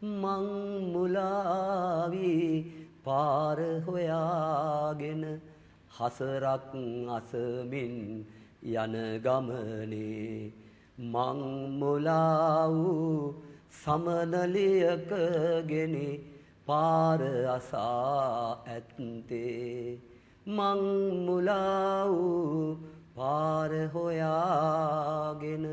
මං මුලාවි පාර හොයාගෙන හසරක් අසමින් යන ගමනේ මං මුලා වූ සමනලියක ගෙනි පාර අසා ඇත්තේ මං මුලා වූ පාර හොයාගෙන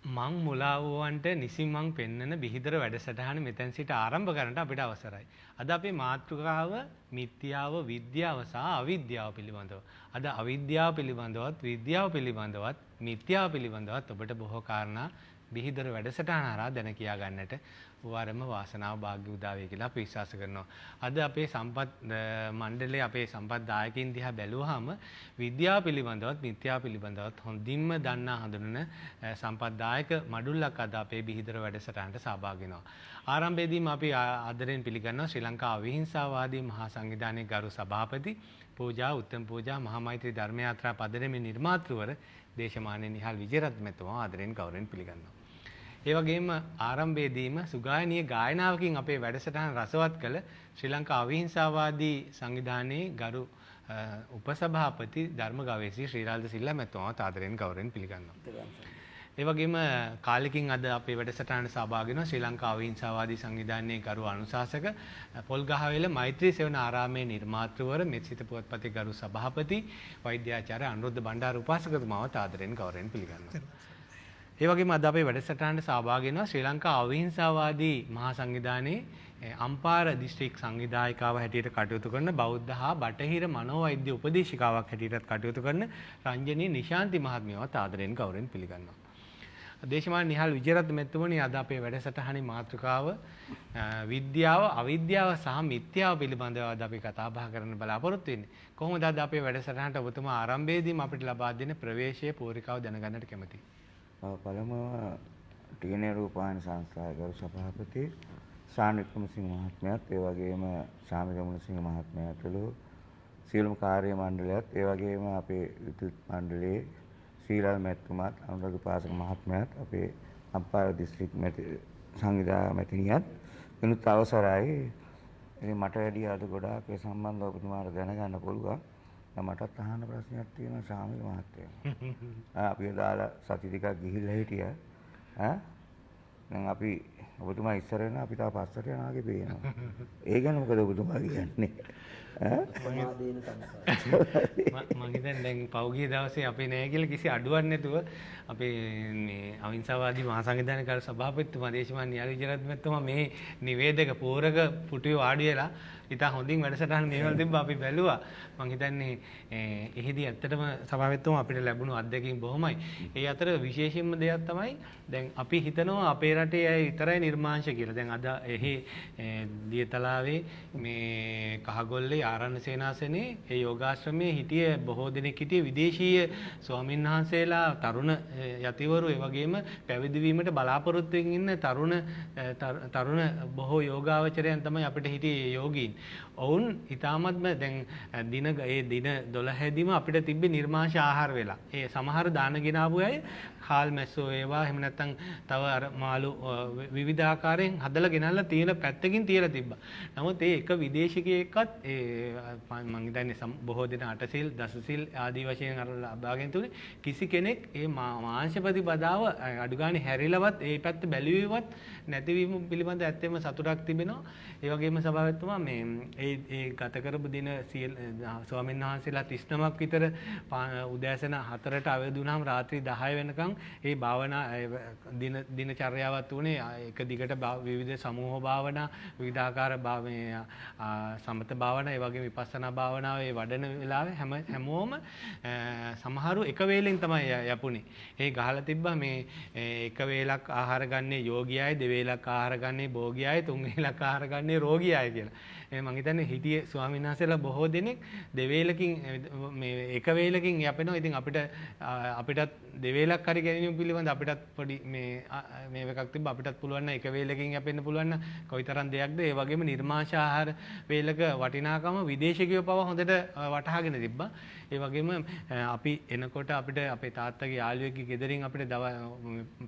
මං මුලා වූවන්ට නිසි මං පෙන්නන බිහිදර වැඩසටහන මෙතැන් සිට ආරම්භ කරන්නට අපිට අවසරයි. අද අපේ මාතෘකාව මිත්‍යාව, විද්‍යාව සහ අවිද්‍යාව පිළිබඳව. අද අවිද්‍යාව පිළිබඳවත්, විද්‍යාව පිළිබඳවත්, මිත්‍යාව පිළිබඳවත් ඔබට බොහෝ කාරණා බිහිදර වැඩසටහන හරහා දැන කියා ගන්නට වරම වාසනාව භාග්‍ය උදා වේ කියලා අපි විශ්වාස කරනවා. අද අපේ සම්පත් මණ්ඩලයේ අපේ සම්පත් දායකින් දිහා බැලුවාම විද්‍යාව පිළිබඳවත් මිත්‍යාව පිළිබඳවත් හොඳින්ම දන්නා හඳුනන සම්පත් දායක මඩුල්ලක් අද අපේ බිහිදර වැඩසටහනට සහභාගී වෙනවා. ආරම්භයේදීම අපි ආදරෙන් පිළිගන්නවා ශ්‍රී ලංකා අවිහිංසාවාදී මහා සංවිධානයේ ගරු සභාපති පූජා උත්තම පූජා මහා මෛත්‍රී ධර්ම යාත්‍රා පදනමේ නිර්මාතෘවර දේශමාන්‍ය නිහාල් විජේරත්න මැතිතුමා ආදරෙන් ගෞරවයෙන් පිළිගන්නවා. ඒ වගේම ආරම්භයේදීම සුගායනීය ගායනාවකින් අපේ වැඩසටහන රසවත් කළ ශ්‍රී ලංකා අවිහිංසාවාදී සංවිධානයේ ගරු උපසභාපති ධර්ම ගවේෂී ශ්‍රීලාල් සිල්ලා මැතිතුමාත් ආදරෙන් ගෞරවයෙන් පිළිගන්නවා. ඒ වගේම කාලෙකින් අද අපේ වැඩසටහනට සහභාගී වෙනවා ශ්‍රී ලංකා අවිහිංසාවාදී සංවිධානයේ ගරු අනුශාසක පොල්ගහවෙල මෛත්‍රී සෙවණ ආරාමයේ නිර්මාතෘවර මෙත්සිත පුවත්පතේ ගරු සභාපති වෛද්‍යාචාර්ය අනුරුද්ධ බණ්ඩාර උපාසකතුමාවත් ආදරෙන් ගෞරවයෙන් පිළිගන්නවා. ඒ වගේම අද අපේ වැඩසටහනට සහභාගී වෙනවා ශ්‍රී ලංකා අවිහිංසාවාදී මහා සංවිධානයේ අම්පාර දිස්ත්‍රික් සංවිධායකාව හැටියට කටයුතු කරන බෞද්ධ හා බටහිර මනෝවෛද්‍ය උපදේශිකාවක් හැටියට කටයුතු කරන රංජනී නිශාන්ති මහත්මියවත් ආදරෙන් ගෞරවයෙන් පිළිගන්නවා. දේශමාන්‍ය නිහාල් විජේරත්න මැතිතුමනි අද අපේ වැඩසටහනේ මාතෘකාව විද්‍යාව, අවිද්‍යාව සහ මිත්‍යාව පිළිබඳව අද අපි කතා බහ කරන්න බලාපොරොත්තු වෙන්නේ. කොහොමද අද අපේ වැඩසටහනට ඔබතුමා ආරම්භයේදීම අපිට ලබා දෙන ප්‍රවේශයේ පූරිකාව දැනගන්නට කැමතියි. පළමුව ටීනේ රූපවාහිනී සංස්ථාවේ ගරු සභාපති ශාන් වික්‍රමසිංහ මහත්මයාත් ඒ වගේම ශාමික මුණසිංහ මහත්මයා ඇතුළු සියලුම කාර්ය මණ්ඩලයත් ඒ වගේම අපේ විද්‍යුත් මණ්ඩලයේ ශ්‍රීලාල් මැතිතුමාත් අනුරාධ උපාසක මහත්මයාත් අපේ අම්පාර දිස්ත්‍රික් සංවිධායක මැතිණියත් වෙනුත් අවසරයි. ඉතින් මට වැඩි අද ගොඩාක් ඒ සම්බන්ධව ඔබතුමාට දැනගන්න පුළුවන්. මටත් අහන්න ප්‍රශ්නයක් තියෙනවා ශාමික මහත්තයා. අපි දාලා සති දෙකක් ගිහිල්ලා හිටියා. දැන් අපි ඔබතුමා ඉස්සර වෙන අපි තාම පස්සට යනවා වගේ පේනවා. ඒ ගැන මොකද ඔබතුමා කියන්නේ? මම හිතන්නේ දැන් පෞගිය දවසේ අපේ නෑ කියලා කිසි අඩුවක් නැතුව අපේ මේ අවිහිංසාවාදී මහා සංවිධානයේ කරු සභාපතිතුමා දේශමාන්‍ය නිහාල් විජේරත්න මැතිතුමා මේ නිවේදක පෝරක පුටුවේ වාඩි වෙලා ඉතා හොඳින් වැඩසටහන මේවල තිබ්බා අපි බැලුවා. මම හිතන්නේ එහිදී ඇත්තටම සභාපතිතුමා අපිට ලැබුණු අත්දැකීම් බොහොමයි. ඒ අතර විශේෂයෙන්ම දෙයක් තමයි දැන් අපි හිතනවා අපේ රටේ අය විතරයි නිර්මාංශ කියලා. දැන් අද එහි දියතලාවේ මේ කහගොල්ලේ ආරණ්‍ය සේනාසනේ ඒ යෝගාශ්‍රමයේ හිටිය බොහෝ දෙනෙක් හිටිය විදේශීය ස්වාමීන් වහන්සේලා තරුණ යතිවරු ඒ වගේම පැවිදි වීමට බලාපොරොත්තුෙන් ඉන්න තරුණ බොහෝ යෝගාවචරයන් තමයි අපිට හිටියේ යෝගීන්. ඔවුන් ඉතාමත්ම දැන් දින 12 දීම අපිට තිබ්බේ නිර්මාංශ ආහාර වෙලා. ඒ සමහර දාන ගෙනාවු අය හාල් මැස්සෝ ඒවා එහෙම නැත්නම් තව අර මාළු විවිධ ආකාරයෙන් හදලා ගෙනල්ලා තියෙන පැත්තකින් තියලා තිබ්බා. නමුත් ඒ එක විදේශිකයෙක්වත් මම හිතන්නේ බොහෝ දෙනා අටසිල් දසසිල් ආදී වශයෙන් අර ලබාගෙන තුනේ කිසි කෙනෙක් ඒ මාංශ ප්‍රතිපදාව අඩු ගානේ හැරිලවත් ඒ පැත්ත බැලුවේවත් නැතිවීම පිළිබඳ ඇත්තෙම සතුටක් තිබෙනවා. ඒ වගේම සභාපතිතුමා මේ ඒ ගත කරපු දින ස්වාමීන් වහන්සේලා 39ක් විතර උදෑසන 4ට අවදි වුණාම රාත්‍රී 10 වෙනකන් ඒ භාවනා දිනචර්යාවත් උනේ එක දිගට විවිධ සමූහ භාවනා විවිධාකාර සමත භාවනා ඒ වගේ විපස්සනා භාවනාව ඒ වඩන වෙලාවේ හැමෝම සමහරු එක වේලෙන් තමයි යපුනේ. ඒ ගහලා තිබ්බා මේ එක වේලක් ආහාර ගන්නේ යෝගියයි, දෙවේලක් ආහාර ගන්නේ භෝගියයි, තුන් වේලක් ආහාර ගන්නේ රෝගියයි කියලා. මම හිතන්නේ හිටියේ ස්වාමීන් වහන්සේලා බොහෝ දෙනෙක් දෙවේලකින් මේ එක වේලකින් යපෙනවා. ඉතින් අපිටත් දෙවේලක් හරි ගැනීම පිළිබඳ අපිටත් පොඩි මේ එකක් තිබ්බා. අපිටත් පුළුවන් නම් එක වේලකින් යපෙන්න පුළුවන් නම් කොයිතරම් දෙයක්ද. ඒ වගේම නිර්මාංශ ආහාර වේලක වටිනාකම විදේශිකයෝ පව හොඳට වටහාගෙන තිබ්බා. ඒ වගේම අපි එනකොට අපිට අපේ තාත්තගේ යාළුවෙක්ගේ ගෙදරින් අපිට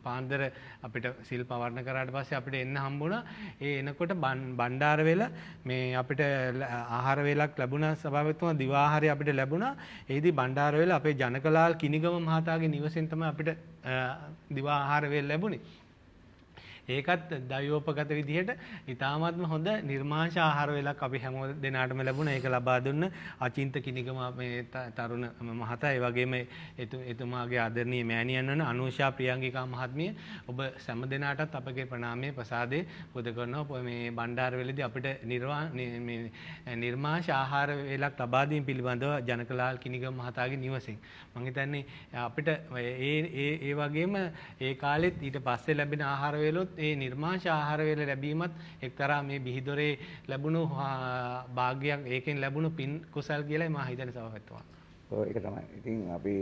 පාන්දර අපිට සිල් පවර්ණ කරාට පස්සේ අපිට එන්න හම්බුණා. ඒ එනකොට බණ්ඩාර වෙල මේ අපිට ආහාර වේලක් ලැබුණා. සභාපතිතුමා දිවා ආහාරය අපිට ලැබුණා. ඒදී බණ්ඩාර වෙල අපේ ජනකලාල් කිනිගම මහතාගේ නිවසෙන් තමයි අපිට දිවා ආහාර වේල ලැබුණේ. ඒකත් දෛවෝපගත විදිහට ඉතාමත්ම හොඳ නිර්මාංශ ආහාර වේලක් අපි හැම දෙනාටම ලැබුණා. ඒක ලබා දුන්න අචින්ත කිනිගම මේ තරුණ මහතා, ඒ වගේම එතුමාගේ ආදරණීය මෑණියන් වන අනුෂා ප්‍රියංගිකා මහත්මිය, ඔබ සෑම දෙනාටත් අපගේ ප්‍රණාමය ප්‍රසාදේ පුද කරනවා. මේ බණ්ඩාරවැලදී අපිට නිර්මාංශ ආහාර වේලක් ලබා දීම පිළිබඳව ජනකලාල් කිනිගම මහතාගේ නිවසෙන් මම හිතන්නේ අපිට ඒ වගේම ඒ කාලෙත් ඊට පස්සේ ලැබෙන ආහාර වේලොත් ඒ නිර්මාංශ ආහාර වේල ලැබීමත් එක්තරා මේ බිහිදොරේ ලැබුණු භාග්‍යයක්, ඒකෙන් ලැබුණු පින් කුසල් කියලායි මම හිතන්නේ සභාපතිතුමා. ඔව් ඒක තමයි. ඉතින් අපි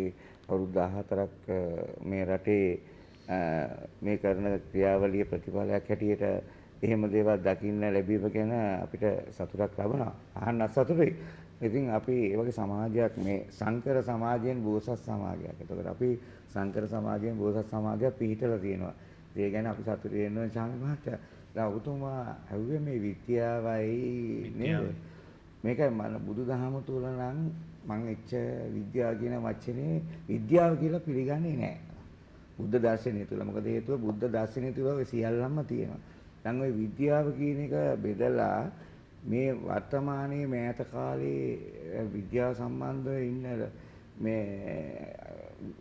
අවුරුදු 14ක් මේ රටේ මේ කරන ක්‍රියාවලිය ප්‍රතිඵලයක් හැටියට එහෙම දේවල් දකින්න ලැබීම ගැන අපිට සතුටක් ලැබුණා. අහන්න සතුටුයි. ඉතින් අපි ඒ වගේ සමාජයක් මේ සංකර සමාජයෙන් බෝසත් සමාජයක්. ඒතකොට අපි සංකර සමාජයෙන් බෝසත් සමාජයක් පිහිටලා තියෙනවා. ඒ ගැන අපි සතුටු වෙනවා ශාමි මහත්තයා. දැන් ඔබතුමා ඇහුවේ මේ විද්‍යාවයි නේද? මේකයි මම බුදුදහම තුල නම් මම එච්ච විද්‍යාව කියන වචනේ විද්‍යාව කියලා පිළිගන්නේ නැහැ. බුද්ධ දර්ශනය තුල. මොකද හේතුව බුද්ධ දර්ශනය තුල ඔය සියල්ලම තියෙනවා. දැන් ওই විද්‍යාව කියන එක බෙදලා මේ වර්තමානයේ මෑත කාලේ විද්‍යාව සම්බන්ධව ඉන්න මේ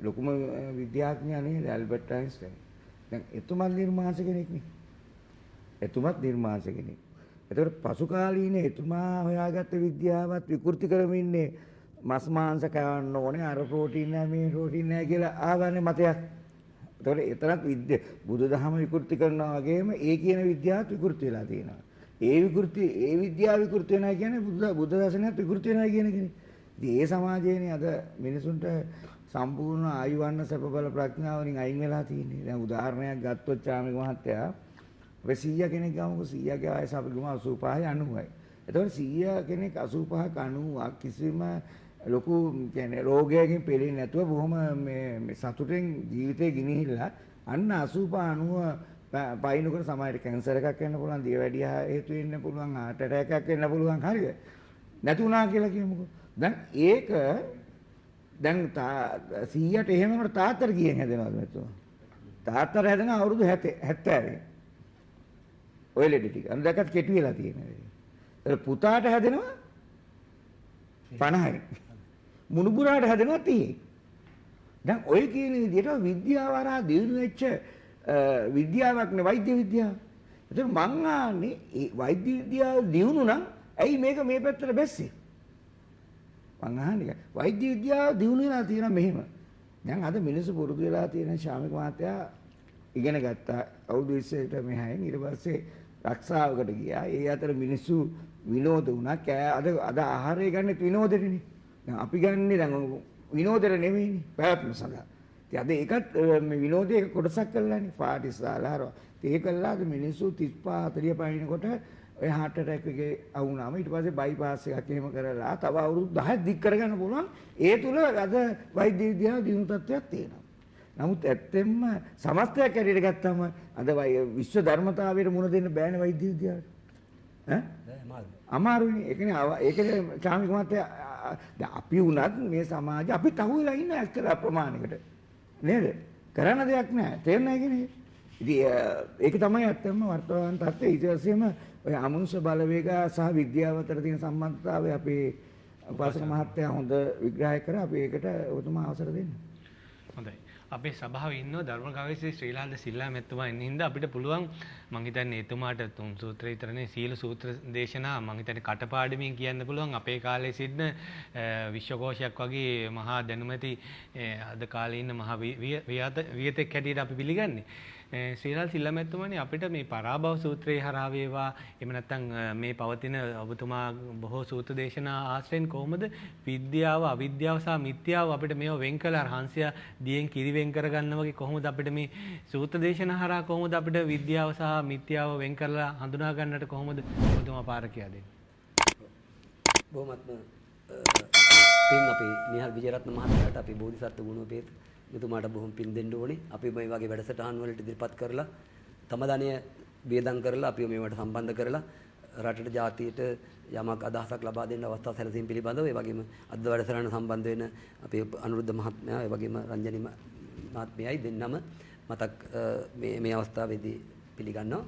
ලොකුම විද්‍යාඥයා නේද ඇල්බර්ට් අයින්ස්ටයින්. දැන් එතුමත් නිර්මාංශ කෙනෙක් නේ. එතුමත් නිර්මාංශ කෙනෙක්. ඒතකොට පසු කාලීන එතුමා හොයාගත්ත විද්‍යාවත් විකෘති කරමින් ඉන්නේ මස් මාංශ කවන්න ඕනේ, අර ප්‍රෝටීන් නැහැ මේ ප්‍රෝටීන් නැහැ කියලා ආවන්නේ මතයක්. ඒතකොට එතරම් බුදුදහම විකෘති කරනවා වගේම ඒ කියන විද්‍යාවත් විකෘති වෙලා තියෙනවා. ඒ විද්‍යාව විකෘති වෙනවා කියන්නේ බුද්ධ දර්ශනයත් විකෘති වෙනවා කියන කෙනේ. ඉතින් ඒ සමාජයේනේ අද මිනිසුන්ට සම්පූර්ණ ආයුවන්න සැප බල ප්‍රඥාව වලින් අයින් වෙලා තියෙන්නේ. දැන් උදාහරණයක් ගත්තොත් චාමික මහත්තයා අපි 100 කෙනෙක් ගමුකෝ. 100ගේ වයස අපි ගමු 85යි 90යි. එතකොට 100 කෙනෙක් 85ක 90ක් කිසිම ලොකු කියන්නේ රෝගයකින් පෙළෙන්නේ නැතුව බොහොම මේ සතුටෙන් ජීවිතේ ගෙනිහිල්ලා අන්න 85 90 පයින්නකොට සමහරට කැන්සර් එකක් වෙන්න පුළුවන්, දියවැඩිය හේතු වෙන්න පුළුවන්, heart attack එකක් වෙන්න පුළුවන්. හරිද? නැතුණා කියලා කියමුකෝ. දැන් ඒක දැන් 100ට එහෙම වෙනකොට තාත්තට කීයෙන් හැදෙනවද නැතුව? තාත්තට හැදෙන අවුරුදු 70. ඔය ලෙඩ ටික. අන්න දැක්කත් කෙටි වෙලා තියෙනවා. පුතාට හැදෙනවා 50යි. මුණුබුරාට හැදෙනවා 30යි. දැන් ඔය කියන විදිහට විද්‍යාව හරහා දියුණු වෙච්ච විද්‍යාවක් නේ වෛද්‍ය විද්‍යාව. ඒතර මං ආන්නේ වෛද්‍ය විද්‍යාව දියුණු නම් ඇයි මේක මේ පැත්තට බැස්සේ? මං අහන්නේ වෛද්‍ය විද්‍යාව දියුණු වෙලා තියෙනවා මෙහෙම. දැන් අද මිනිස්සු පුරුදු වෙලා තියෙන ශාමික මහත්තයා ඉගෙන ගත්තා අවුරුදු 20කට මෙහායින් ඊට පස්සේ රක්ෂාවකට ගියා. ඒ අතර මිනිස්සු විනෝද වුණා. අද ආහාරය ගන්නෙත් විනෝදෙටනේ. දැන් අපි ගන්නේ දැන් විනෝදෙට නෙමෙයිනේ පැවැත්ම සඳහා. ඉතින් අද ඒකත් මේ විනෝදයේ කොටසක් කරලානේ පාටිස් දාලා හරව. ඒක කළාද මිනිස්සු 35 40 පයින්නකොට ඔය heart attack එකේ වුණාම ඊට පස්සේ බයිපාස් එකක් එහෙම කරලා තව අවුරුදු 10ක් දික් කරගන්න පුළුවන්. ඒ තුල අද වෛද්‍ය විද්‍යාව දියුණු තත්ත්වයක් තියෙනවා. නමුත් ඇත්තෙන්ම සමස්තයක් ඇරෙට ගත්තම අද විශ්ව ධර්මතාවයට මුණ දෙන්න බෑනේ වෛද්‍ය විද්‍යාවට. අමාරුනේ. ඒකනේ චාමික මහත්තයා දැන් අපි වුණත් මේ සමාජය අපි තහුවෙලා ඉන්න ඇත්තට ප්‍රමාණයකට. නේද? කරන්න දෙයක් නැහැ. තේරෙන්නේ නැහැ. ඉතින් ඒක තමයි ඇත්තම වර්තමාන තත්ත්වය. ඊටසෙම ඔය අමනුෂ්‍ය බලවේග සහ විද්‍යාව අතර තියෙන සම්බන්ධතාවය අපේ උපාසක මහත්තයා හොඳ විග්‍රහය කරා. අපි ඒකට ඔබතුමා අවසර දෙන්න. හොඳයි. අපේ සභාවේ ඉන්නවා ධර්ම ගවේෂක ශ්‍රීලාල් සිල්ලා මැතිතුමා ඉන්න හින්දා අපිට පුළුවන් මම හිතන්නේ එතුමාට තුන් සූත්‍ර විතරනේ සීල සූත්‍ර දේශනා මම හිතන්නේ කටපාඩමින් කියන්න පුළුවන් අපේ කාලේ සිටින විශ්වකෝෂයක් වගේ මහා දැනුමැති අද කාලේ ඉන්න මහා වියතෙක් හැටියට අපි පිළිගන්නේ. ශ්‍රීලාල් සිල්ලා මැතිතුමානි අපිට මේ පරාභව සූත්‍රයේ හරහා වේවා එහෙම නැත්නම් මේ පවතින ඔබතුමා බොහෝ සූත්‍ර දේශනා ආශ්‍රයෙන් කොහොමද විද්‍යාව අවිද්‍යාව සහ මිත්‍යාව අපිට මේව වෙන් කළා හංසය දියෙන් කිරි වෙන් කරගන්න වගේ කොහොමද අපිට මේ සූත්‍ර දේශනා හරහා කොහොමද අපිට විද්‍යාව සහ මිත්‍යාව වෙන් කරලා හඳුනා ගන්නට කොහොමද ඔබතුමා පාර කියා දෙන්නේ? බොහොමත්ම පින් අපේ නිහාල් විජේරත්න මහත්තයාට අපි බෝධිසත්ව ගුණෝපේත මෙතුමාට බොහොම පින් දෙන්න ඕනේ. අපි මේ වගේ වැඩසටහන් වලට ඉදිරිපත් කරලා තම ධනය වේදම් කරලා අපි මේවට සම්බන්ධ කරලා රටට ජාතියට යමක් අදහසක් ලබා දෙන්න අවස්ථා සැලසීම පිළිබඳව ඒ වගේම අද වැඩසටහන සම්බන්ධ වෙන අපේ අනුරුද්ධ මහත්මයා ඒ වගේම රංජනි මහත්මියයි දෙන්නම මතක් මේ අවස්ථාවේදී පිළිගන්නවා.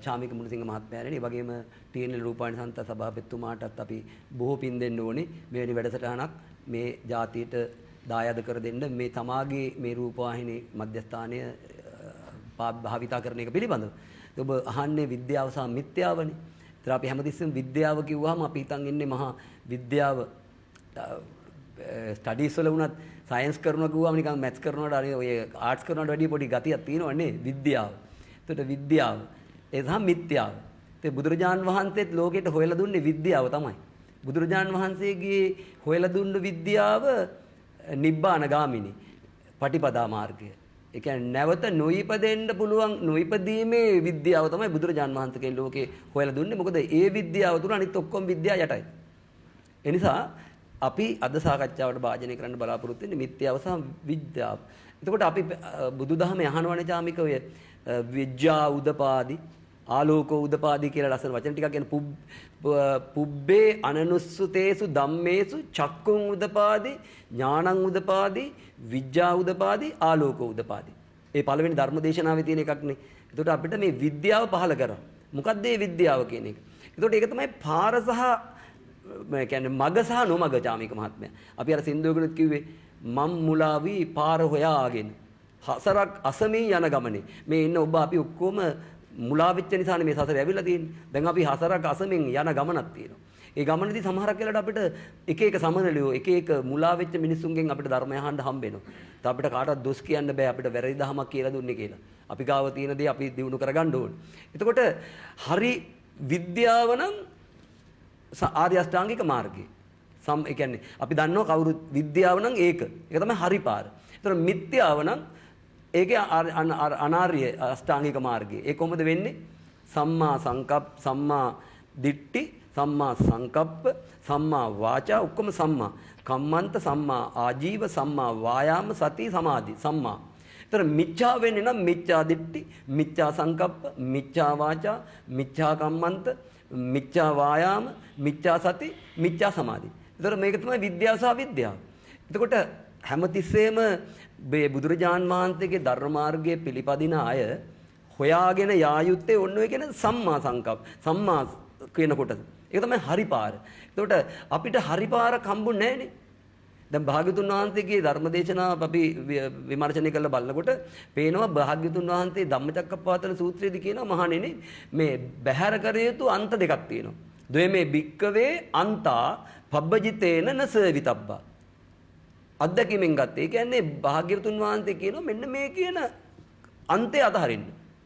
චාමික මුණසිංහ මහත්මයාණනි, ඒ වගේම TNL රූපවාහිනී සංස්ථා සභාපතිතුමාටත් අපි බොහෝ පින් දෙන්න ඕනේ. මෙවැනි වැඩසටහනක් මේ ජාතියට දායාද කර දෙන්න මේ තමාගේ මේ රූපවාහිනී මධ්‍යස්ථානය භාවිතා කරන එක පිළිබඳව. ඔබ අහන්නේ විද්‍යාව සහ මිත්‍යාවනේ. ඒතර අපි හැමතිස්සෙම විද්‍යාව කිව්වහම අපි හිතන් ඉන්නේ මහා විද්‍යාව ස්ටඩීස් වල වුණත් සයන්ස් කරනවා කිව්වම නිකන් මැත්ස් කරනවට අර ඔය ආර්ට්ස් කරනවට වැඩිය පොඩි ගතියක් තියෙනවා නේ විද්‍යාව. ඒතට විද්‍යාව ඒ සහ මිත්‍යාව. ඒ බුදුරජාන් වහන්සේත් ලෝකෙට හොයලා දුන්නේ විද්‍යාව තමයි. බුදුරජාන් වහන්සේගේ හොයලා දුන්න විද්‍යාව නිබ්බාන ගාමිනී පටිපදා මාර්ගය. ඒ කියන්නේ නැවත නොයිපදෙන්න පුළුවන් නොයිපදීමේ විද්‍යාව තමයි බුදුරජාන් වහන්සේගේ ලෝකේ හොයලා දුන්නේ. මොකද ඒ විද්‍යාව තුන අනිත් ඔක්කොම විද්‍යාව යටයි. ඒ නිසා අපි අද සාකච්ඡාවට භාජනය කරන්න බලාපොරොත්තු වෙන්නේ මිත්‍යාව සහ විද්‍යාව. එතකොට අපි බුදුදහමේ අහනවනේ චාමික ඔය විද්‍යා උදපාදි ආලෝකෝ උදපාදි කියලා ලස්සන වචන ටිකක් කියන පුබ්බේ අනනුස්සුතේසු ධම්මේසු චක්කුං උදපාදි ඥානං උදපාදි විද්‍යා උදපාදි ආලෝකෝ උදපාදි. ඒ පළවෙනි ධර්මදේශනාවේ තියෙන එකක් නේ. එතකොට අපිට මේ විද්‍යාව පහල කරා. මොකක්ද මේ විද්‍යාව කියන එක? එතකොට ඒක තමයි පාර සහ කියන්නේ මග සහ නොමග චාමික මහත්මයා. අපි අර සින්දුවකනුත් කිව්වේ මම් මුලාවි පාර හොයාගෙන හසරක් අසමී යන ගමනේ. මේ ඉන්න ඔබ අපි ඔක්කොම මුලා වෙච්ච නිසානේ මේ සසරේ ඇවිල්ලා තියෙන්නේ. දැන් අපි හසරක් අසමින් යන ගමනක් තියෙනවා. ඒ ගමනේදී සමහරක් වෙලාවට අපිට එක එක සමනලියෝ එක එක මුලා වෙච්ච මිනිස්සුන්ගෙන් අපිට ධර්මය අහන්න හම්බ වෙනවා. ඒත් අපිට කාටවත් දොස් කියන්න බෑ අපිට වැරදි දහමක් කියලා දුන්නේ කියලා. අපි ගාව තියෙන දේ අපි දිනු කරගන්න ඕනේ. එතකොට හරි විද්‍යාව නම් ආර්ය අෂ්ටාංගික මාර්ගය. ඒ කියන්නේ අපි දන්නවා කවුරුත් විද්‍යාව නම් ඒක. ඒක තමයි හරි පාර. ඒතර මිත්‍යාව නම් ඒකේ අනාර්ය අෂ්ටාංගික මාර්ගය. ඒ කොහොමද වෙන්නේ? සම්මා සංකප්ප, සම්මා දිට්ඨි, සම්මා සංකප්ප, සම්මා වාචා ඔක්කොම සම්මා. කම්මන්ත සම්මා ආජීව, සම්මා වායාම, සති සමාධි සම්මා. ඒතර මිච්ඡා වෙන්නේ නම් මිච්ඡා දිට්ඨි, මිච්ඡා සංකප්ප, මිච්ඡා වාචා, මිච්ඡා කම්මන්ත, මිච්ඡා වායාම, මිච්ඡා සති, මිච්ඡා සමාධි. ඒතර මේක තමයි විද්‍යාව සහ විද්‍යාව. එතකොට හැමතිස්සෙම මේ බුදුරජාන් වහන්සේගේ ධර්ම මාර්ගයේ පිළිපදින අය හොයාගෙන යා යුත්තේ ඔන්න ඔය කියන සම්මා සංකප්ප සම්මා කියන කොටස. ඒක තමයි හරි පාර. එතකොට අපිට හරි පාරක් හම්බුන්නේ නැහනේ. දැන් භාග්‍යතුන් වහන්සේගේ ධර්මදේශනා අපි විමර්ශනය කරලා බලනකොට පේනවා භාග්‍යතුන් වහන්සේ ධම්මචක්කප්පවත්තන සූත්‍රයේදී කියනවා මහණෙනි මේ බහැර කර යුතු අන්ත දෙකක් තියෙනවා. ද්වේමේ භික්කවේ අන්තා පබ්බජිතේන නසවිතබ්බා. අත්දැකීමෙන් ගත්තේ. ඒ කියන්නේ භාග්‍යවතුන් වහන්සේ කියනවා මෙන්න මේ කියන අන්තය අතහරින්න.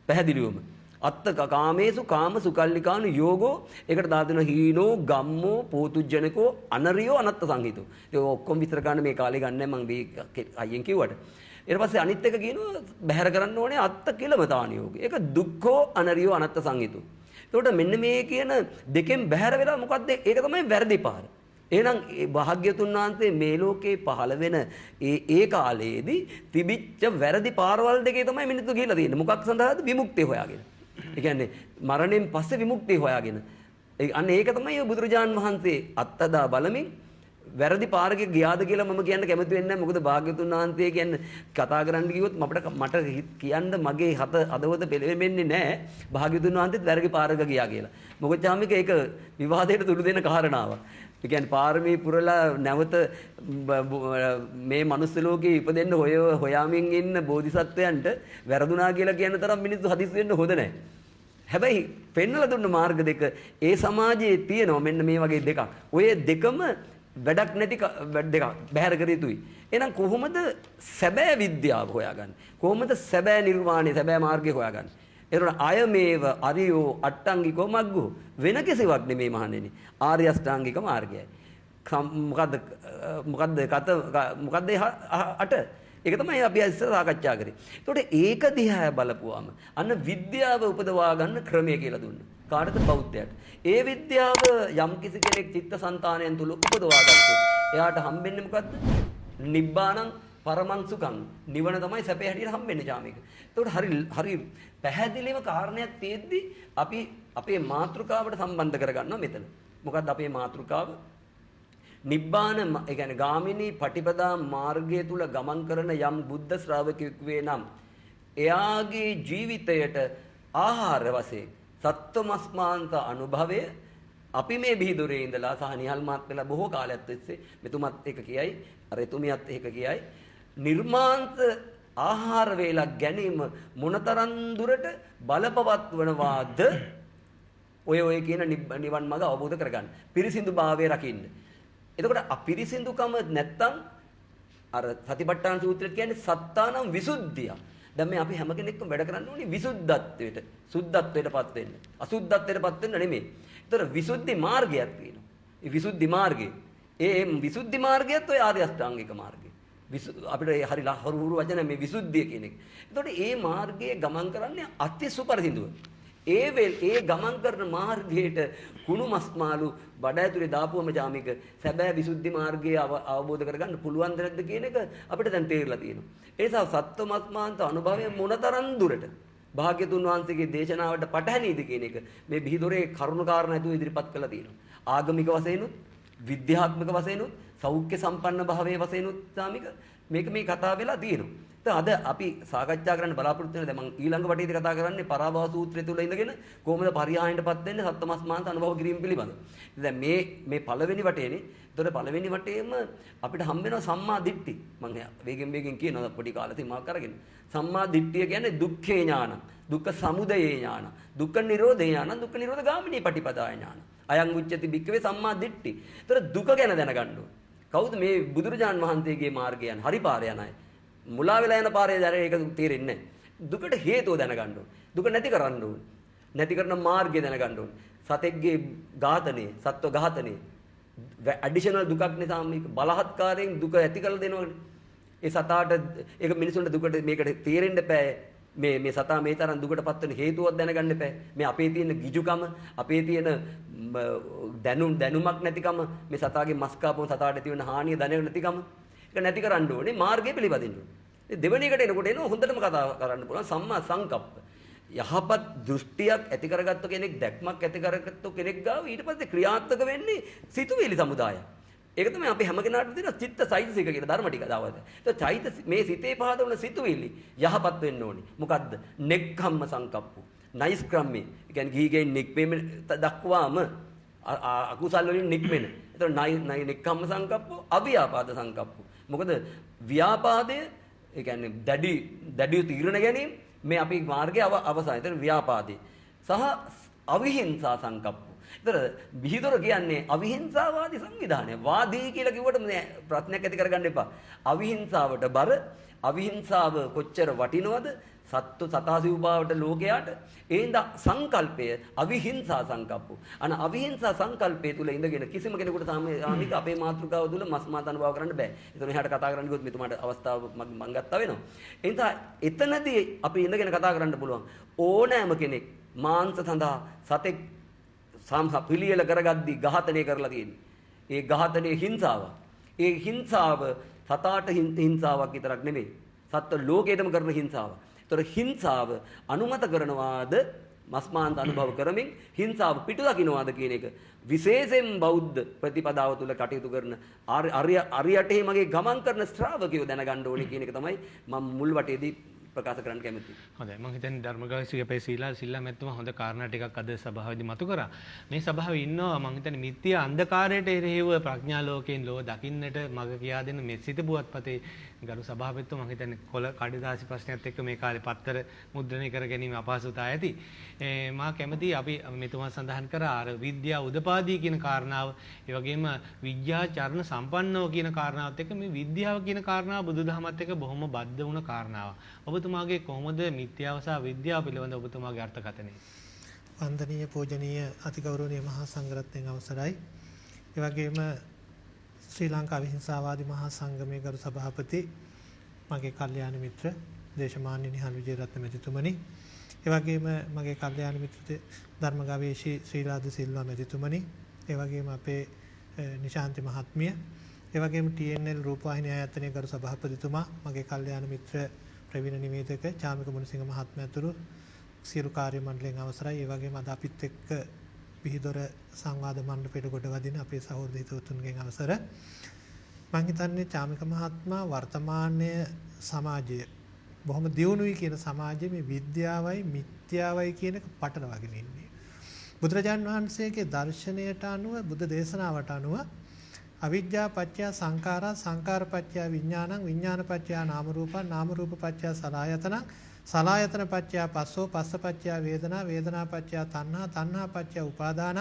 පැහැදිලිවම. අත්ත කාමේසු කාම සුකල්ලිකානු යෝගෝ ඒකට දාලා දෙනවා හීනෝ ගම්මෝ පෝතුජ්ජනකෝ අනරියෝ අනත්ත සංහිතෝ. ඒක ඔක්කොම විතර ගන්න මේ කාලේ ගන්නෑ මම මේ අයියෙන් කිව්වට. ඊට පස්සේ අනිත් එක කියනවා බහැර කරන්න ඕනේ අත්ත කිලමතාන යෝගය. ඒක දුක්ඛෝ අනරියෝ අනත්ත සංහිතෝ. එතකොට මෙන්න මේ කියන දෙකෙන් බහැර වෙලා මොකද්ද? ඒක තමයි වැරදි පාර. එහෙනම් භාග්‍යතුන් වහන්සේ මේ ලෝකේ පහළ වෙන ඒ කාලයේදී තිබිච්ච වැරදි පාරවල් දෙකේ තමයි මිනිස්සු ගිහිලා තියෙන්නේ. මොකක් සඳහාද? විමුක්තිය හොයාගෙන. ඒ කියන්නේ මරණයෙන් පස්සේ විමුක්තිය හොයාගෙන. අන්න ඒක තමයි බුදුරජාන් වහන්සේ අත්තදා බලමින් වැරදි පාරක ගියාද කියලා මම කියන්න කැමති වෙන්නේ නැහැ. මොකද භාග්‍යතුන් වහන්සේ කියන්නේ කතා කරන්න කිව්වොත් මට කියන්න මගේ හදවත පෙළෙන්නේ නැහැ. භාග්‍යතුන් වහන්සේත් වැරදි පාරක ගියා කියලා. මොකද චාමික ඒක විවාදයට තුඩු දෙන කාරණාවක්. ඒ කියන්නේ පාරමී පුරලා නැවත මේ මනුස්ස ලෝකේ ඉපදෙන්න හොයාමින් ඉන්න බෝධිසත්වයන්ට වැරදුනා කියලා කියන තරම් මිනිස්සු හදිස් වෙන්න හොඳ නැහැ. හැබැයි පෙන්වලා දුන්න මාර්ග දෙක ඒ සමාජයේ තියෙනවා මෙන්න මේ වගේ දෙකක්. ඔය දෙකම වැඩක් නැති දෙකක් බැහැර කර යුතුයි. එහෙනම් කොහොමද සැබෑ විද්‍යාව හොයාගන්නේ? කොහොමද සැබෑ නිර්වාණය සැබෑ මාර්ගය හොයාගන්නේ? එතකොට අයමේව අරියෝ අට්ටංගිකෝ මග්ගෝ වෙන කිසිවක් නෙමෙයි මහණෙනි. ආර්ය අෂ්ටාංගික මාර්ගයයි. මොකද්ද අට? ඒක තමයි අපි ඉස්සර සාකච්ඡා කරේ. එතකොට ඒක දිහා බලපුවාම අන්න විද්‍යාව උපදවා ගන්න ක්‍රමය කියලා දුන්නා. කාටද? බෞද්ධයට. ඒ විද්‍යාව යම් කිසි කෙනෙක් චිත්තසංතානයන් තුල උපදවා ගත්තොත් එයාට හම්බෙන්නේ මොකද්ද? නිබ්බාණං පරමං සුඛං. නිවන තමයි සැපේ හැටියට හම්බෙන්නේ ජාමික. ඒකට හරි පැහැදිලිව කාරණයක් තියෙද්දි අපි අපේ මාතෘකාවට සම්බන්ධ කරගන්නවා මෙතන. මොකද්ද අපේ මාතෘකාව? නිබ්බාන ඒ කියන්නේ ගාමිනී පටිපදා මාර්ගය තුල ගමන් කරන යම් බුද්ධ ශ්‍රාවකෙක් වේ නම් එයාගේ ජීවිතයට ආහාර වශයෙන් සත්වමස්මාන්ත අනුභවය අපි මේ බිහිදොරේ ඉඳලා සහ නිහල් මාත්මලා බොහෝ කාලයක් තිස්සේ මෙතුමත් එක කියයි අර එතුමියත් එක කියයි නිර්මාන්ත ආහාර වේලක් ගැනීම මොනතරම් දුරට බලපවත්වනවාද ඔය කියන නිවන් මඟ අවබෝධ කරගන්න. පිරිසිදු භාවය රකින්න. එතකොට අපිරිසිදුකම නැත්තම් අර සතිපට්ඨාන සූත්‍රය කියන්නේ සත්තානම් විසුද්ධිය. දැන් මේ අපි හැම කෙනෙක්ම වැඩ කරන්න ඕනේ විසුද්ධත්වයට, සුද්ධත්වයටපත් වෙන්න. අසුද්ධත්වයටපත් වෙන්න නෙමෙයි. ඒතර විසුද්ධි මාර්ගයක් තියෙනවා. ඒ විසුද්ධි මාර්ගය. ඒ විසුද්ධි මාර්ගයත් ඔය ආර්ය අෂ්ටාංගික මාර්ගය. අපිට හරි ලහරු වචන මේ විසුද්ධිය කියන එක. එතකොට මේ මාර්ගයේ ගමන් කරන්නේ අති සුපරිසිදුව. ඒ ගමන් කරන මාර්ගයට කුණු මස් මාළු බඩ ඇතුලේ දාපුවම ජාමික සැබෑ විසුද්ධි මාර්ගය අවබෝධ කරගන්න පුළුවන් ද නැද්ද කියන එක අපිට දැන් තේරලා තියෙනවා. ඒ නිසා සත්වමස්මාන්ත අනුභවය මොනතරම් දුරට භාග්‍යතුන් වහන්සේගේ දේශනාවට පටහැනිද කියන එක මේ බිහිදොරේ කරුණු කාරණා ඇතුළු ඉදිරිපත් කරලා තියෙනවා. ආගමික වශයෙන්ුත් විද්‍යාත්මක වශයෙන්ුත් සෞඛ්‍ය සම්පන්න භාවයේ වශයෙන්ුත් ජාමික මේක මේ කතා වෙලා තියෙනවා. අද අපි සාකච්ඡා කරන්න බලාපොරොත්තු වෙන දැන් මම ඊළඟ වටේදී කතා කරන්නේ පරාභව සූත්‍රය තුල ඉඳගෙන කොහොමද පරිහායයටපත් වෙන්නේ සත්ත්වමස්මාන්ත අනුභව කිරීම පිළිබඳ. දැන් මේ පළවෙනි වටේනේ. ඒතකොට පළවෙනි වටේම අපිට හම්බ වෙනවා සම්මා දිට්ඨි. මම වේගෙන් කියනවා පොඩි කාලෙදී මාක් කරගෙන. සම්මා දිට්ඨිය කියන්නේ දුක්ඛේ ඥාන, දුක්ඛ සමුදයේ ඥාන, දුක්ඛ නිරෝධේ ඥාන, දුක්ඛ නිරෝධ ගාමිනී පටිපදාය ඥාන. අයං උච්චති භික්ඛවේ සම්මා දිට්ඨි. ඒතකොට දුක ගැන දැනගන්න ඕනේ. කවුද මේ බුදුරජාන් වහන්සේගේ මාර්ගය යන හරි පාර යන අය? මුලා වෙලා යන පාරේ දැරේ ඒක තේරෙන්නේ නැහැ. දුකට හේතුව දැනගන්න ඕනේ. දුක නැති කරන්න ඕනේ. නැති කරන මාර්ගය දැනගන්න ඕනේ. සතෙක්ගේ ඝාතනය, සත්ව ඝාතනය ඇඩිෂනල් දුකක් නිසා මේක බලහත්කාරයෙන් දුක ඇති කරලා දෙනවනේ. ඒ සතාට ඒක මිනිසුන්ට දුකට මේකට තේරෙන්න බෑ. මේ සතා මේ තරම් දුකටපත් වෙන හේතුවක් දැනගන්න බෑ. මේ අපේ තියෙන ගිජුකම, අපේ තියෙන දැනුමක් නැතිකම, මේ සතාගේ මස් කාපුවම සතාට ඇති වෙන හානිය දැනෙන්නේ නැතිකම ඒක නැති කරන්න ඕනේ. මාර්ගය පිළිපදින්න ඕනේ. දෙවෙනි එකට එනකොට එනවා හොඳටම කතා කරන්න පුළුවන් සම්මා සංකප්ප. යහපත් දෘෂ්ටියක් ඇති කරගත්ත කෙනෙක්, දැක්මක් ඇති කරගත්ත කෙනෙක් ගාව ඊට පස්සේ ක්‍රියාත්මක වෙන්නේ සිතුවිලි සමුදායක්. ඒක තමයි අපි හැම කෙනාටම තියෙන චිත්ත සයිතසික කියන ධර්ම ටික දාවද. ඒක මේ සිතේ පහදවන සිතුවිලි යහපත් වෙන්න ඕනේ. මොකද්ද? නෙක්ඛම්ම සංකප්පු. නයිස්ක්‍රම්මේ. ඒ කියන්නේ ගිහිගෙන් නික්මෙම දක්වාම අකුසල් වලින් නික්මෙන. ඒතකොට නෙක්ඛම්ම සංකප්පු, අව්‍යාපාද සංකප්පු. මොකද ව්‍යාපාදය ඒ කියන්නේ දැඩි තීරණ ගැනීම මේ අපි මාර්ගයේ අවසානය. ඒතර ව්‍යාපාදේ සහ අවිහිංසා සංකප්ප. ඒතර බිහිදොර කියන්නේ අවිහිංසාවාදී සංවිධානය. වාදී කියලා කිව්වට ප්‍රශ්නයක් ඇති කරගන්න එපා. අවිහිංසාවට බර අවිහිංසාව කොච්චර වටිනවද? සතාසිව්භාවට ලෝකයාට ඒඳ සංකල්පය අවිහිංසා සංකප්පු. අන අවිහිංසා සංකල්පය තුල ඉඳගෙන කිසිම කෙනෙකුට සාමික අපේ මාතෘකාව තුල මස් මාත අනුභව කරන්න බෑ. ඒතන එහාට කතා කරන්න ගියොත් මෙතුමාට අවස්ථාව මම ගත්තා වෙනවා. ඒ නිසා එතනදී අපි ඉඳගෙන කතා කරන්න පුළුවන් ඕනෑම කෙනෙක් මාංශ සඳහා සතෙක් පිළියෙල කරගද්දී ඝාතනය කරලා තියෙන්නේ. ඒ ඝාතනයේ හිංසාව. ඒ හිංසාව සතාට හිංසාවක් විතරක් නෙමෙයි. සත්ත්ව ලෝකයටම කරන හිංසාව. ඒතර හිංසාව අනුමත කරනවාද මස්මාන්ත අනුභව කරමින් හිංසාව පිටු දකින්නවාද කියන එක විශේෂයෙන් බෞද්ධ ප්‍රතිපදාව තුළ කටයුතු කරන අරියටේ මගේ ගමන් කරන ශ්‍රාවකයෝ දැනගන්න ඕනේ කියන එක තමයි මම මුල් වටේදී ප්‍රකාශ කරන්න කැමතියි. හොඳයි මම හිතන්නේ ධර්මගාමී අපේ සිල්ලා මැතිතුමා හොඳ කාරණා ටිකක් අද සභාවේදී මතු කරා. මේ සභාවේ ඉන්නවා මම හිතන්නේ මිත්‍ය අන්ධකාරයට එරෙහිව ප්‍රඥා ලෝකයෙන් ලෝ දකින්නට මඟ කියා දෙන මේ සිත පුවත්පතේ ගරු සභාපතිතුමා මම හිතන්නේ කොළ කඩදාසි ප්‍රශ්නයත් එක්ක මේ කාලේ පත්තර මුද්‍රණය කර ගැනීම අපහසුතාවය ඇති. මා කැමතියි අපි මෙතුමා සඳහන් කරා අර විද්‍යා උදපාදී කියන කාරණාව, ඒ වගේම විද්‍යා චරණ සම්පන්නව කියන කාරණාවත් එක්ක මේ විද්‍යාව කියන කාරණාව බුදුදහමත් එක්ක බොහොම බද්ධ වුණ කාරණාවක්. ඔබතුමාගේ කොහොමද මිත්‍යාව සහ විද්‍යාව පිළිබඳ ඔබතුමාගේ අර්ථකථනය? වන්දනීය පූජනීය අතිගෞරවනීය මහා සංඝරත්නයන් අවසරයි. ඒ වගේම ශ්‍රී ලංකා විහිංසාවාදී මහා සංගමේ ගරු සභාපති මගේ කල්යාණ මිත්‍ර දේශමාන්‍ය නිහාල් විජේරත්න මැතිතුමනි, ඒ වගේම මගේ කල්යාණ මිත්‍ර ධර්මගවේෂී ශ්‍රීලාද සිල්වා මැතිතුමනි, ඒ වගේම අපේ නිශාන්ති මහත්මිය, ඒ වගේම TNL රූපවාහිනී ආයතනයේ ගරු සභාපතිතුමා, මගේ කල්යාණ මිත්‍ර ප්‍රවීණ නිවේදක චාමික මුණසිංහ මහත්මයා ඇතුළු සියලු කාර්ය මණ්ඩලයෙන් අවසරයි. ඒ වගේම අද අපිත් එක්ක පිහිදොර සංවාද මණ්ඩපයට ගොඩ වදින අපේ සහෝදර හිතවතුන්ගෙන් අවසර. මම හිතන්නේ චාමික මහත්මයා වර්තමානයේ සමාජය බොහොම දියුණුවයි කියන සමාජයේ මේ විද්‍යාවයි මිත්‍යාවයි කියන එක පටලවාගෙන ඉන්නේ. බුදුරජාන් වහන්සේගේ දර්ශනයට අනුව බුද්ධ දේශනාවට අනුව අවිද්‍යා පත්‍ය සංඛාරා සංඛාර පත්‍ය විඥානං විඥාන පත්‍ය නාම රූපං නාම රූප පත්‍ය සලආයතනං සලආයතන පත්‍ය පස්සෝ පස්ස පත්‍ය වේදනා වේදනා පත්‍ය තණ්හා තණ්හා පත්‍ය උපාදානං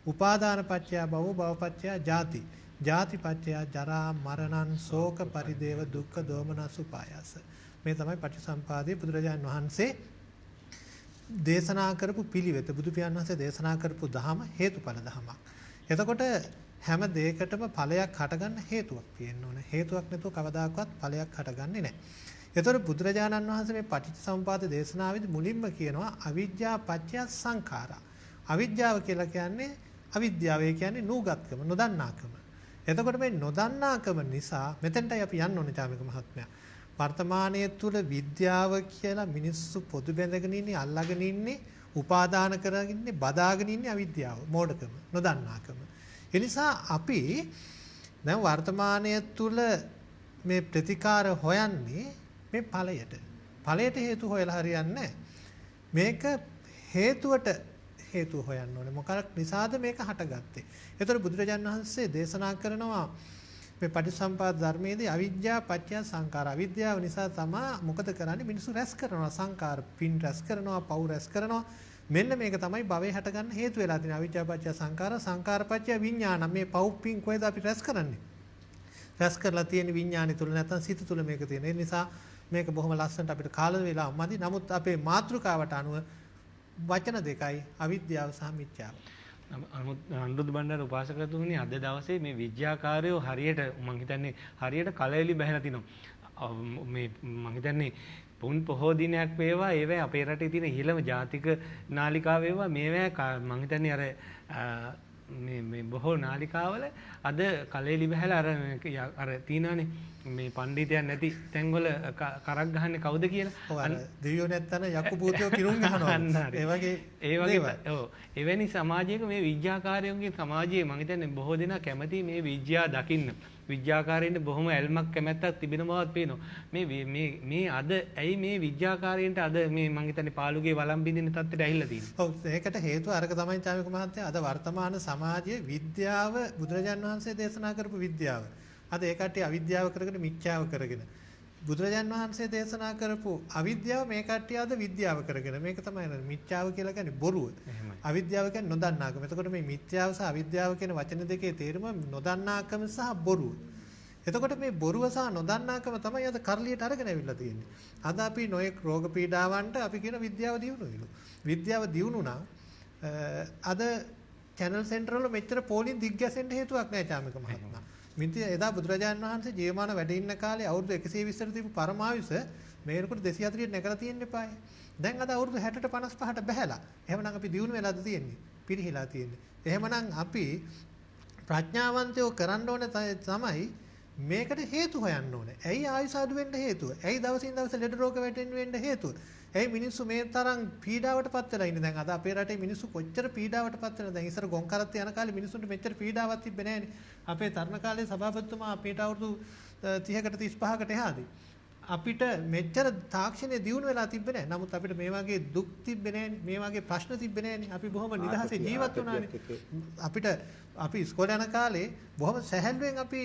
උපාදාන පත්‍ය භව භව පත්‍ය ජාති ජාති පත්‍ය ජරා මරණං ශෝක පරිදේව දුක්ඛ දෝමනස් උපායාස. මේ තමයි පටිසම්පාදයේ බුදුරජාන් වහන්සේ දේශනා කරපු පිළිවෙත. බුදු පියාණන් වහන්සේ දේශනා කරපු ධහම හේතුඵල ධහමක්. එතකොට හැම දෙයකටම ඵලයක් හටගන්න හේතුවක් තියෙන්න ඕනේ. හේතුවක් නැතුව කවදාකවත් ඵලයක් හටගන්නේ නැහැ. එතකොට බුදුරජාණන් වහන්සේ මේ පටිච්චසමුපාද දේශනාවේදී මුලින්ම කියනවා අවිජ්ජා පත්‍ය සංඛාරා. අවිජ්ජාව කියලා කියන්නේ අවිද්‍යාව, ඒ කියන්නේ නූගත්කම, නොදන්නාකම. එතකොට මේ නොදන්නාකම නිසා මෙතෙන්ටයි අපි යන්න ඕනේ චාමික මහත්මයා. වර්තමානයේ තුල විද්‍යාව කියලා මිනිස්සු පොදු බැඳගෙන ඉන්නේ, අල්ලාගෙන ඉන්නේ, උපාදාන කරගෙන ඉන්නේ, බදාගෙන ඉන්නේ අවිද්‍යාව, මෝඩකම, නොදන්නාකම. ඒ නිසා අපි දැන් වර්තමානයේ තුල මේ ප්‍රතිකාර හොයන්නේ මේ ඵලයට. ඵලයට හේතු හොයලා හරියන්නේ මේක හේතුවට හේතු හොයන්න ඕනේ. මොකක් නිසාද මේක හටගත්තේ? ඒතර බුදුරජාණන් වහන්සේ දේශනා කරනවා මේ පටිච්චසමුපාද ධර්මයේදී අවිද්‍යාව පත්‍ය සංඛාර. අවිද්‍යාව නිසා තමයි මොකද කරන්නේ? මිනිස්සු රැස් කරනවා සංඛාර, පින් රැස් කරනවා, පව් රැස් කරනවා. මෙන්න මේක තමයි භවයේ හටගන්න හේතු වෙලා තියෙන. අවිද්‍යාව පත්‍ය සංඛාර, සංඛාර පත්‍ය විඥාන. මේ පව් පින් කොහෙද අපි රැස් කරන්නේ? රැස් කරලා තියෙන විඥානය තුල නැත්නම් සිත තුල මේක තියෙන. ඒ නිසා මේක බොහොම ලස්සනට අපිට කාල වේලා මදි. නමුත් අපේ මාතෘකාවට අනුව වචන දෙකයි අවිද්‍යාව සහ මිත්‍යාව. අනුරුද්ධ බණ්ඩාර උපාසකතුමනි, අද දවසේ මේ විද්‍යාකාරයෝ හරියට මම හිතන්නේ හරියට කලෙලි බහැලා තිනවා. මේ මම හිතන්නේ පුන් පොහෝ දිනයක් වේවා, ඒවැ අපේ රටේ තියෙන ඉහළම ජාතික නාලිකාව වේවා, මේවැ මම හිතන්නේ අර මේ බොහෝ නාලිකාවල අද කලෙලි බහැලා අර තියනනේ මේ පඬිතයන් නැති තැන්වල කරක් ගහන්නේ කවුද කියලා. ඔව් අර දෙවියෝ නැත්තන යක්කු භූතයෝ කිරුම් ගහනවා. ඒ වගේ ඔව් එවැනි සමාජයක මේ විද්‍යාකාරයන්ගේ සමාජයේ මම හිතන්නේ බොහෝ දෙනා කැමති මේ විද්‍යාව දකින්න. විද්‍යාකාරයින්ට බොහොම ඇල්මක් කැමැත්තක් තිබෙන බවත් පේනවා. මේ අද ඇයි මේ විද්‍යාකාරයින්ට අද මේ මම හිතන්නේ පාළුගේ වළම් බින්දින තත්ත්වයට ඇහිලා තියෙන්නේ. ඔව් ඒකට හේතුව අරක තමයි චාමික මහත්තයා. අද වර්තමාන සමාජයේ විද්‍යාව බුදුරජාන් වහන්සේ දේශනා කරපු විද්‍යාව. අද ඒ කට්ටිය අවිද්‍යාව කරගෙන මිත්‍යාව කරගෙන. බුදුරජාන් වහන්සේ දේශනා කරපු අවිද්‍යාව මේ කට්ටිය අද විද්‍යාව කරගෙන. මේක තමයි මිත්‍යාව කියලා කියන්නේ බොරුව. අවිද්‍යාව කියන්නේ නොදන්නාකම. එතකොට මේ මිත්‍යාව සහ අවිද්‍යාව කියන වචන දෙකේ තේරුම නොදන්නාකම සහ බොරුව. එතකොට මේ බොරුව සහ නොදන්නාකම තමයි අද කරලියට අරගෙන ඇවිල්ලා තියෙන්නේ. අද අපි නොයෙක් රෝග පීඩාවන්ට අපි කියන විද්‍යාව දියුණුවිලු. විද්‍යාව දියුණු නම් අද channel center වල මෙච්චර පොලින් දිග්ගැසෙන්න හේතුවක් නැහැ චාමික මහත්මයා. මිත්‍ය එදා බුදුරජාණන් වහන්සේ ජීවමාන වැඩ ඉන්න කාලේ අවුරුදු 120ට තිබු පරමායුෂ මේනකොට 240ට නැගලා තියෙන්න එපායි. දැන් අද අවුරුදු 60ට 55ට බහැලා. එහෙමනම් අපි දියුණු වෙලාද තියෙන්නේ? පිරිහිලා තියෙන්නේ. එහෙමනම් අපි ප්‍රඥාවන්තයෝ කරන්න ඕනේ තමයි මේකට හේතු හොයන්න ඕනේ. ඇයි ආයුෂ අඩු වෙන්න හේතුව? ඇයි දවසින් දවස ලෙඩ රෝග වෙන්න හේතුව? ඇයි මිනිස්සු මේ තරම් පීඩාවට පත් වෙලා ඉන්නේ? දැන් අද අපේ රටේ මිනිස්සු කොච්චර පීඩාවට පත් වෙනවද? දැන් ඉස්සර ගොන් කරත් යන කාලේ මිනිස්සුන්ට මෙච්චර පීඩාවක් තිබ්බේ නැහැනේ. අපේ තරුණ කාලේ සභාපතිතුමා අපිට අවුරුදු 30කට 35කට එහාදී අපිට මෙච්චර තාක්ෂණය දියුණු වෙලා තිබ්බේ නැහැ. නමුත් අපිට මේ වගේ දුක් තිබ්බේ නැහැනේ. මේ වගේ ප්‍රශ්න තිබ්බේ නැහැනේ. අපි බොහොම නිදහසේ ජීවත් වුණානේ. අපි ඉස්කෝලේ යන කාලේ බොහොම සැහැල්ලුවෙන් අපි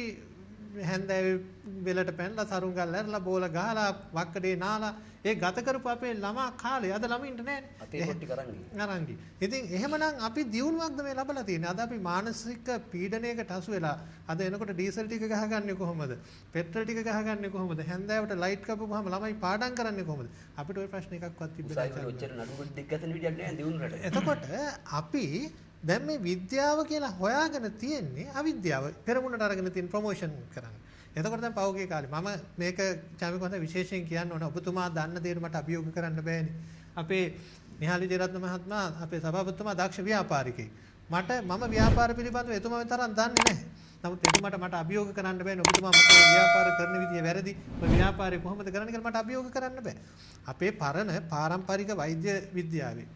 හැන්දෑවේ වෙලට පැනලා සරුංගල් ඇරලා බෝල ගහලා වක්කඩේ නාලා ඒ ගත කරපු අපේ ළමා කාලේ අද ළමින්ට නැහැනේ. අතේ කොට්ටි කරන්නේ. ඉතින් එහෙමනම් අපි දියුණුවක්ද මේ ලබලා තියෙන්නේ? අද අපි මානසික පීඩනයකට හසු වෙලා අද එනකොට ඩීසල් ටික ගහගන්නේ කොහොමද? පෙට්‍රල් ටික ගහගන්නේ කොහොමද? හැන්දෑවට ලයිට් කපපුවාම ළමයි පාඩම් කරන්නේ කොහොමද? අපිට ওই ප්‍රශ්න එකක්වත් තිබෙන්නේ නැහැ. ඔච්චර නඩු ටික ගතන විදියක් නෑ දියුණු රට. එතකොට අපි දැන් මේ විද්‍යාව කියලා හොයාගෙන තියෙන්නේ අවිද්‍යාව පෙරමුණට අරගෙන තියෙන ප්‍රොමෝෂන් කරන්නේ. එතකොට දැන් පෞගේ කාලේ මම මේක චාමික මහතා විශේෂයෙන් කියන්න ඕන. ඔබතුමා දන්න දේට මට අභියෝග කරන්න බෑනේ. අපේ නිහාල් විජේරත්න මහත්මයා අපේ සභාපතිතුමා දක්ෂ ව්‍යාපාරිකයෙක්. මම ව්‍යාපාර පිළිබඳව එතුමා තරම් දන්නේ නැහැ. නමුත් එතුමාට මට අභියෝග කරන්න බෑනේ. ඔබතුමා මට ව්‍යාපාර කරන විදිය වැරදි. ඔය ව්‍යාපාරේ කොහොමද කරන්නේ කියලා මට අභියෝග කරන්න බෑ. අපේ පරණ පාරම්පරික වෛද්‍ය විද්‍යාවේ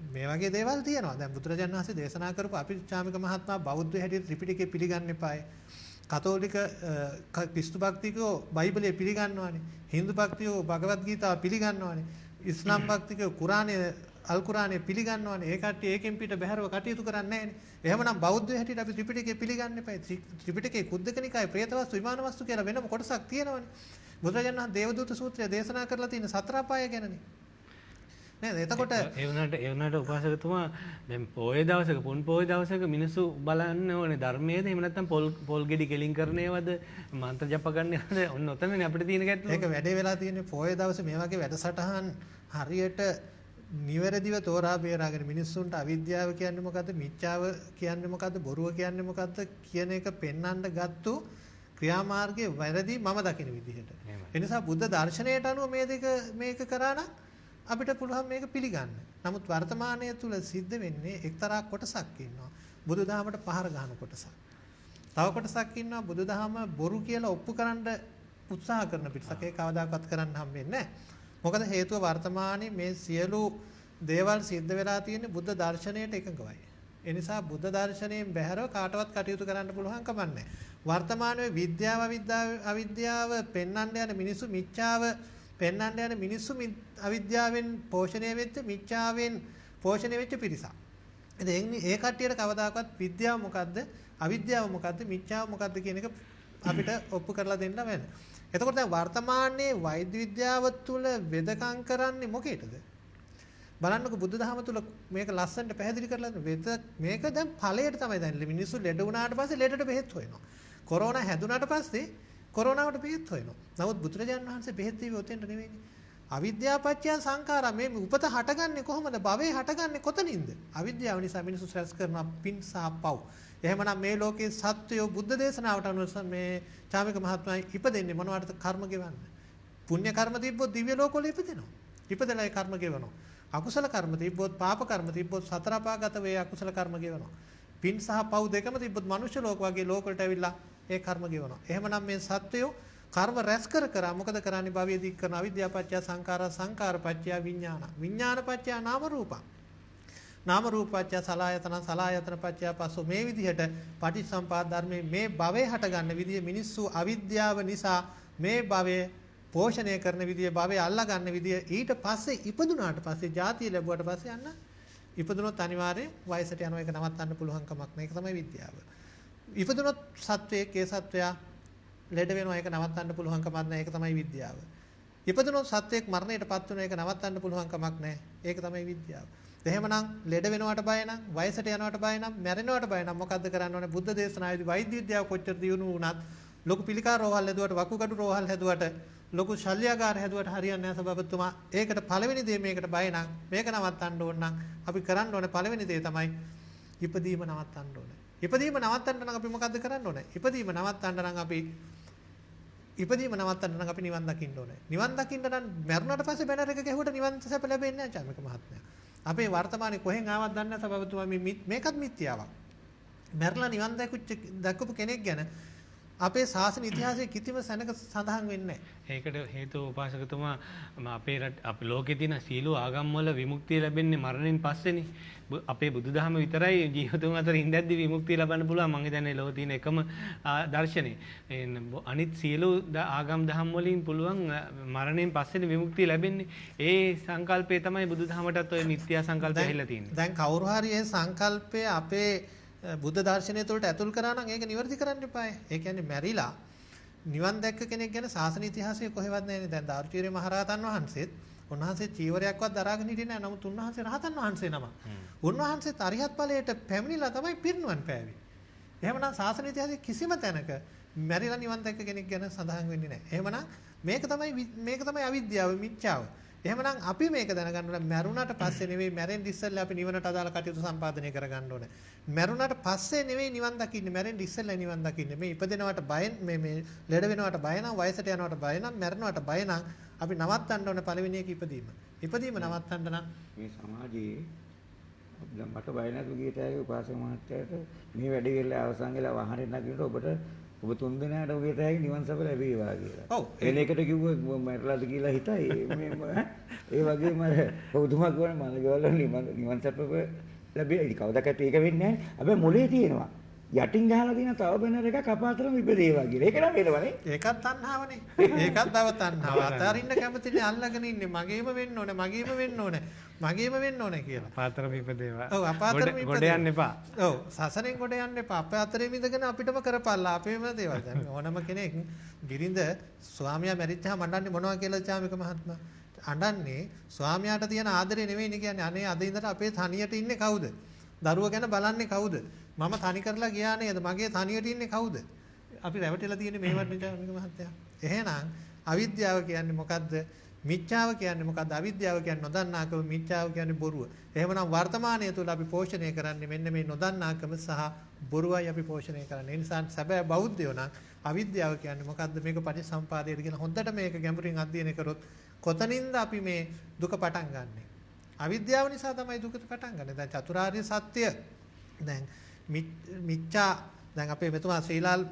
මේ වගේ දේවල් තියෙනවා. දැන් බුදුරජාණන් වහන්සේ දේශනා කරපු අපිච්චාමික මහත්මයා බෞද්ධ හැටියට ත්‍රිපිටකය පිළිගන්න එපායි. කතෝලික ක්‍රිස්තු භක්තිකෝ බයිබලය පිළිගන්නවානේ. හින්දු භක්තිකෝ භගවත් ගීතාව පිළිගන්නවානේ. ඉස්ලාම් භක්තිකෝ කුරානය අල් කුරානය පිළිගන්නවානේ. ඒ කට්ටිය ඒකෙන් පිට බැහැරව කටයුතු කරන්නේ නැහැනේ. එහෙමනම් බෞද්ධ හැටියට අපි ත්‍රිපිටකය පිළිගන්න එපායි. ත්‍රිපිටකයේ කුද්දක නිකායේ ප්‍රේත වස්තු විමාන වස්තු කියලා වෙනම කොටසක් තියෙනවානේ. බුදුරජාණන් වහන්සේ දේවදූත සූත්‍රය දේශනා කරලා තියෙන සතර අපාය ගැනනේ. නේද? එතකොට ඒ වුණාට උපාසකතුමා දැන් පොයේ දවසක පුන් පොයේ දවසක මිනිස්සු බලන්න ඕනේ ධර්මයේද එහෙම නැත්නම් පොල් ගෙඩි කෙලින් කරනේවද මන්ත්‍ර ජප ගන්නේවද ඔන්න ඔතනනේ අපිට තියෙන ගැටලුව. ඒක වැඩේ වෙලා තියෙන්නේ පොයේ දවසේ මේ වගේ වැඩසටහන් හරියට නිවැරදිව තෝරා බේරාගෙන මිනිස්සුන්ට අවිද්‍යාව කියන්නේ මොකද්ද මිච්ඡාව කියන්නේ මොකද්ද බොරුව කියන්නේ මොකද්ද කියන එක පෙන්වන්න ගත්තු ක්‍රියාමාර්ගයේ වැරදි මම දකින විදිහට. ඒ නිසා බුද්ධ දර්ශනයට අනුව මේක කරා නම් අපිට පුළුවන් මේක පිළිගන්න. නමුත් වර්තමානයේ තුල සිද්ධ වෙන්නේ එක්තරා කොටසක් ඉන්නවා. බුදුදහමට පහර ගන්න කොටසක්. තව කොටසක් ඉන්නවා බුදුදහම බොරු කියලා ඔප්පු කරන්න උත්සාහ කරන පිටසක්. ඒක කවදාකවත් කරන්න හම්බෙන්නේ නැහැ. මොකද හේතුව වර්තමානයේ මේ සියලු දේවල් සිද්ධ වෙලා තියෙන්නේ බුද්ධ දර්ශනයට එකඟවයි. ඒ නිසා බුද්ධ දර්ශනයෙන් බැහැරව කාටවත් කටයුතු කරන්න පුළුවන් කමක් නැහැ. වර්තමානයේ විද්‍යාව අවිද්‍යාව පෙන්වන්න යන මිනිස්සු මිච්ඡාව පෙන්වන්න යන මිනිස්සු අවිද්‍යාවෙන් පෝෂණය වෙච්ච මිච්ඡාවෙන් පෝෂණය වෙච්ච පිරිසක්. ඉතින් ඒ කට්ටියට කවදාකවත් විද්‍යාව මොකද්ද අවිද්‍යාව මොකද්ද මිච්ඡාව මොකද්ද කියන එක අපිට ඔප්පු කරලා දෙන්න වෙනවා. එතකොට දැන් වර්තමානයේ වෛද්‍ය විද්‍යාව තුළ වෙදකම් කරන්නේ මොකේද? බලන්නකො බුදුදහම තුළ මේක ලස්සනට පැහැදිලි කරලා මේක දැන් ඵලයට තමයි දැන් මිනිස්සු ලෙඩ වුණාට පස්සේ ලෙඩට බෙහෙත් හොයනවා. කොරෝනා හැදුනාට පස්සේ කොරෝනාවට බෙහෙත් හොයනවා. නමුත් බුදුරජාණන් වහන්සේ බෙහෙත් දීවේ උතෙන්ට නෙවෙයිනේ. අවිද්‍යාපච්චය සංඛාරා මේ උපත හටගන්නේ කොහොමද? භවයේ හටගන්නේ කොතනින්ද? අවිද්‍යාව නිසා මිනිස්සු සැස් කරන පින් සහ පව්. එහෙමනම් මේ ලෝකේ සත්වයෝ බුද්ධ දේශනාවට අනුව මේ චාමික මහත්මයා ඉපදෙන්නේ මොනවටද? කර්ම ගෙවන්න. පුණ්‍ය කර්ම තිබ්බොත් දිව්‍ය ලෝකවල ඉපදෙනවා. ඉපදලා ඒ කර්ම ගෙවනවා. අකුසල කර්ම තිබ්බොත් පාප කර්ම තිබ්බොත් සතර අපාගත වේ අකුසල කර්ම ගෙවනවා. පින් සහ පව් දෙකම තිබ්බොත් මනුෂ්‍ය ලෝක වගේ ලෝක වලට ඇවිල්ලා ඒ කර්ම ගෙවනවා. එහෙමනම් මේ සත්වයෝ කර්ම රැස් කර මොකද කරන්නේ? භවයේදී කරන අවිද්‍යාපච්චය සංඛාරා සංඛාරපච්චය විඥාන. විඥානපච්චය නාම රූපං. නාම රූපපච්චය සලආයතන සලආයතනපච්චය පස්සෝ මේ විදිහට පටිච්චසමුපාද ධර්මයේ මේ භවයේ හටගන්න විදිය මිනිස්සු අවිද්‍යාව නිසා මේ භවයේ පෝෂණය කරන විදිය භවයේ අල්ලා ගන්න විදිය ඊට පස්සේ ඉපදුනාට පස්සේ ජාතිය ලැබුවට පස්සේ යන්න ඉපදුනොත් අනිවාර්යෙන් වයසට යනවා. ඒක නවත්තන්න පුළුවන් කමක් නැහැ. ඒක තමයි විද්‍යාව. ඉපදුනොත් සත්වයේ කේ සත්වයා ලෙඩ වෙනවා. ඒක නවත්තන්න පුළුවන් කමක් නැහැ. ඒක තමයි විද්‍යාව. ඉපදුනොත් සත්වයක් මරණයටපත් වෙනවා. ඒක නවත්තන්න පුළුවන් කමක් නැහැ. ඒක තමයි විද්‍යාව. එහෙමනම් ලෙඩ වෙනවට බය නම්, වයසට යනවට බය නම්, මැරෙනවට බය නම් මොකද්ද කරන්න ඕනේ? බුද්ධ දේශනාවේදී වෛද්‍ය විද්‍යාව කොච්චර දියුණු වුණත් ලොකු පිළිකා රෝහල් හැදුවට, වකුගඩු රෝහල් හැදුවට, ලොකු ශල්‍යාගාර හැදුවට හරියන්නේ නැහැ සභාපතිතුමා. ඒකට පළවෙනි දේ මේකට බය නම්, මේක නවත්තන්න ඕන නම් අපි කරන්න ඕනේ පළවෙනි දේ තමයි ඉපදීම නවත්තන්න ඕනේ. ඉපදීම නවත්තන්න නම් අපි මොකද්ද කරන්න ඕනේ? ඉපදීම නවත්තන්න නම් අපි නිවන් දකින්න ඕනේ. නිවන් දකින්න නම් මරුණට පස්සේ බැනර් එක ගැහුවට නිවන් සැප ලැබෙන්නේ නැහැ චාමික මහත්මයා. අපේ වර්තමානයේ කොහෙන් ආවත් දන්නේ නැහැ සභාපතිතුමා මේකත් මිත්‍යාවක්. මැරලා නිවන් දැකපු කෙනෙක් ගැන අපේ ශාසන ඉතිහාසයේ කිසිම සැනක සඳහන් වෙන්නේ නැහැ. ඒකට හේතුව උපාසකතුමා අපේ අපේ ලෝකේ තියෙන සීල ආගම් වල විමුක්තිය ලැබෙන්නේ මරණයෙන් පස්සේනේ. අපේ බුදුදහම විතරයි ජීවිතුන් අතර ඉඳද්දි විමුක්තිය ලබන්න පුළුවන්. මම හිතන්නේ ලෝකේ තියෙන එකම දර්ශනේ. අනිත් සීල ආගම් දහම් වලින් පුළුවන් මරණයෙන් පස්සේනේ විමුක්තිය ලැබෙන්නේ. ඒ සංකල්පය තමයි බුදුදහමටත් ඔය මිත්‍යා සංකල්පය ඇහිලා තියෙන්නේ. දැන් කවුරු හරි ඒ සංකල්පය අපේ බුද්ධ දර්ශනය තුළට ඇතුල් කරා නම් ඒක නිවැරදි කරන්න එපායි. ඒ කියන්නේ මැරිලා නිවන් දැක්ක කෙනෙක් ගැන ශාසන ඉතිහාසයේ කොහෙවත් නැහැ. දැන් දාර්ශනික මහරහතන් වහන්සේත් උන්වහන්සේ චීවරයක්වත් දරාගෙන හිටියේ නැහැ. නමුත් උන්වහන්සේ රහතන් වහන්සේ නම. උන්වහන්සේ අරිහත් ඵලයට පැමිණිලා තමයි පිරිනුවන් පෑවේ. එහෙමනම් ශාසන ඉතිහාසයේ කිසිම තැනක මැරිලා නිවන් දැක්ක කෙනෙක් ගැන සඳහන් වෙන්නේ නැහැ. එහෙමනම් මේක තමයි අවිද්‍යාව මිච්ඡාව. එහෙමනම් අපි මේක දැනගන්න ඕනේ මරුණට පස්සේ නෙවෙයි මැරෙන්න ඉස්සෙල්ලා අපි නිවනට අදාළ කටයුතු සම්පාදනය කරගන්න ඕනේ. මරුණට පස්සේ නෙවෙයි නිවන් දකින්නේ මැරෙන්න ඉස්සෙල්ලා නිවන් දකින්නේ. මේ ඉපදෙනවට බය මේ ලෙඩ වෙනවට බය නම් වයසට යනවට බය නම් මැරෙනවට බය නම් අපි නවත්තන්න ඕනේ පළවෙනි එක ඉපදීම. ඉපදීම නවත්තන්න නම් මේ සමාජයේ දැන් මට බය නැතුව ගියතයි උපාසක මහත්තයාට මේ වැඩේ වෙලා අවසන් වෙලා වාහනේ නගිනකොට ඔබට ඔබ තුන් දෙනාට ඔබට නිවන් සප ලැබේවා කියලා. ඔව්. එන එකට කිව්වොත් මරලාද කියලා හිතයි ඒ වගේම අර ඔබතුමා කියන මල ගෙවල් නිවන් සප ලැබෙයි. ඉතින් කවදාකවත් ඒක වෙන්නේ නැහැ. හැබැයි මොලේ තියෙනවා. යටින් ගහලා තියෙන තව බැනර් එකක් අපාතරම ඉපදේවා කියලා. ඒක නම් වෙනවනේ. ඒකත් තණ්හාවනේ. ඒකත් බව තණ්හාව. අතාරින්න කැමතිනේ අල්ලගෙන ඉන්නේ. මගේම වෙන්න ඕනේ, මගේම වෙන්න ඕනේ, මගේම වෙන්න ඕනේ කියලා. පාතරම ඉපදේවා. ඔව් අපාතරම ගොඩ යන්න එපා. ඔව් සසරෙන් ගොඩ යන්න එපා. අපේ අතරේ මිදගෙන අපිටම කරපල්ලා. අපේම දේවල්. දැන් ඕනම කෙනෙක් බිරිඳ ස්වාමියා මැරිච්චාම අඬන්නේ මොනවා කියලා චාමික මහත්මයා. අඬන්නේ ස්වාමියාට තියෙන ආදරේ නෙවෙයිනේ කියන්නේ. අනේ අද ඉඳලා අපේ තනියට ඉන්නේ කවුද? දරුවා ගැන බලන්නේ කවුද? මම තනි කරලා ගියා නේද? මගේ තනියට ඉන්නේ කවුද? අපි රැවටිලා තියෙන්නේ මේවට නේ මහත්තයා. එහෙනම් අවිද්‍යාව කියන්නේ මොකද්ද? මිච්ඡාව කියන්නේ මොකද්ද? අවිද්‍යාව කියන්නේ නොදන්නාකම, මිච්ඡාව කියන්නේ බොරුව. එහෙමනම් වර්තමානයේ තුල අපි පෝෂණය කරන්නේ මෙන්න මේ නොදන්නාකම සහ බොරුවයි අපි පෝෂණය කරන්නේ. ඒ නිසා සැබෑ බෞද්ධයෝ නම් අවිද්‍යාව කියන්නේ මොකද්ද? මේක පටිසම්පාදයට කියන හොඳට මේක ගැඹුරින් අධ්‍යයනය කරොත් කොතනින්ද අපි මේ දුක පටන් ගන්නෙ? අවිද්‍යාව නිසා තමයි දුක පටන් ගන්නෙ. දැන් චතුරාර්ය සත්‍ය දැන් මිච්ඡා දැන් අපේ මෙතුමා ශ්‍රීලාල්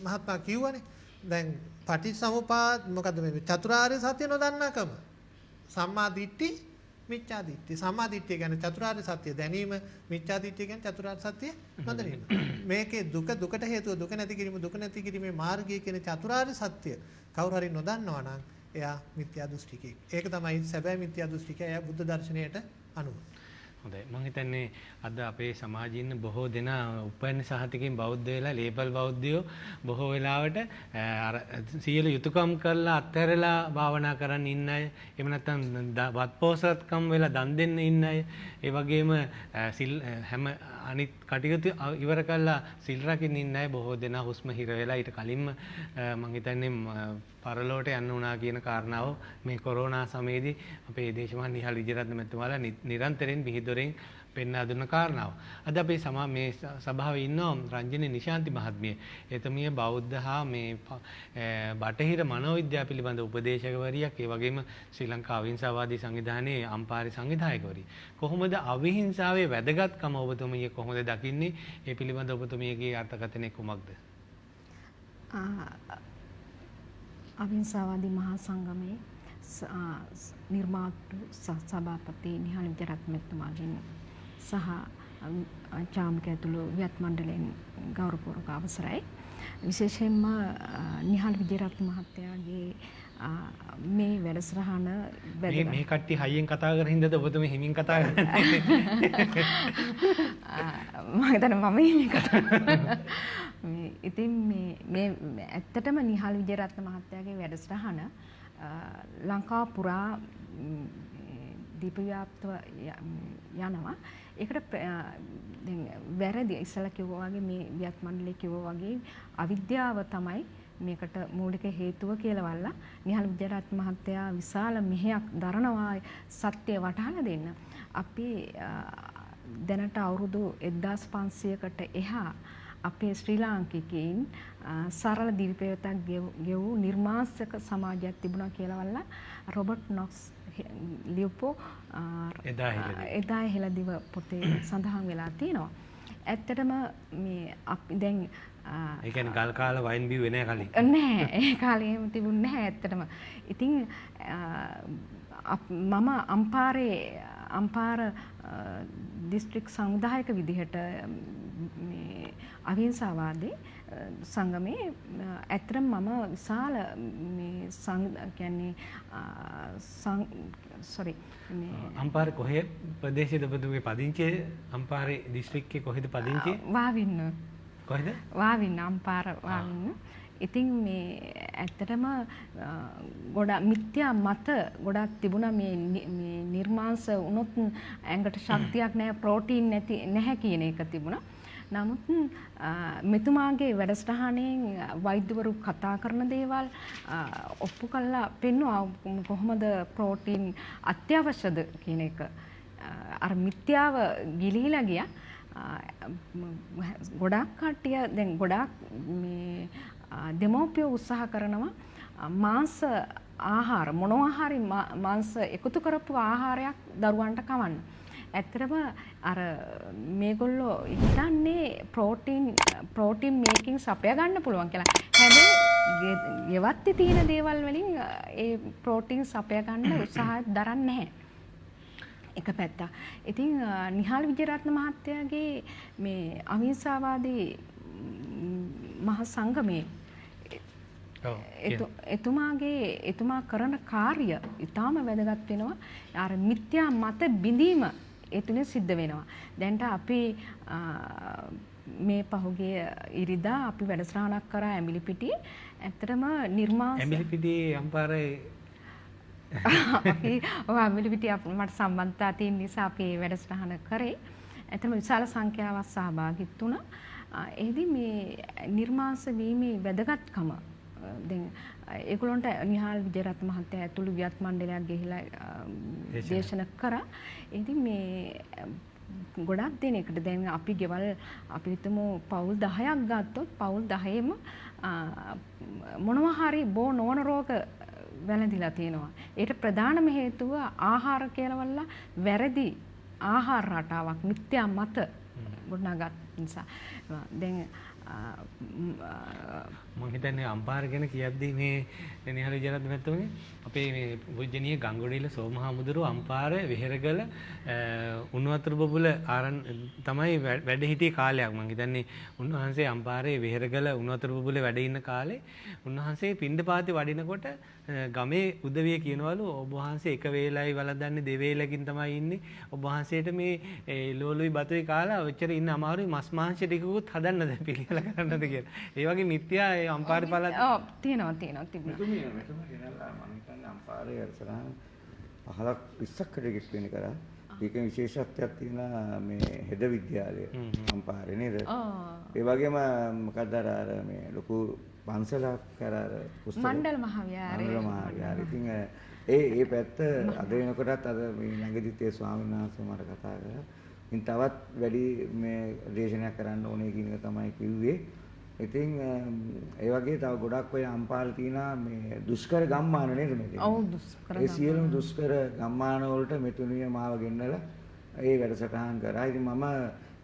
මහත්මයා කිව්වනේ. දැන් පටිච්චසමුපාද මොකද්ද මේ චතුරාර්ය සත්‍ය නොදන්නාකම. සම්මා දිට්ඨි මිච්ඡා දිට්ඨි. සම්මා දිට්ඨිය කියන්නේ චතුරාර්ය සත්‍ය දැනීම, මිච්ඡා දිට්ඨිය කියන්නේ චතුරාර්ය සත්‍ය නොදැනීම. මේකේ දුකට හේතුව දුක නැති කිරීම, දුක නැති කිරීමේ මාර්ගය කියන චතුරාර්ය සත්‍ය කවුරු හරි නොදන්නවා නම් එයා මිත්‍යා දෘෂ්ටිකයෙක්. ඒක තමයි සැබෑ මිත්‍යා දෘෂ්ටිකය. එයා බුද්ධ දර්ශනයට අනුව. හොඳයි. මම හිතන්නේ අද අපේ සමාජයේ ඉන්න බොහෝ දෙනා උපයන සහතිකෙන් බෞද්ධ වෙලා ලේබල් බෞද්ධයෝ බොහෝ වෙලාවට අර සියලු යුතුයකම් කරලා අත්හැරලා භාවනා කරන්න ඉන්න අය. එහෙම නැත්නම් වත්පොසත්කම් වෙලා දන් දෙන්න ඉන්න අය. ඒ වගේම හැම අනිත් කටයුතු ඉවර කළා සිල් රකින්න ඉන්න අය බොහෝ දෙනා හුස්ම හිර වෙලා ඊට කලින්ම මම හිතන්නේ පරලෝට යන්න උනා කියන කාරණාව මේ කොරෝනා සමයේදී අපේ දේශමාන නිහාල් විජේරත්න මැතිතුමාලා නිරන්තරයෙන් විහිදොරෙන් පෙන්වා දුන්න කාරණාව. අද අපේ මේ සභාවේ ඉන්නවා රංජනී නිශාන්ති මහත්මිය. එතුමිය බෞද්ධ හා මේ බටහිර මනෝවිද්‍යාව පිළිබඳ උපදේශකවරියක්. ඒ වගේම ශ්‍රී ලංකා අවිහිංසාවාදී සංවිධානයේ අම්පාරි සංවිධායකවරිය. කොහොමද අවිහිංසාවේ වැදගත්කම ඔබතුමිය කොහොමද දකින්නේ? ඒ පිළිබඳ ඔබතුමියගේ අර්ථකථනය කුමක්ද? අවිහිංසාවාදී මහා සංගමයේ නිර්මාතෘ සභාපති නිහාල් විජේරත්න මැතිතුමාගෙන් සහ චාමික ඇතුළු වියත් මණ්ඩලයෙන් ගෞරවපූර්වක අවසරයි. විශේෂයෙන්ම නිහාල් විජේරත්න මහත්තයාගේ මේ වැඩසටහන මේ කට්ටිය හයියෙන් කතා කරන හින්දාද ඔබතුමී හිමින් කතා කරන්නේ? මම හිතන්නේ මම හිමින් කතා කරනවා. ඉතින් මේ ඇත්තටම නිහාල් විජේරත්න මහත්තයාගේ වැඩසටහන ලංකාව පුරා දීපව්‍යාප්තව යනවා. ඒකට දැන් වැරදි ඉස්සලා කිව්වා වගේ මේ වියත් මණ්ඩලයේ කිව්වා වගේ අවිද්‍යාව තමයි මේකට මූලික හේතුව කියලා වල්ලා නිහාල් විජේරත්න මහත්තයා විශාල මෙහෙයක් දරනවා සත්‍ය වටහලා දෙන්න. අපි දැනට අවුරුදු 1500කට එහා අපේ ශ්‍රී ලාංකිකයින් සරල දිවිපෙවතක් ගෙවූ නිර්මාංශක සමාජයක් තිබුණා කියලා වල්ලා රොබර්ට් නොක්ස් ලියපු එදා හෙළදිව පොතේ සඳහන් වෙලා තියෙනවා. ඇත්තටම මේ අපි දැන් ඒ කියන්නේ ගල් කාලා වයින් බිව්වේ නැහැ කලින්. නැහැ. ඒ කාලේ එහෙම තිබුණේ නැහැ ඇත්තටම. ඉතින් මම අම්පාර දිස්ත්‍රික් සමුදායක විදිහට මේ අවිහිංසාවාදී සංගමේ ඇත්තටම මම විශාල මේ කියන්නේ අම්පාර කොහේ ප්‍රදේශයේද ඔබතුමගේ පදිංචිය? අම්පාරේ දිස්ත්‍රික්කයේ කොහෙද පදිංචිය? වාවින්න. කොහෙද? වාවින්න අම්පාර වාවින්න. ඉතින් මේ ඇත්තටම ගොඩක් මිත්‍යා මත ගොඩක් තිබුණා මේ නිර්මාංශ වුණොත් ඇඟට ශක්තියක් නැහැ, ප්‍රෝටීන් නැහැ කියන එක තිබුණා. නමුත් මෙතුමාගේ වැඩසටහනෙන් වෛද්‍යවරු කතා කරන දේවල් ඔප්පු කළා පෙන්වුවා කොහොමද ප්‍රෝටීන් අත්‍යවශ්‍යද කියන එක. අර මිත්‍යාව ගිලිහිලා ගියා. ගොඩක් කට්ටිය දැන් ගොඩක් මේ දෙමෝපියෝ උත්සාහ කරනවා මාංශ ආහාර මොනවා හරි මාංශ එකතු කරපු ආහාරයක් දරුවන්ට කවන්න. ඇත්තටම අර මේගොල්ලෝ හිතන්නේ ප්‍රෝටීන් මේකින් සපය ගන්න පුළුවන් කියලා. හැබැයි ගෙවත්තේ තියෙන දේවල් වලින් ඒ ප්‍රෝටීන් සපය ගන්න උත්සාහය දරන්නේ නැහැ. එක පැත්තක්. ඉතින් නිහාල් විජේරත්න මහත්තයාගේ මේ අවිහිංසාවාදී මහා සංගමේ එතුමා කරන කාර්ය ඉතාම වැදගත් වෙනවා. අර මිත්‍යා මත බිඳීම ඒ තුලින් සිද්ධ වෙනවා. දැන්ට අපි මේ පහුගිය ඉරිදා අපි වැඩසටහනක් කරා ඇඹිලිපිටියේ. ඇත්තටම නිර්මාණ ඇඹිලිපිටියේ අම්පාරේ අපි ඇඹිලිපිටිය මට සම්බන්ධතා තියෙන නිසා අපි වැඩසටහන කරේ. ඇත්තටම විශාල සංඛ්‍යාවක් සහභාගී වුණා. එහිදී මේ නිර්මාංශ වීමේ වැදගත්කම දැන් ඒගොල්ලන්ට නිහාල් විජේරත්න මහත්තයා ඇතුළු වියත් මණ්ඩලයක් ගිහිලා දේශනා කරා. ඉතින් මේ ගොඩක් දෙනෙක්ට දැන් අපි ගෙවල් අපි හිතමු පවුල් 10ක් ගත්තොත් පවුල් 10ෙම මොනවා හරි බෝ නොවන රෝග වැළඳිලා තියෙනවා. ඒකට ප්‍රධානම හේතුව ආහාර කියලාවල්ලා වැරදි ආහාර රටාවක් මිත්‍යා මත ගොඩනගත් නිසා. දැන් මම හිතන්නේ අම්පාර ගැන කියද්දී මේ නිහාල් විජේරත්න මහත්මයාගේ අපේ මේ පූජනීය ගංගොඩවිල සෝමහාමුදුරුවෝ අම්පාර වෙහෙරගල උණු වතුර බබුල ආරන් තමයි වැඩ හිටියේ කාලයක්. මම හිතන්නේ උන්වහන්සේ අම්පාරේ වෙහෙරගල උණු වතුර බබුලේ වැඩ ඉන්න කාලේ උන්වහන්සේ පින්ඩපාතේ වඩිනකොට ගමේ උදවිය කියනවලු ඔබ වහන්සේ එක වේලයි වළඳන්නේ දෙවේලකින් තමයි ඉන්නේ. ඔබ වහන්සේට මේ ලෝලුයි බතුයි කාලා ඔච්චර ඉන්න අමාරුයි මස් මාංශ ටිකකුත් හදන්න දැන් පිළිවෙල කරන්නද කියලා. ඒ වගේ මිත්‍යා ඒ අම්පාරේ පළාත් ඔව් තියෙනවා තිබුණා. මෙතුම ගෙනල්ලා මම හිතන්නේ අම්පාරේ අරසරහන් 15ක් 20ක් කඩේකට වෙන කරා. ඒකේ විශේෂත්වයක් තියෙනවා මේ හෙද විද්‍යාලය අම්පාරේ නේද? ඒ වගේම මොකක්ද අර මේ ලොකු පන්සලක් කරාර පුස්තක මණ්ඩල මහාවිහාරය. ඉතින් ඒ පැත්ත අද වෙනකොටත් අද මේ ළඟදිත් ඒ ස්වාමීන් වහන්සේ මට කතා කරා. ඉතින් තවත් වැඩි මේ දේශනයක් කරන්න ඕනේ කියන එක තමයි කිව්වේ. ඉතින් ඒ වගේ තව ගොඩක් ඔය අම්පාර තියෙනවා මේ දුෂ්කර ගම්මාන නේද මෙතන? ඔව් දුෂ්කර. ඒ සියලුම දුෂ්කර ගම්මාන වලට මෙතුණිය මාව ගෙන්නලා ඒ වැඩසටහන් කරා. ඉතින් මම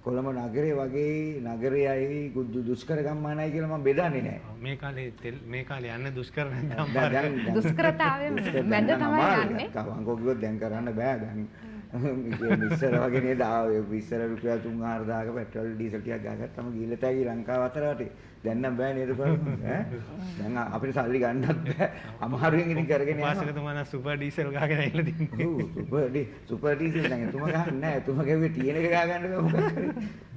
කොළඹ නගරේ වගේ නගරයයි දුෂ්කර ගම්මානයි කියලා මම බෙදන්නේ නැහැ. මේ කාලේ යන්නේ දුෂ්කර නැත්නම් දුෂ්කරතාවය මැද තමයි යන්නේ. කවංගෝ කිව්වොත් දැන් කරන්න බෑ දැන්. ඉස්සර වගේ නේද ආවේ ඉස්සර රුපියල් 3-4000ක පෙට්‍රල් ඩීසල් ටිකක් ගහගත්තම ගිහලා තැයි ලංකාව අතරට දැන් නම් බෑ නේද කොහොමද ඈ දැන් අපිට සල්ලි ගන්නත් බෑ අමාරුවෙන් ඉතින් කරගෙන යනවා වාසකතුමා නම් සුපර් ඩීසල් ගහගෙන ඇවිල්ලා තින්නේ ඔව් සුපර් ඩීසල් දැන් එතුම ගහන්නේ නැහැ එතුම ගෙව්වේ තියෙන එක ගහ ගන්න බෑ මොකක් කරේ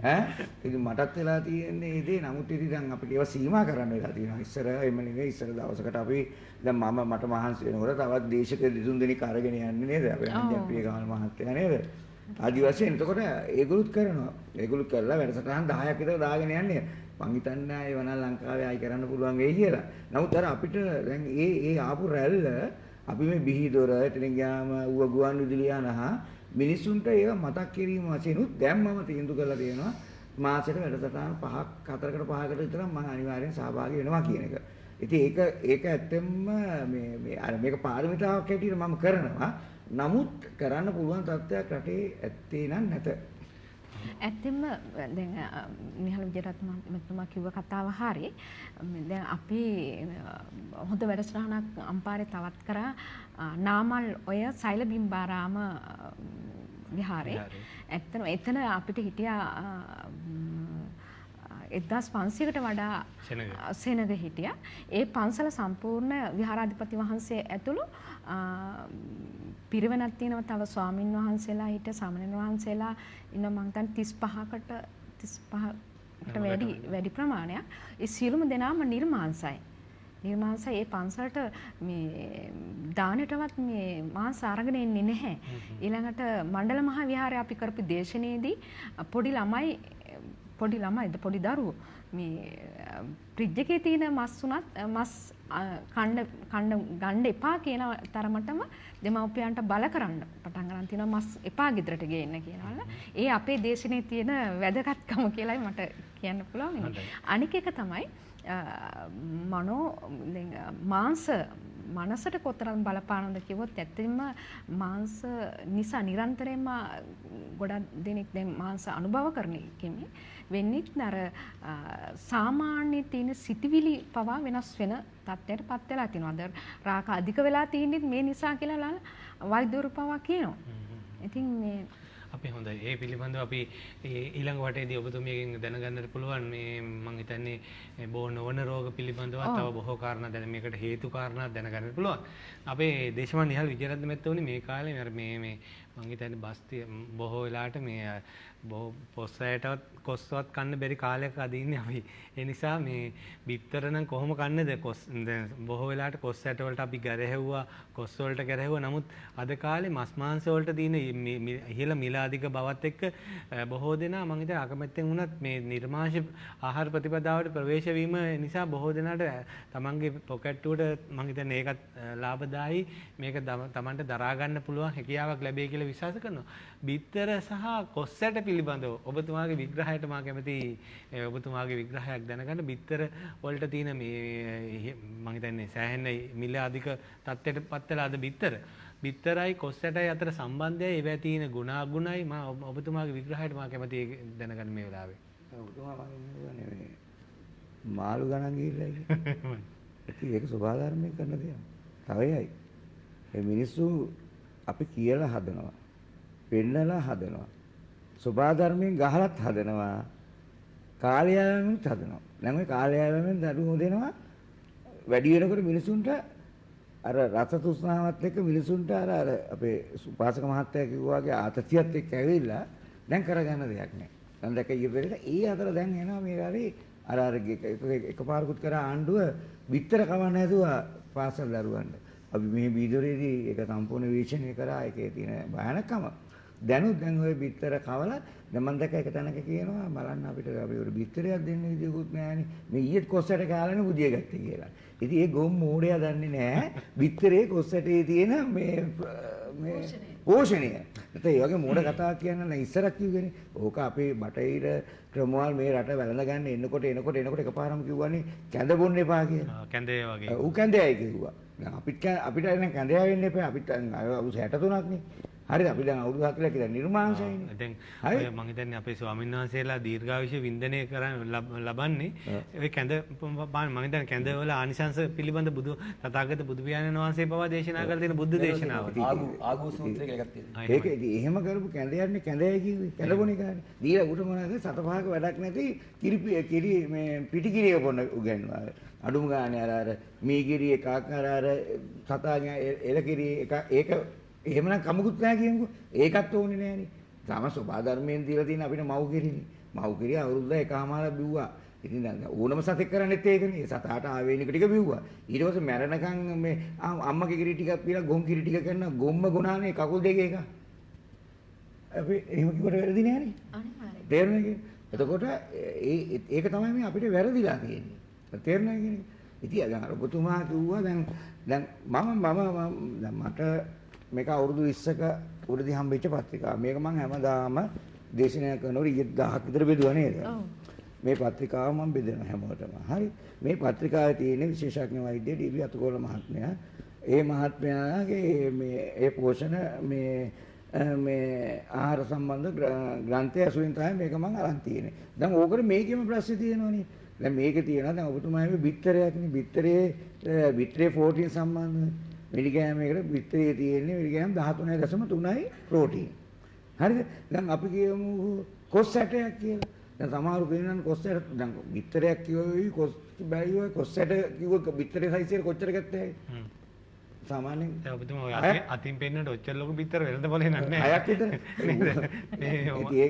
ඈ ඉතින් මටත් වෙලා තියෙන්නේ ඒ දේ නමුත් ඉතින් දැන් අපිට ඒවා සීමා කරන්න වෙලා තියෙනවා ඉස්සර එම නෙවෙයි ඉස්සර දවසකට අපි දැන් මට මහන්සි වෙනකොට තවත් දේශක දෙතුන් දෙනෙක් අරගෙන යන්නේ නේද අපේ අන්ජප්‍රිය ගාමල් මහත්තයා නේද ආදි වශයෙන් එතකොට ඒගොල්ලොත් කරනවා ඒගොල්ලෝ කරලා වැඩසටහන් 10ක් විතර දාගෙන යන්නේ මං හිතන්නේ ආයේ වන ලංකාවේ ආයි කරන්න පුළුවන් වෙයි කියලා. නමුත් අර අපිට දැන් ඒ ආපු රැල්ල අපි මේ බිහිදොර එතන ගියාම ඌව ගුවන් විදුලිය යනහා මිනිසුන්ට ඒක මතක් කිරීම වශයෙන් උත් දැන් මම තීන්දුව කරලා තියෙනවා මාසෙට වැඩසටහන් 4කට 5කට විතර මම අනිවාර්යෙන් සහභාගී වෙනවා කියන එක. ඉතින් ඒක ඇත්තෙන්ම මේ අර මේක පාරමිතාවක් හැටියට මම කරනවා. නමුත් කරන්න පුළුවන් තත්ත්වයක් රටේ ඇත්තේ නැත. ඇත්තෙන්ම දැන් නිහාල් විජේරත්න මහත්මයා කිව්ව කතාව හරියි. දැන් අපි හොඳ වැඩසටහනක් අම්පාරේ තවත් කරා නාමල් ඔය සෛල බිම්බාරාම විහාරේ. ඇත්තටම එතන අපිට හිටියා 1500කට වඩා සෙනග හිටියා. ඒ පන්සල සම්පූර්ණ විහාරාධිපති වහන්සේ ඇතුළු පිරිවෙනක් තියෙනවා තව ස්වාමින් වහන්සේලා හිට සමණේර වහන්සේලා ඉන්න මං හිතන්නේ 35කට වැඩි ප්‍රමාණයක්. ඒ සියලුම දෙනාම නිර්මාංශයි. නිර්මාංශය ඒ පන්සලට මේ දානෙටවත් මේ මාංශ අරගෙන එන්නේ නැහැ. ඊළඟට මණ්ඩල මහා විහාරයේ අපි කරපු දේශනයේදී පොඩි දරුවෝ මේ ෆ්‍රිජ් එකේ තියෙන මස් ගන්න එපා කියන තරමටම දෙමව්පියන්ට බල කරන්න පටන් ගන්න තියෙනවා මස් එපා ගෙදරට ගේන්න කියනවල. ඒ අපේ දේශනේ තියෙන වැදගත්කම කියලායි මට කියන්න පුළුවන්. අනික එක තමයි මනෝ මාංශ මනසට කොතරම් බලපානවද කිව්වොත් ඇත්තටම මාංශ නිසා නිරන්තරයෙන්ම ගොඩක් දෙනෙක් දැන් මාංශ අනුභව කරන කෙනෙක් වෙන්නේ අර සාමාන්‍ය තියෙන සිතිවිලි පවා වෙනස් වෙන තත්ත්වයට පත් වෙලා තිනවා. රාග අධික වෙලා තින්නේ මේ නිසා කියලා වෛද්‍යවරු පවා කියනවා. ඉතින් මේ අපි හොඳයි. ඒ පිළිබඳව අපි ඊළඟ වටේදී ඔබතුමියගෙන් දැනගන්නට පුළුවන් මේ මම හිතන්නේ බොහෝ නොවන රෝග පිළිබඳව තව බොහෝ කාරණා දැන මේකට හේතු කාරණා දැනගන්නට පුළුවන්. අපේ දේශමාන නිහල් විජයරත්න මැතිතුමනි මේ කාලේ මේ මම හිතන්නේ බස්තිය බොහෝ වෙලාවට මේ බොහෝ පොස්සයටවත් කොස්සවත් කන්න බැරි කාලයක අද ඉන්නේ අපි. ඒ නිසා මේ බිත්තර නම් කොහොම කන්නේද? දැන් බොහෝ වෙලාවට කොස්සයට වලට අපි ගැරහෙව්වා, කොස් වලට ගැරහෙව්වා. නමුත් අද කාලේ මස් මාංශ වලට තියෙන ඉහළ මිල අධික බවත් එක්ක බොහෝ දෙනා මම හිතන්නේ අකමැත්තෙන් වුණත් මේ නිර්මාංශ ආහාර ප්‍රතිපදාවට ප්‍රවේශ වීම නිසා බොහෝ දෙනාට තමන්ගේ පොකට්ටුවට මම හිතන්නේ ඒකත් ලාභදායී. මේක තමන්ට දරා ගන්න පුළුවන් හැකියාවක් ලැබෙයි කියලා විශ්වාස කරනවා. බිත්තර සහ කොස්සට පිළිබඳව ඔබතුමාගේ විග්‍රහයට මා කැමතියි. ඔබතුමාගේ විග්‍රහයක් දැනගන්න. බිත්තර වලට තියෙන මේ මම හිතන්නේ සෑහෙන මිල අධික තත්ත්වයට පත් වෙලා අද බිත්තරයි කොස්සටයි අතර සම්බන්ධයයි ඒවැ තියෙන ගුණාගුණයි මම ඔබතුමාගේ විග්‍රහයට මා කැමතියි දැනගන්න මේ වෙලාවේ. ඔබතුමා මම නෙවෙයි මාළු ගණන් ගිහිල්ලා ඉන්නේ. ඒක ස්වභාවධර්මයෙන් කරන දෙයක්. තවයයි. මේ මිනිස්සු අපි කියලා හදනවා. පෙන්නලා හදනවා. ස්වභාවධර්මයෙන් ගහලත් හදනවා. කාලයවෙන්ත් හදනවා. දැන් ওই කාලයවෙන් දඩුව දෙනවා. වැඩි වෙනකොට මිනිසුන්ට අර රස තෘෂ්ණාවත් එක්ක මිනිසුන්ට අර අපේ උපාසක මහත්තයා කිව්වා වගේ ආතතියත් එක්ක ඇවිල්ලා දැන් කරගන්න දෙයක් නැහැ. දැන් දැක ඉතින් ඒ අතර දැන් එනවා මේ හරි අර එකපාරකුත් කර ආණ්ඩුව විතර කවන්න හැදුවා පාසල් දරුවන්ට. අපි මේ බීදොරේදී ඒක සම්පූර්ණ විශ්ලේෂණය කරා ඒකේ තියෙන භයානකම. දැනුත් දැන් ওই බිත්තර කවලා දැන් මම දැක්ක එක තැනක කියනවා බලන්න අපිට අපි උඩ බිත්තරයක් දෙන්න විදියකුත් නැහැනේ. මේ ඊයේත් කොස්සට කාලානේ බුදිය ගත්තේ කියලා. ඉතින් ඒ ගොම් මෝඩයා දන්නේ නැහැ බිත්තරේ කොස්සටේ තියෙන මේ පෝෂණය. නැත්නම් ඒ වගේ මෝඩ කතා කියන්න නෑ ඉස්සරක් කිව්වනේ. ඕක අපේ බටහිර ක්‍රමවල මේ රට වැළඳ ගන්න එනකොට එකපාරම කිව්වනේ කැඳ බොන්න එපා කියලා. කැඳේ වගේ. ඌ කැඳයයි කිව්වා. දැන් අපිට දැන් කැඳයා වෙන්න එපා. අපිට අවුරුදු 63ක් නේ. හරිද? අපි දැන් අවුරුදු 40ක් කියලා නිර්මාංශයනේ. දැන් ඔය මම හිතන්නේ අපේ ස්වාමීන් වහන්සේලා දීර්ඝායුෂ වින්දනය ලබන්නේ ඔය කැඳ මම හිතන්නේ කැඳ වල ආනිසංස පිළිබඳ තථාගත බුදු පියාණන් වහන්සේ පවා දේශනා කරලා තියෙන බුද්ධ දේශනාව. ආගු සූත්‍රයක එකක් තියෙනවා. ඒක ඉතින් එහෙම කරපු කැඳයන්නේ කැඳයයි කිව්වේ. කැඳපොණ එකනේ. දීලා උට මොනවාද සත පහක වැඩක් නැති කිරි මේ පිටිකිරිය පොන්න උගන්වනවා. අඩුම ගානේ අර මීකිරි එකක් අර සතාගේ එලකිරි එක ඒක එහෙමනම් කමකුත් නැහැ කියමුකෝ. ඒකත් ඕනේ නෑනේ. තම සබාධර්මයෙන් දීලා තියෙන අපිට මව් කිරිනේ. මව් කිරිය අවුරුද්ද එකමාරක් බිව්වා. ඉතින් දැන් ඕනම සතෙක් කරන්නේත් ඒකනේ. ඒ සතාට ආවේනික ටික බිව්වා. ඊට පස්සේ මැරෙනකන් මේ අම්මගේ කිරි ටිකක් පීලා ගොම් කිරි ටික කරන ගොම්ම ගුණානේ කකුල් දෙකේ එක. අපි එහෙම කිව්වට වැරදි නෑනේ. අනිවාර්යයෙන්. තේරුණාද? එතකොට ඒක තමයි මේ අපිට වැරදිලා තියෙන්නේ. තේරුණා කියන්නේ. ඉතින් දැන් ඔබතුමා කිව්වා දැන් මට මේක අවුරුදු 20ක උඩදී හම්බෙච්ච පත්‍රිකාව. මේක මම හැමදාම දේශනා කරනකොට 1000ක් විතර බෙදුවා නේද? මේ පත්‍රිකාව මම බෙදනවා හැමෝටම. හරි. මේ පත්‍රිකාවේ තියෙන විශේෂඥ වෛද්‍ය ඩී.බී. අතුගෝල මහත්මයා. ඒ මහත්මයාගේ මේ පෝෂණ මේ ආහාර සම්බන්ධ ග්‍රන්ථය අසුරින් තමයි මේක මම අරන් තියෙන්නේ. දැන් ඕකට මේකෙම ප්‍රශ්නේ තියෙනවනේ. දැන් මේකේ තියෙනවා දැන් ඔබතුමා මේ බිත්තරයක්නේ. බිත්තරේ 14 සම්බන්ධ මිලිග්‍රෑම් එකකට බිත්තරේ තියෙන්නේ මිලිග්‍රෑම් 13.3යි ප්‍රෝටීන්. හරිද? දැන් අපි කියමු කොස් 60ක් කියලා. දැන් සමහරු කියනනම් කොස් 60 දැන් බිත්තරයක් කිව්වොයි කොස් බැයිවොයි කොස් 60 කිව්ව බිත්තරේ සයිස් එක කොච්චර ගත්තේ? සාමාන්‍යයෙන් දැන් ඔබතුමා ඔය අතින් පෙන්නට ඔච්චර ලොකු බිත්තර වෙලඳ පොලේ නෑ. හයක් විතර.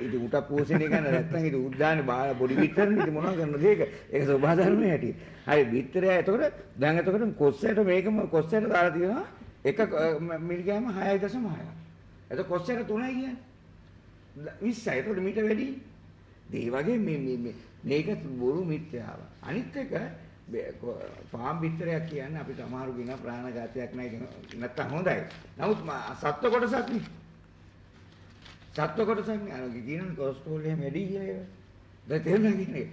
ඉතින් උට පෝෂණය කරන්න නැත්නම් ඉතින් උද්දානේ බොඩි බිත්තරනේ ඉතින් මොනවද කරන්නද ඒක? ඒක ස්වභාව ධර්මයේ හැටි. හරි බිත්තරය එතකොට දැන් එතකොට කොස්සයට මේකම කොස්සයට දාලා තියෙනවා එක මිලිග්‍රෑම් 6.6. එතකොට කොස්සයට 3යි කියන්නේ. 20යි. එතකොට මීට වැඩි. ඒ වගේ මේක බොරු මිත්‍යාව. අනිත් එක ෆාම් බිත්තරයක් කියන්නේ අපිට අමාරු ගින ප්‍රාණඝාතයක් නැත්නම් හොඳයි. නමුත් සත්ව කොටසක් නේ. සත්ව කොටසක් නේ. අර කියනනේ කොලෙස්ටරෝල් එහෙම වැඩි කියලා ඒක. දැන් තේරුණා කියන්නේ.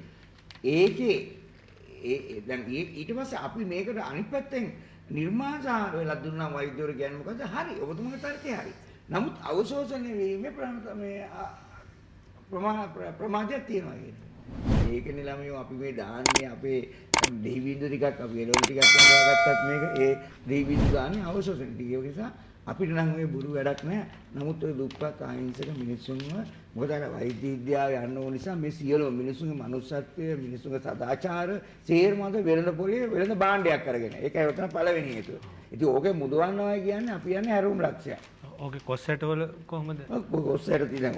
ඒකේ දැන් ඊට පස්සේ අපි මේකට අනිත් පැත්තෙන් නිර්මාණසාර වෙලා දුන්නා වෛද්‍යවරු කියන්නේ මොකද? හරි. ඔබතුමාගේ තර්කය හරි. නමුත් අවශෝෂණය වීමේ ප්‍රමාදයක් තියෙනවා කියන්නේ. ඒකනේ ළමයෝ අපි මේ දාන්නේ අපේ දෙහි බින්දු ටිකක් අපි එළවලු ටිකක් හදාගත්තත් මේක ඒ දෙහි බින්දු දාන්නේ අවශෝෂණ ටික. ඒ නිසා අපිට නම් ඔය බුරු වැඩක් නැහැ. නමුත් ඔය දුප්පත් අහිංසක මිනිස්සුන්ව මොකද අර වෛද්‍ය විද්‍යාව යන්න ඕන නිසා මේ සියලුම මිනිස්සුන්ගේ මනුස්සත්වය, මිනිස්සුන්ගේ සදාචාර සේරමද වෙළඳ පොලේ වෙළඳ භාණ්ඩයක් කරගෙන. ඒකයි උතන පළවෙනි හේතුව. ඉතින් ඕකේ මුදවන්නවා කියන්නේ අපි යන්නේ හැරුම් ලක්ෂයක්. ඕකේ කොස්සට වල කොහොමද? කොස්සට තියෙන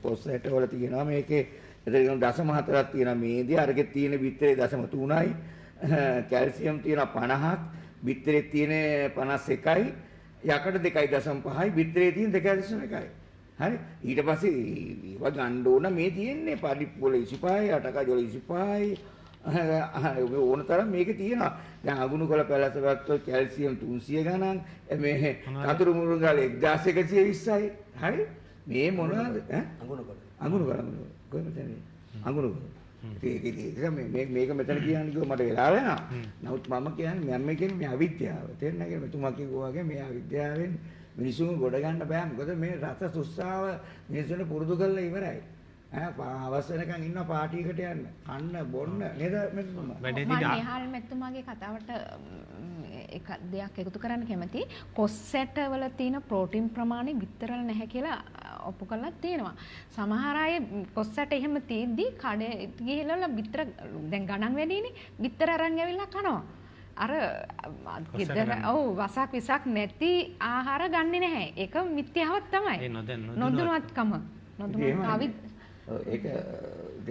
කොස්සට වල තියෙනවා මේකේ එතන දශම 4ක් තියෙනවා මේදී අරකේ තියෙන බිත්තරේ දශම 3යි කැල්සියම් තියෙනවා 50ක් බිත්තරේ තියෙන 51යි යකඩ 2.5යි බිත්තරේ තියෙන 2.1යි හරි ඊට පස්සේ ඒවා ගන්න ඕන මේ තියෙන්නේ පරිප්පු වල 25යි අටකජ වල 25යි ඕන තරම් මේකේ තියෙනවා දැන් අගුණු කොළ පැලස ගත්තොත් කැල්සියම් 300 ගණන් මේ කතුරු මුරුංගල 1120යි හරි මේ මොනවද අගුණු කොළ කොහොමද අඟුරු මේක මෙතන කියන්නේ කිව්ව මට වෙලා වෙනවා. නමුත් මම කියන්නේ මම කියන්නේ මේ අවිද්‍යාව. තේරෙන්නේ නැහැ මෙතුමා කිව්වා වගේ මේ අවිද්‍යාවෙන් මිනිසුන් ගොඩ ගන්න බෑ. මොකද මේ රස සුස්සාව මිනිසුන්ට පුරුදු කරලා ඉවරයි. අවසරකන් ඉන්න පාටියකට යන්න. කන්න බොන්න නේද මෙතුමා? මම නිහාල් මෙතුමාගේ කතාවට එක දෙයක් එකතු කරන්න කැමතියි. කොස්සැට වල තියෙන ප්‍රෝටීන් ප්‍රමාණය විතරක් නැහැ කියලා ඔප්පු කරලා තියෙනවා. සමහර අය කොස්සැට එහෙම තියෙද්දි කඩේ ගිහිල්ලා විතර දැන් ගණන් වැඩිනේ. විතර අරන් ඇවිල්ලා කනවා. අර ගෙදර වසක් විසක් නැති ආහාර ගන්නෙ නැහැ. ඒක මිත්‍යාවක් තමයි. නොදැනුවත්කම. නොදැනුවත් ඒක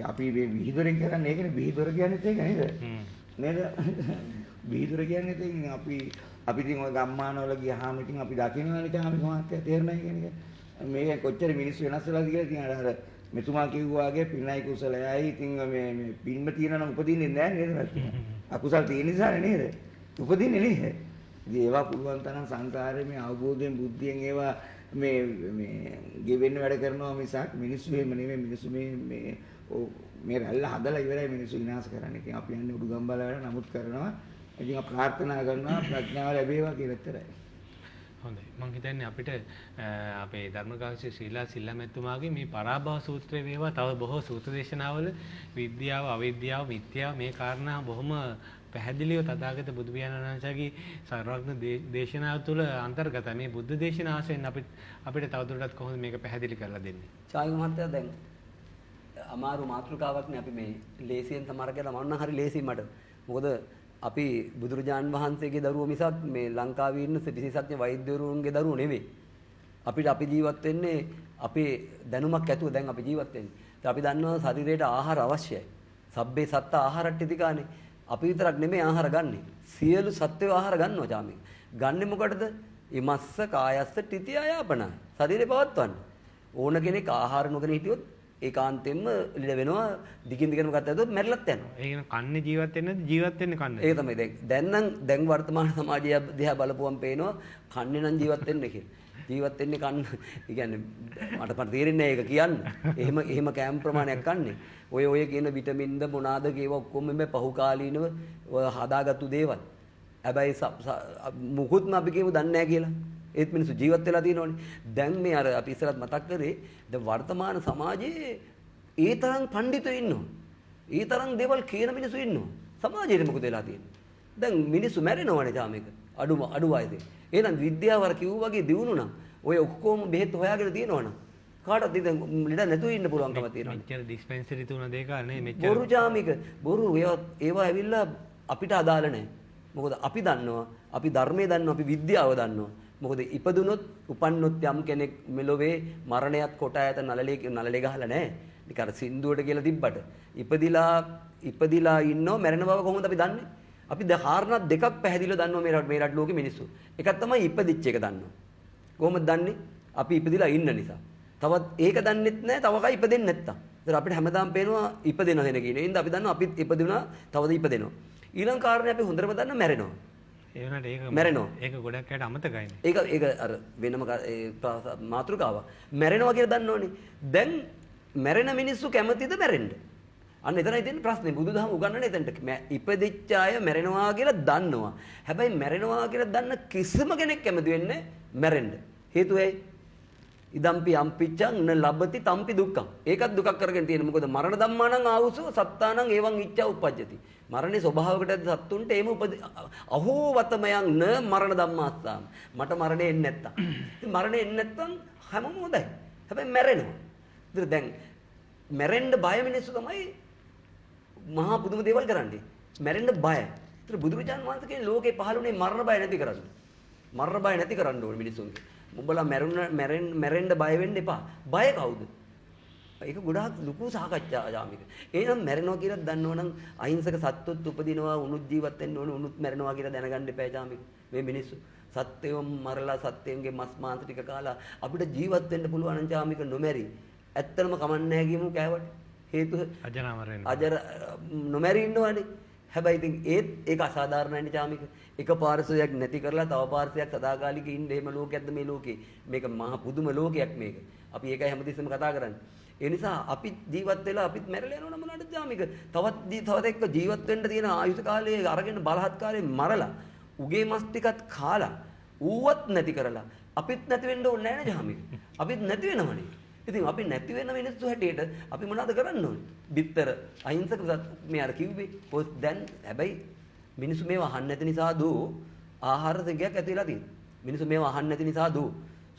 අපි මේ විහිදුරෙන් කරන්නේ ඒකනේ විහිදුර කියන්නේ ඒක නේද? නේද? විහිදුර කියන්නේ ඉතින් අපි ඉතින් ඔය ගම්මානවල ගියාම ඉතින් අපි දකින්නවනේ තාම මහත්තයා තේරෙන්නේ කියන්නේ. මේ කොච්චර මිනිස්සු වෙනස් වෙලාද කියලා ඉතින් අර මෙතුමා කිව්වා වගේ පිනයි කුසලයයි ඉතින් මේ පින්ම තියෙනවා නම් උපදින්නේ නැහැ නේද? අකුසල් තියෙන නිසානේ නේද? උපදින්නේ නේද? ඉතින් ඒවා පුළුවන් තරම් සංසාරේ මේ අවබෝධයෙන් බුද්ධියෙන් ඒවා මේ ගෙවෙන්න වැඩ කරනවා මිසක් මිනිස්සු එහෙම නෙමෙයි මිනිස්සු මේ රැල්ල හදලා ඉවරයි මිනිස්සු විනාශ කරන්නේ. ඉතින් අපි යන්නේ උඩුගම්බල වැඩ නමුත් කරනවා. ඉතින් අපි ප්‍රාර්ථනා කරනවා ප්‍රඥාව ලැබේවා කියලා විතරයි. හොඳයි. මම හිතන්නේ අපිට අපේ ධර්මකාශී ශ්‍රීලා සිල්ලාමැතුමාගේ මේ පරාභව සූත්‍රය වේවා තව බොහෝ සූත්‍ර දේශනාවල විද්‍යාව, අවිද්‍යාව, මිත්‍යාව මේ කාරණා බොහොම පැහැදිලිව තථාගත බුදු පියාණන් වහන්සේගේ සර්වඥ දේශනාව තුළ අන්තර්ගතයි. මේ බුද්ධ දේශනාවෙන් අපිට තවදුරටත් කොහොමද මේක පැහැදිලි කරලා දෙන්නේ? චායි මහත්තයා දැන් අමාරු මාතෘකාවක්නේ අපි මේ ලේසියෙන් සමහර කියලා මම නම් හරි ලේසි මට. මොකද අපි බුදුරජාන් වහන්සේගේ දරුවෝ මිසක් මේ ලංකාවේ ඉන්න විශේෂඥ වෛද්‍යවරුන්ගේ දරුවෝ නෙමෙයි. අපිට අපි ජීවත් වෙන්නේ අපේ දැනුමක් ඇතුව දැන් අපි ජීවත් වෙන්නේ. අපි දන්නවා ශරීරයට ආහාර අවශ්‍යයි. සබ්බේ සත්ත ආහාරට්ටිතිකානේ. අපි විතරක් නෙමෙයි ආහාර ගන්නෙ. සියලු සත්වෝ ආහාර ගන්නවා චාමි. ගන්නෙ මොකටද? ඉමස්ස කායස්ස ටිතිය ආයාපන. ශරීරේ පවත්වන්න. ඕන කෙනෙක් ආහාර නොගෙන හිටියොත් ඒකාන්තයෙන්ම ලෙඩ වෙනවා. දිගින් දිගටම ගත හැදුවොත් මැරිලත් යනවා. ඒ කියන්නේ කන්නේ ජීවත් වෙන්නේ ජීවත් වෙන්නේ කන්නේ. ඒක තමයි දැන් වර්තමාන සමාජය දිහා බලපුවම පේනවා කන්නේ නම් ජීවත් වෙන්නේ කියලා. ජීවත් වෙන්නේ කන්න. ඒ කියන්නේ මට තේරෙන්නේ ඒක කියන්න. එහෙම කෑම ප්‍රමාණයක් කන්නේ. ඔය කියන විටමින්ද මොනවාද කියව ඔක්කොම මේ පහුකාලීනව හදාගත්තු දේවල්. හැබැයි මුකුත්ම අපි කියමු දන්නේ නැහැ කියලා. ඒත් මිනිස්සු ජීවත් වෙලා තියෙනවනේ. දැන් මේ අර අපි ඉස්සරහත් මතක් කරේ දැන් වර්තමාන සමාජයේ ඒ තරම් පඬිතුයෝ ඉන්නවා. ඒ තරම් දේවල් කියන මිනිස්සු ඉන්නවා. සමාජයේ මොකද වෙලා තියෙන්නේ? දැන් මිනිස්සු මැරෙනවනේ තාමේක. අඩු වයසේ. එහෙනම් විද්‍යාව අර කිව්වා වගේ දියුණු නම් ඔය ඔක්කොම බෙහෙත් හොයාගෙන තියෙනවනම් කාටවත් ඉතින් ලෙඩ නැතුව ඉන්න පුළුවන්කම තියෙනවා. මෙච්චර ඩිස්පෙන්සරි තුන දෙක නේ මෙච්චර. බොරු ජාමික බොරු ඒවා ඇවිල්ලා අපිට අදාළ නැහැ. මොකද අපි දන්නවා අපි ධර්මයේ දන්නවා අපි විද්‍යාව දන්නවා. මොකද ඉපදුනොත් උපන්නොත් යම් කෙනෙක් මෙලොවේ මරණයත් කොට ඇත නලලේ ගහලා නැහැ. නිකන් අර සින්දුවට කියලා තිබ්බට ඉපදිලා ඉන්නව මැරෙන බව කොහොමද අපි දන්නේ? අපි කාරණා දෙකක් පැහැදිලිව දන්නවා මේ රට ලෝකේ මිනිස්සු. එකක් තමයි ඉපදිච්ච එක දන්නවා. කොහොමද දන්නේ? අපි ඉපදිලා ඉන්න නිසා. තවත් ඒක දන්නෙත් නැහැ. තව කයි ඉපදෙන්නේ නැත්තම්. ඒතර අපිට හැමදාම පේනවා ඉපදෙන දෙන කියන. ඒ හින්දා අපි දන්නවා අපිත් ඉපදුනා තවද ඉපදෙනවා. ඊළඟ කාරණේ අපි හොඳටම දන්න මැරෙනවා. ඒ වුණාට ඒක මැරෙනවා. ඒක ගොඩක් අයට අමතකයිනේ. ඒක අර වෙනම මාතෘකාවක්. මැරෙනවා කියලා දන්නෝනේ. දැන් මැරෙන මිනිස්සු කැමතිද මැරෙන්න? අන්න එතනයි තියෙන ප්‍රශ්නේ. බුදුදහම උගන්වන්නේ එතනට. ඉපදිච්ච අය මැරෙනවා කියලා දන්නවා. හැබැයි මැරෙනවා කියලා දන්න කිසිම කෙනෙක් කැමති වෙන්නේ මැරෙන්න. හේතුව ඇයි? ඉදම්පි අම්පිච්චං න ලබති තම්පි දුක්ඛං. ඒකත් දුකක් කරගෙන තියෙන. මොකද මරණ ධම්මානං ආවුසෝ සත්තානං ඒවං ඉච්ඡා උප්පජ්ජති. මරණේ ස්වභාවයකට සත්තුන්ට එහෙම අහෝ වතමයන් න මරණ ධම්මාස්සාම. මට මරණය එන්නේ නැත්තම්. ඉතින් මරණය එන්නේ නැත්තම් හැමෝම හොඳයි. හැබැයි මැරෙනවා. ඉතින් දැන් මැරෙන්න බය මිනිස්සු තමයි මහා පුදුම දේවල් කරන්නේ. මැරෙන්න බයයි. ඒතර බුදුරජාණන් වහන්සේ කියන්නේ ලෝකේ පහළුනේ මරණ බය නැති කරන්න. මරණ බය නැති කරන්න ඕනේ මිනිස්සුන්ගේ. උඹලා මැරෙන්න බය වෙන්න එපා. බය කවුද? ඒක ගොඩාක් ලොකු සාකච්ඡාවක්. එහෙනම් මැරෙනවා කියලා දන්නවනම් අහිංසක සත්ත්වොත් උපදිනවා උනුත් ජීවත් වෙන්න ඕනේ උනුත් මැරෙනවා කියලා දැනගන්න එපා ජාමික. මේ මිනිස්සු සත්ත්වයෝ මරලා සත්ත්වයන්ගේ මස් මාංශ ටික කාලා අපිට ජීවත් වෙන්න පුළුවන් නම් ජාමික නොමැරි. ඇත්තටම කමන්නේ නැහැ කියමු කෑවට. හේතුව අජර නොමැරි ඉන්නවනේ. හැබැයි ඉතින් ඒක අසාධාරණයි ජාමික. එක පාර්ශවයක් නැති කරලා තව පාර්ශවයක් සදාකාලික ඉන්න එහෙම ලෝකයක්ද මේ ලෝකේ. මේක මහා පුදුම ලෝකයක් මේක. අපි ඒකයි හැමතිස්සෙම කතා කරන්නේ. ඒ නිසා අපි ජීවත් වෙලා අපිත් මැරෙලා යනවා නම් මොනවද ජාමික? තවත් එක්ක ජීවත් වෙන්න තියෙන ආයුෂ කාලයේ අරගෙන බලහත්කාරයෙන් මරලා උගේ මස් ටිකත් කාලා ඌවත් නැති කරලා අපිත් නැති වෙන්න ඕනේ නැහැ නේ ජාමික. අපිත් නැති වෙනවනේ. ඉතින් අපි නැති වෙන මිනිස්සු හැටියට අපි මොනවද කරන්න ඕනේ? බිත්තර අහිංසක මේ අර කිව්වේ. දැන් හැබැයි මිනිස්සු මේව අහන්න නැති නිසා දෝ ආහාර සංගයක් ඇති වෙලා තියෙනවා. මිනිස්සු මේව අහන්න නැති නිසා දෝ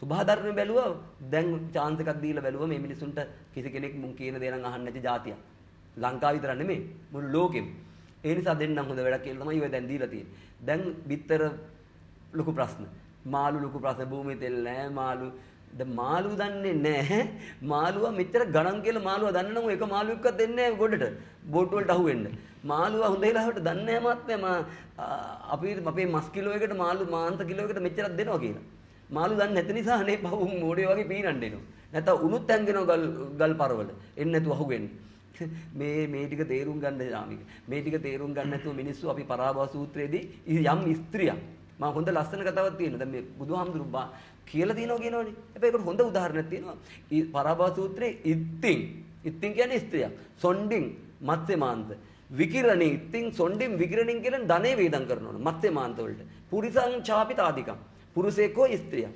සුභාධර්ම බැලුවා දැන් chance එකක් දීලා බැලුවා මේ මිනිස්සුන්ට කිසි කෙනෙක් මුන් කියන දේ නම් අහන්න නැති જાතියක්. ලංකාව විතර නෙමෙයි මුළු ලෝකෙම. ඒ නිසා දෙන්නම් හොඳ වැඩක් කියලා තමයි ඔය දැන් දීලා තියෙන්නේ. දැන් බිත්තර ලොකු ප්‍රශ්න. මාළු ලොකු ප්‍රශ්න භූමි තෙල් නැහැ මාළු මාළු දන්නේ නැහැ. මාළුවා මෙච්චර ගණන් කියලා මාළුවා දන්න නම් එක මාළුවෙක්වත් දෙන්නේ නැහැ ගොඩට. බෝට් වලට අහුවෙන්න. මාළුවා හොඳ වෙලාවට දන්නේ නැහැ මහත්මයා අපි අපේ මස් කිලෝ එකට මාළු මාංශ කිලෝ එකට මෙච්චරක් දෙනවා කියලා. මාළු දන්නේ නැති නිසා අනේ පවුම් මොඩේ වගේ පීනන්න එනවා. නැත්නම් උණුත් ඇංගෙනවා ගල් පරවල. එන්නේ නැතුව අහුවෙන්නේ. මේ ටික තේරුම් ගන්න යාමික. මේ ටික තේරුම් ගන්න නැතුව මිනිස්සු අපි පරාභව සූත්‍රයේදී යම් ස්ත්‍රියක් මම හොඳ ලස්සන කතාවක් තියෙනවා. දැන් මේ බුදුහාමුදුරු කියලා තියෙනවා කියනවනේ. හැබැයි ඒකට හොඳ උදාහරණයක් තියෙනවා. පරාභව සූත්‍රයේ ඉත්තින් කියන්නේ ස්ත්‍රියක්. සොණ්ඩින් මත්ස්‍යමාන්ත. විකිරණී ඉත්තින් සොණ්ඩින් විකිරණින් කියන ධනෙ වේදම් කරනවා. මත්ස්‍යමාන්ත වලට. පුරිසං ඡාපිතාදිකම්. පුරුෂේකෝ ස්ත්‍රියක්.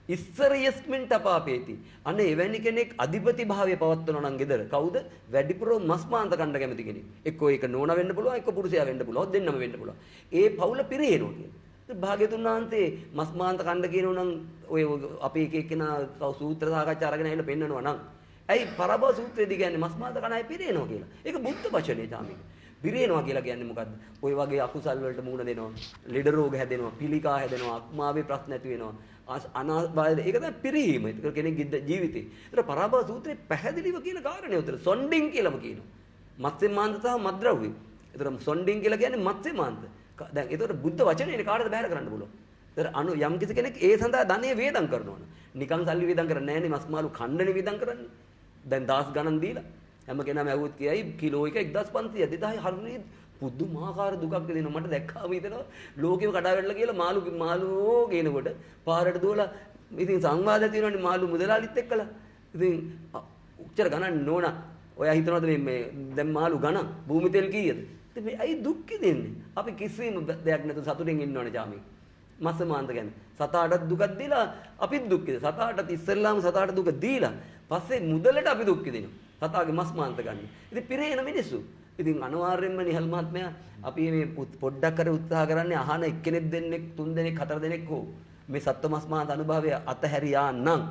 ඉස්සර යස්මින් තපාපේති. අනේ එවැනි කෙනෙක් අධිපති භාවය පවත්වනවා නම් ගෙදර. කවුද? වැඩිපුර මස් මාංශ කන්න කැමති කෙනෙක්. එක්කෝ ඒක නෝනා වෙන්න පුළුවන්, එක්කෝ පුරුෂයා වෙන්න පුළුවන්. දෙන්නම වෙන්න පුළුවන්. ඒ පවුල පිරිහෙනවා කියන්නේ. භාග්‍යතුන් වහන්සේ මස් මාංශ කන්න කියනෝ නම් ඔය අපි එක එක්කෙනා සූත්‍ර සාකච්ඡා අරගෙන ඇවිල්ලා පෙන්නනවා නම් ඇයි පරාභව සූත්‍රයේදී කියන්නේ මස් මාංශ කන අය පිරිහෙනවා කියලා. ඒක බුද්ධ වචනේ ජාමික. පිරිහෙනවා කියලා කියන්නේ මොකද්ද? ඔය වගේ අකුසල් වලට මුහුණ දෙනවා. ලෙඩ රෝග හැදෙනවා, පිළිකා හැදෙනවා, අක්මාවේ ප්‍රශ්න ඇති වෙනවා. ඒක තමයි පිරීම. ඒක කෙනෙක්ගේ ජීවිතේ. ඒතර පරාභව සූත්‍රයේ පැහැදිලිව කියන කාරණේ උතර සොණ්ඩින් කියලාම කියනවා. මත්ස්‍ය මාංශ සහ මත්ද්‍රව්‍ය. ඒතර සොණ්ඩින් කියලා කියන්නේ මත්ස්‍ය මාංශ. දැන් ඒතර බුද්ධ වචනේනේ කාටද බැහැර කරන්න පුළුවන්. ඒතර යම් කිසි කෙනෙක් ඒ සඳහා ධනෙ වේදම් කරනවනේ. නිකන් සල්ලි වේදම් කරන්නේ නැහැනේ මස් මාළු කණ්ඩනේ වේදම් කරන්නේ. දැන් දහස් ගණන් දීලා හැම කෙනාම ඇහුවොත් කියයි කිලෝ එක 1500 2000 හරිනේ පුදුමාකාර දුකක් දෙනවා. මට දැක්කාම හිතෙනවා ලෝකෙම කඩා වැටලා කියලා මාළුවෝ ගේනකොට පාරට දුවලා ඉතින් සංවාදය තියෙනවනේ මාළු මුදලාලිත් එක්කලා. ඉතින් උච්චර ගණන් නෝනා ඔයා හිතනවද මේ දැන් මාළු ගණන් භූමි තෙල් කීයද? ඉතින් මේ ඇයි දුක් දෙන්නේ? අපි කිසිම දෙයක් නැතුව සතුටින් ඉන්නවනේ ජාමි. මස් මාන්ත ගැන සතාටත් දුකක් දීලා අපිත් දුක් විඳිනවා. සතාටත් ඉස්සෙල්ලාම සතාට දුක දීලා පස්සේ මුදලට අපි දුක් විඳිනවා. සතාගේ මස් මාන්ත ගන්න. ඉතින් පිරේන මිනිස්සු. ඉතින් අනිවාර්යයෙන්ම නිහල් මහත්මයා අපි මේ පොඩ්ඩක් කර උත්සාහ කරන්නේ අහන එක්කෙනෙක් දෙන්නෙක් තුන් දෙනෙක් හතර දෙනෙක් හෝ මේ සත්ව මස් මාන්ත අනුභවය අතහැරියා නම්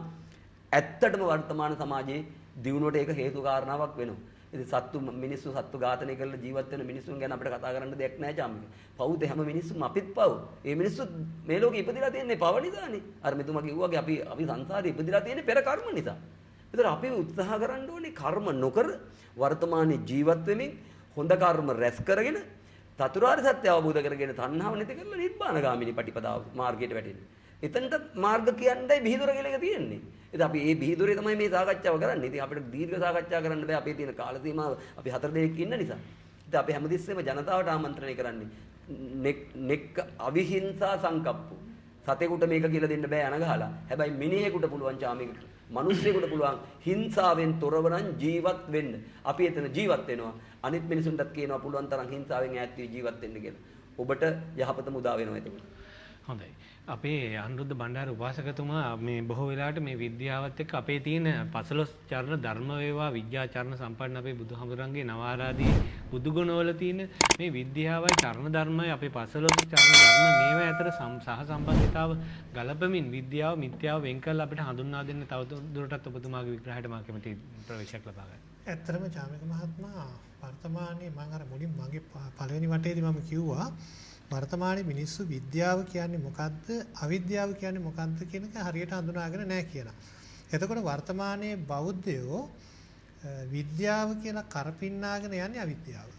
ඇත්තටම වර්තමාන සමාජයේ දියුණුවට ඒක හේතු කාරණාවක් වෙනවා. ඉතින් මිනිස්සු සත්තු ඝාතනය කරලා ජීවත් වෙන මිනිස්සුන් ගැන අපිට කතා කරන්න දෙයක් නැහැ ජාමික. පවුද හැම මිනිස්සුම අපිත් පව්. මේ මිනිස්සු මේ ලෝකේ ඉපදිලා තියෙන්නේ පව නිසානේ. අර මෙතුමා කිව්වාගේ අපි සංසාරේ ඉපදිලා තියෙන්නේ පෙර කර්ම නිසා. ඒතර අපි උත්සාහ කරන්න ඕනේ කර්ම නොකර වර්තමානයේ ජීවත් වෙමින් හොඳ කර්ම රැස් කරගෙන චතුරාර්ය සත්‍ය අවබෝධ කරගෙන තණ්හාව නැති කරලා නිබ්බානගාමිනී පටිපදාව මාර්ගයට වැටෙන්නේ. එතනට මාර්ග කියන්නයි බිහිදුර කියලා එක තියෙන්නේ. ඉතින් අපි මේ බිහිදුරේ තමයි මේ සාකච්ඡාව කරන්නේ. ඉතින් අපිට දීර්ඝ සාකච්ඡා කරන්න බෑ අපේ තියෙන කාල සීමාව. අපි 4 දෙනෙක් ඉන්න නිසා. ඉතින් අපි හැමදෙස්සෙම ජනතාවට ආමන්ත්‍රණය කරන්නේ නෙක් අවිහිංසා සංකප්පු. සතෙකුට මේක කියලා දෙන්න බෑ අන ගහලා. හැබැයි මිනිහෙකුට පුළුවන් චාමිකට. මිනිස්සෙකුට පුළුවන් හිංසාවෙන් තොරව නම් ජීවත් වෙන්න. අපි එතන ජීවත් වෙනවා. අනිත් මිනිසුන්ටත් කියනවා පුළුවන් තරම් හිංසාවෙන් ඈත් වී ජීවත් වෙන්න කියලා. ඔබට යහපත මුදා වෙනවා එතකොට. හොඳයි. අපේ අනුරුද්ධ බණ්ඩාර උපාසකතුමා මේ බොහෝ වෙලාවට මේ විද්‍යාවත් එක්ක අපේ තියෙන 15 චරණ ධර්ම වේවා විද්‍යා චරණ සම්පන්න අපේ බුදුහාමුදුරන්ගේ නවාරාදී බුදුගුණවල තියෙන මේ විද්‍යාවයි චරණ ධර්මයි අපේ 15 චරණ ධර්ම මේවා අතර සහ සම්බන්ධතාව ගලපමින් විද්‍යාව මිත්‍යාව වෙන් කරලා අපිට හඳුන්වා දෙන්න තව දුරටත් ඔබතුමාගේ විග්‍රහයට මම කැමති ප්‍රවේශයක් ලබා ගන්න. ඇත්තටම චාමික මහත්මයා වර්තමානයේ මම අර මුලින් මගේ පළවෙනි වටේදී මම කිව්වා වර්තමානයේ මිනිස්සු විද්‍යාව කියන්නේ මොකද්ද අවිද්‍යාව කියන්නේ මොකද්ද කියන එක හරියට හඳුනාගෙන නැහැ කියලා. එතකොට වර්තමානයේ බෞද්ධයෝ විද්‍යාව කියලා කරපින්නාගෙන යන්නේ අවිද්‍යාව.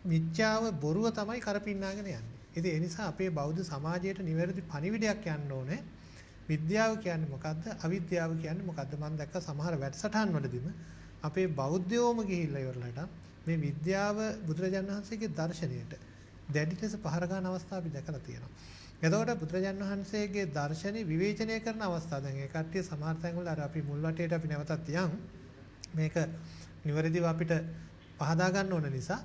මිත්‍යාව බොරුව තමයි කරපින්නාගෙන යන්නේ. ඉතින් ඒ නිසා අපේ බෞද්ධ සමාජයට නිවැරදි පණිවිඩයක් යන්න ඕනේ. විද්‍යාව කියන්නේ මොකද්ද අවිද්‍යාව කියන්නේ මොකද්ද මම දැක්ක සමහර වැඩසටහන් වලදීම අපේ බෞද්ධයෝම ගිහිල්ලා ඉවරලට මේ විද්‍යාව බුදුරජාණන් වහන්සේගේ දර්ශනයට දැඩි ලෙස පහර ගන්න අවස්ථා අපි දැකලා තියෙනවා. එතකොට බුදුරජාණන් වහන්සේගේ දර්ශනේ විවේචනය කරන අවස්ථා දැන් ඒ කට්ටිය සමහර තැන්වල අර අපි මුල් වටේට අපි නැවතත් තියන් මේක නිවැරදිව අපිට පහදා ගන්න ඕන නිසා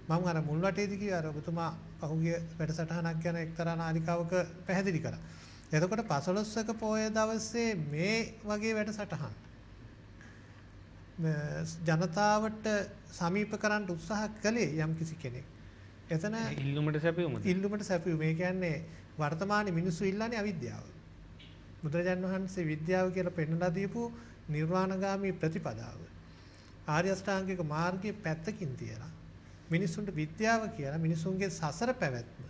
මම අර මුල් වටේදී කිව්වා අර ඔබතුමා පහුගිය වැඩසටහනක් ගැන එක්තරා නාලිකාවක පැහැදිලි කරා. එතකොට 15ක පොය දවසේ මේ වගේ වැඩසටහන් ජනතාවට සමීප කරන්න උත්සාහ කළේ යම් කිසි කෙනෙක්. එතන ඉල්ලුමට සැපයුමද? ඉල්ලුමට සැපයුම. ඒ කියන්නේ වර්තමානයේ මිනිස්සු ඉල්ලන්නේ අවිද්‍යාව. බුදුරජාණන් වහන්සේ විද්‍යාව කියලා පෙන්වලා දීපු නිර්වාණගාමී ප්‍රතිපදාව. ආර්ය අෂ්ටාංගික මාර්ගයේ පැත්තකින් තියලා මිනිසුන්ට විද්‍යාව කියලා මිනිසුන්ගේ සසර පැවැත්ම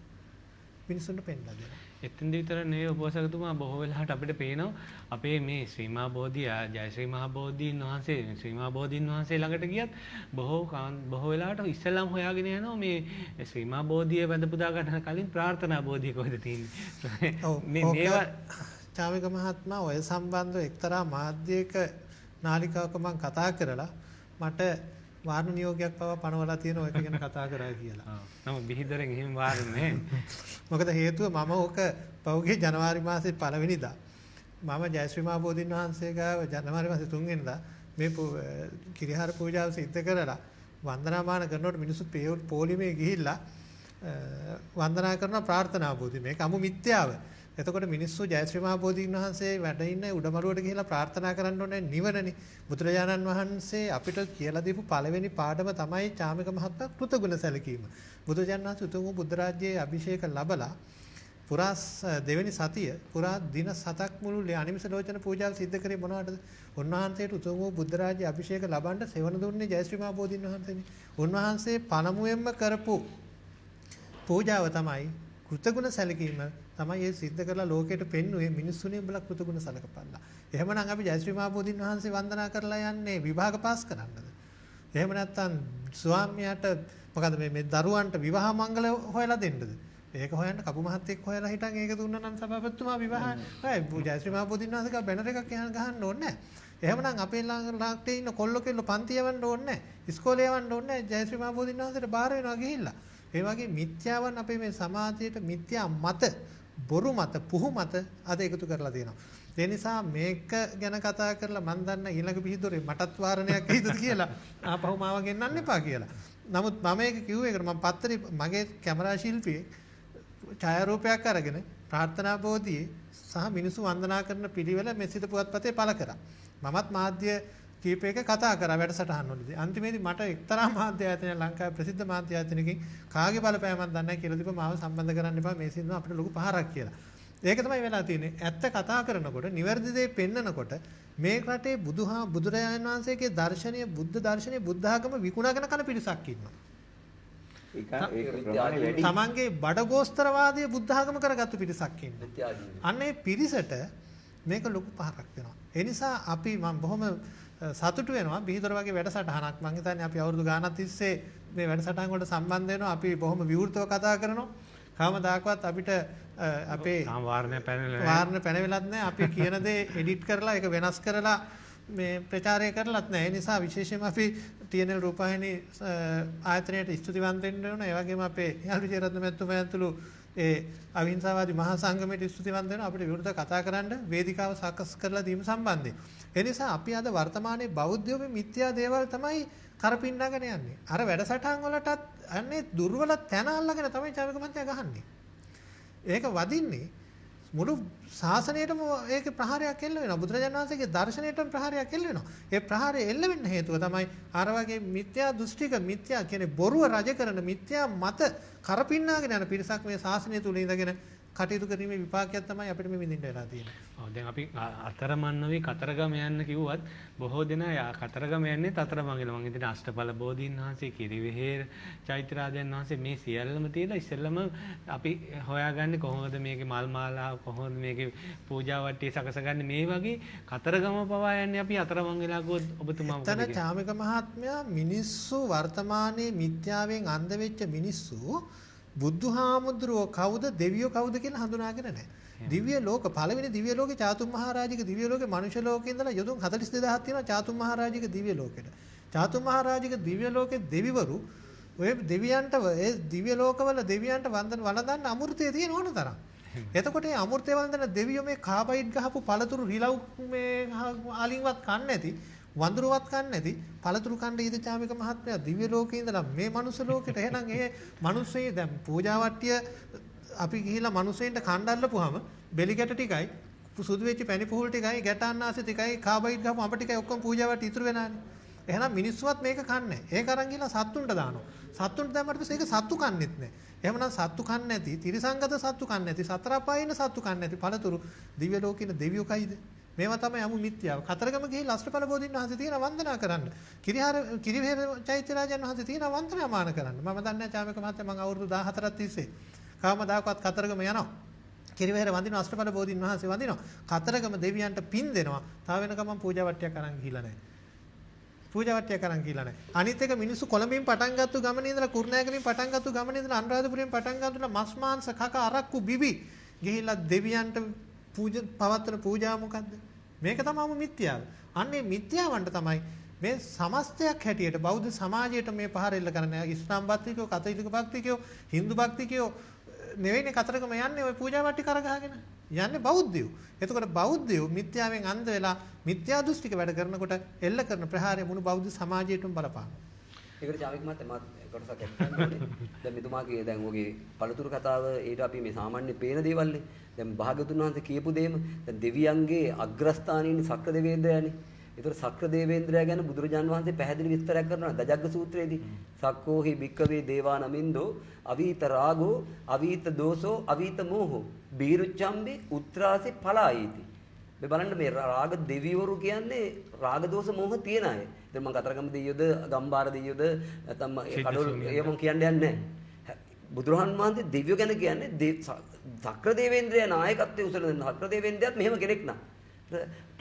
මිනිසුන්ට පෙන්වලා දෙනවා. එතෙන්දි විතර නෙවෙයි උපවාසකතුමා බොහෝ වෙලාවට අපිට පේනවා අපේ මේ ශ්‍රී මහා බෝධිය ජයශ්‍රී මහා බෝධීන් වහන්සේ ශ්‍රී මහා බෝධීන් වහන්සේ ළඟට ගියත් බොහෝ වෙලාවට ඉස්සෙල්ලාම හොයාගෙන යනවා මේ ශ්‍රී මහා බෝධිය වැඳ පුදා ගන්න කලින් ප්‍රාර්ථනා බෝධිය කොහෙද තියෙන්නේ මේ මේවා චාමික මහත්මයා ඔය සම්බන්ධව එක්තරා මාධ්‍යයක නාලිකාවක මම කතා කරලා මට වාර්ණ නියෝගයක් පවා පනවලා තියෙන ඔය ගැන කතා කරා කියලා. නම බිහිදරෙන් එහෙම වාරන්නේ. මොකද හේතුව මම ඕක පහුගිය ජනවාරි මාසේ පළවෙනිදා මම ජයශ්‍රී මහා බෝධීන් වහන්සේ ගාව ජනවාරි මාසේ 3 වෙනිදා මේ කිරිහාර පූජාව සිද්ධ කරලා වන්දනාමාන කරනකොට මිනිස්සු පොලිමේ ගිහිල්ලා වන්දනා කරන ප්‍රාර්ථනා බෝධි මේක අමු මිත්‍යාව. එතකොට මිනිස්සු ජයශ්‍රී මහා බෝධීන් වහන්සේ වැඩ ඉන්න උඩමළුවට ගිහිලා ප්‍රාර්ථනා කරන්න ඕනේ නිවනනේ. බුදුරජාණන් වහන්සේ අපිට කියලා දීපු පළවෙනි පාඩම තමයි චාමික මහත්මයා කෘතගුණ සැලකීම. බුදුරජාණන් වහන්සේ උතුම් බුද්ධරාජ්‍යයේ අභිෂේක ලැබලා පුරා දෙවෙනි සතිය පුරා දින 7ක් මුළුල්ලේ අනිමිස ලෝචන පූජාව සිද්ධ කරේ මොනවටද? උන්වහන්සේට උතුම් බුද්ධරාජ්‍ය අභිෂේක ලබන්න සෙවණ දුන්නේ ජයශ්‍රී මහා බෝධීන් වහන්සේනේ. උන්වහන්සේ පළමුවෙන්ම කරපු පූජාව තමයි කෘතගුණ සැලකීම තමයි ඒ සිද්ධ කරලා ලෝකෙට පෙන්වුවේ මිනිස්සුනේ උඹලා කෘතගුණ සැලකපල්ලා. එහෙමනම් අපි ජයශ්‍රී මහා බෝධීන් වහන්සේ වන්දනා කරලා යන්නේ විභාග පාස් කරන්නද? එහෙම නැත්නම් ස්වාමියාට මොකද මේ දරුවන්ට විවාහ මංගල හොයලා දෙන්නද? ඒක හොයන්න කපු මහත්තයෙක් හොයලා හිටන් ඒක දුන්නා නම් සභාපතිතුමා විවාහ ජයශ්‍රී මහා බෝධීන් වහන්සේගේ බැනර් එකක් ගහන්න ඕනේ නැහැ. එහෙමනම් අපේ ළඟට ඉන්න කොල්ල කෙල්ල පන්ති යවන්න ඕනේ නැහැ. ඉස්කෝලේ යවන්න ඕනේ නැහැ. ජයශ්‍රී මහා බෝධීන් වහන්සේට බාර වෙනවා ගිහිල්ලා. ඒ වගේ මිත්‍යාවන් අපේ මේ සමාජයට මිත්‍යා මත බොරු මත පුහු මත අද එකතු කරලා තියෙනවා. ඒ නිසා මේක ගැන කතා කරලා මම දන්න ඊළඟ පිහිදොරේ මටත් වාරණයක් හිතද කියලා ආපහු මාව ගෙන්නන්න එපා කියලා. නමුත් මම ඒක කිව්වේ ඒකට මම පත්තරේ මගේ කැමරා ශිල්පියෙක් ඡායාරූපයක් අරගෙන ප්‍රාර්ථනා බෝධියේ සහ මිනිසු වන්දනා කරන පිළිවෙල මෙසිත පුවත්පතේ පළ කරා. මමත් මාධ්‍ය කීපයක කතා කරා වැඩසටහන් වලදී. අන්තිමේදී මට එක්තරා මාධ්‍ය ආයතනයක් ලංකාවේ ප්‍රසිද්ධ මාධ්‍ය ආයතනකින් කාගේ බලපෑමක් දන්නේ නැහැ කියලා තිබ්බ මාව සම්බන්ධ කරන්න එපා මේ සින්දුව අපිට ලොකු පහරක් කියලා. ඒක තමයි වෙලා තියෙන්නේ. ඇත්ත කතා කරනකොට නිවැරදි දේ පෙන්නකොට මේ රටේ බුදුරජාණන් වහන්සේගේ දර්ශනය බුද්ධ දර්ශනය බුද්ධ ආගම විකුණාගෙන කන පිරිසක් ඉන්නවා. තමන්ගේ බඩගෝස්තරවාදයේ බුද්ධ ආගම කරගත්තු පිරිසක් ඉන්නවා. අන්න ඒ පිරිසට මේක ලොකු පහරක් වෙනවා. ඒ නිසා අපි මම බොහොම සතුටු වෙනවා බිහිදොර වගේ වැඩසටහනක් මම හිතන්නේ අපි අවුරුදු ගාණක් තිස්සේ මේ වැඩසටහන් වලට සම්බන්ධ වෙනවා අපි බොහොම විවෘතව කතා කරනවා කවමදාකවත් අපිට අපේ වාරණ පැනවෙලත් නැහැ අපි කියන දේ එඩිට් කරලා ඒක වෙනස් කරලා මේ ප්‍රචාරය කරලත් නැහැ ඒ නිසා විශේෂයෙන්ම අපි TNL රූපවාහිනී ආයතනයට ස්තුතිවන්ත වෙන්න ඕන ඒ වගේම අපේ යාළු විජේරත්න මැතිතුමා ඇතුළු ඒ අවිහිංසාවාදී මහා සංගමයට ස්තුතිවන්ත වෙනවා අපිට විරුද්ධව කතා කරන්න වේදිකාව සකස් කරලා දීම සම්බන්ධයෙන්. ඒ නිසා අපි අද වර්තමානයේ බෞද්ධයෝ මේ මිත්‍යා දේවල් තමයි කරපින්නගෙන යන්නේ. අර වැඩසටහන් වලටත් අන්නේ දුර්වල තැන අල්ලගෙන තමයි චාමික මහත්තයා ගහන්නේ. ඒක වදින්නේ මුළු ශාසනයටම ඒකේ ප්‍රහාරයක් එල්ල වෙනවා. බුදුරජාණන් වහන්සේගේ දර්ශනයටම ප්‍රහාරයක් එල්ල වෙනවා. ඒ ප්‍රහාරය එල්ල වෙන්න හේතුව තමයි අර වගේ මිත්‍යා දෘෂ්ටික මිත්‍යා කියන්නේ බොරුව රජ කරන මිත්‍යා මත කරපින්නාගෙන යන පිරිසක් මේ ශාසනය තුල ඉඳගෙන කටයුතු කිරීමේ විපාකයක් තමයි අපිට මේ විඳින්න වෙලා තියෙන්නේ. ඔව් දැන් අපි අතරමන් නොවි කතරගම යන්න කිව්වත් බොහෝ දෙනා කතරගම යන්නේ තතරමංගල. මම හිතන්නේ අෂ්ටඵල බෝධීන් වහන්සේ, කිරිවෙහෙර චෛත්‍යරාජයන් වහන්සේ මේ සියල්ලම තියලා ඉස්සෙල්ලම අපි හොයාගන්නේ කොහොමද මේකේ මල් මාලා කොහොමද මේකේ පූජා වට්ටිය සකසගන්නේ මේ වගේ කතරගම පවා යන්නේ අපි අතරමංගල ගොත් ඔබතුමා මොකද කියන්නේ? චාමික මහත්මයා මිනිස්සු වර්තමානයේ මිත්‍යාවෙන් අන්ධ වෙච්ච මිනිස්සු බුදුහාමුදුරුවෝ කවුද දෙවියෝ කවුද කියලා හඳුනාගෙන නැහැ. දිව්‍ය ලෝක පළවෙනි දිව්‍ය ලෝකේ චාතුම් මහරජික දිව්‍ය ලෝකේ මනුෂ්‍ය ලෝකේ ඉඳලා යොදුන් 42000ක් තියෙනවා චාතුම් මහරජික දිව්‍ය ලෝකෙට. චාතුම් මහරජික දිව්‍ය ලෝකේ දෙවිවරු ඔය දෙවියන්ට ඒ දිව්‍ය ලෝකවල දෙවියන්ට වළඳන්න අමෘතය තියෙන ඕන තරම්. එතකොට මේ අමෘතය වළඳන දෙවියෝ මේ කාබයිඩ් ගහපු පළතුරු රිලව් මේ ආලින්වත් කන්නේ නැති වඳුරුවත් කන්නේ නැති පළතුරු කණ්ඩ ඊද චාමික මහත්මයා දිව්‍ය ලෝකේ ඉඳලා මේ මනුස්ස ලෝකෙට එහෙනම් ඒ මිනිස්සේ දැන් පූජා වට්ටිය අපි ගිහිලා මිනිස්සෙන්ට කණ්ඩල්ලපුවාම බෙලි ගැට ටිකයි සුදු වෙච්ච පැණි පුහුල් ටිකයි ගැටාන්නාසෙ ටිකයි කාබයිඩ් ගහපු අඹ ටිකයි ඔක්කොම පූජා වට්ටිය ඉතුරු වෙනානේ. එහෙනම් මිනිස්සුවත් මේක කන්නේ. ඒක අරන් ගිහලා සත්තුන්ට දානවා. සත්තුන්ට දැම්මට පස්සේ ඒක සත්තු කන්නේත් නැහැ. එහෙමනම් සත්තු කන්නේ නැති, තිරිසංගත සත්තු කන්නේ නැති, සතර අපායින සත්තු කන්නේ නැති පළතුරු දිව්‍ය ලෝකේ ඉන්න දෙවියෝ කයිද? මේවා තමයි යමු මිත්‍යාව. කතරගම ගිහිල්ලා අෂ්ටඵල බෝධීන් වහන්සේ තියෙන වන්දනා කරන්න. කිරිවෙහෙර චෛත්‍යරාජයන් වහන්සේ තියෙන වන්දනාමාන කරන්න. මම දන්නේ නැහැ චාමික මහත්තයා මම අවුරුදු 14ක් තිස්සේ කවමදාකවත් කතරගම යනවා. කිරිවෙහෙර වඳිනවා අෂ්ටඵල බෝධීන් වහන්සේ වඳිනවා. කතරගම දෙවියන්ට පින් දෙනවා. තව වෙනකම් මම පූජා වට්ටියක් අරන් ගිහිල්ලා නැහැ. පූජා වට්ටියක් අරන් ගිහිල්ලා නැහැ. අනිත් එක මිනිස්සු කොළඹින් පටන් ගත්තු ගමනේ ඉඳලා කුරුණෑගලින් පටන් ගත්තු ගමනේ ඉඳලා අනුරාධපුරයෙන් පටන් ගත්තුලා මස් මාංශ කක අරක්කු බිබි ගිහිල්ලා දෙවියන්ට පවත්වන පූජා මොකද්ද? මේක තමයි මිත්‍යාව. අන්නේ මිත්‍යාවන්ට තමයි මේ සමස්තයක් හැටියට බෞද්ධ සමාජයට මේ පහර එල්ල කරන්නේ. ඉස්ලාම් භක්තිකයෝ, කතෝලික භක්තිකයෝ, හින්දු භක්තිකයෝ නෙවෙයිනේ කතරගම යන්නේ ওই පූජා වට්ටි කරගහගෙන. යන්නේ බෞද්ධයෝ. එතකොට බෞද්ධයෝ මිත්‍යාවෙන් අන්ධ වෙලා මිත්‍යා දෘෂ්ටික වැඩ කරනකොට එල්ල කරන ප්‍රහාරය මුළු බෞද්ධ සමාජයටම බලපානවා. ඒකට චාමික මහත්තයා මම කොටසක් එක්කන්නේ. දැන් මෙතුමාගේ දැන් ඔගේ පළතුරු කතාව ඊට අපි මේ සාමාන්‍ය පේන දේවල්නේ. දැන් භාගතුන් වහන්සේ කියපු දෙයම දැන් දෙවියන්ගේ අග්‍රස්ථානයේ සක්‍ර දෙවේන්ද්‍රයානේ. ඒතර සක්‍ර දේවේන්ද්‍රයා ගැන බුදුරජාන් වහන්සේ පැහැදිලි විස්තරයක් කරනවා දජග්ග සූත්‍රයේදී. සක්කෝහි භික්කවේ දේවානමින්දෝ අවීත රාගෝ අවීත දෝසෝ අවීත මෝහෝ බීරුච්ඡම්බේ උත්‍රාසේ පලායීති. මේ බලන්න මේ රාග දෙවිවරු කියන්නේ රාග දෝෂ මෝහ තියන අය. දැන් මම කතරගම දෙවියෝද ගම්බාර දෙවියෝද නැත්නම් කඩොල් ඒව මම කියන්නේ නැහැ. බුදුරහන් වහන්සේ දෙවියෝ ගැන කියන්නේ සක්‍ර දේවේන්ද්‍රයා නායකත්වයේ උසල දෙන සක්‍ර දේවේන්ද්‍රයාත් මෙහෙම කෙනෙක් නා.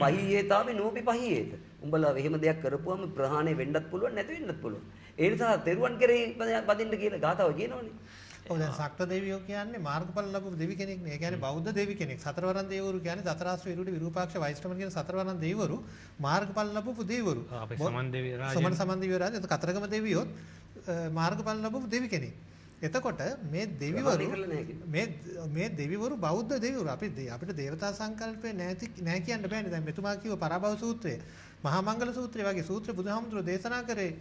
පහියේතාවේ නෝපි පහියේත. උඹලා එහෙම දෙයක් කරපුවම ප්‍රහාණය වෙන්නත් පුළුවන් නැති වෙන්නත් පුළුවන්. ඒ නිසා තෙරුවන් කෙරෙහි බදින්න කියලා ගාතාව කියනවනේ. ඔව් දැන් සක්‍ර දෙවියෝ කියන්නේ මාර්ගඵල ලැබපු දෙවි කෙනෙක් නේ. ඒ කියන්නේ බෞද්ධ දෙවි කෙනෙක්. සතරවරන් දෙවිවරු කියන්නේ දතරාස්ත්‍ර විරුද්ධ විරූපාක්ෂ වෛෂ්ණව කියන සතරවරන් දෙවිවරු මාර්ගඵල ලැබපු දෙවිවරු. අපේ සමන් දෙවි රාජ සමන් දෙවියෝ රාජ කතරගම දෙවියොත් මාර්ගඵල ලැබපු දෙවි කෙනෙක්. එතකොට මේ දෙවිවරු මේ දෙවිවරු බෞද්ධ දෙවිවරු අපිට දේවතා සංකල්පය නැහැ කියන්න බෑනේ. දැන් මෙතුමා කිව්ව පරාභව සූත්‍රය, මහා මංගල සූත්‍රය වගේ සූත්‍ර බුදුහාමුදුරුවෝ දේශනා කරේ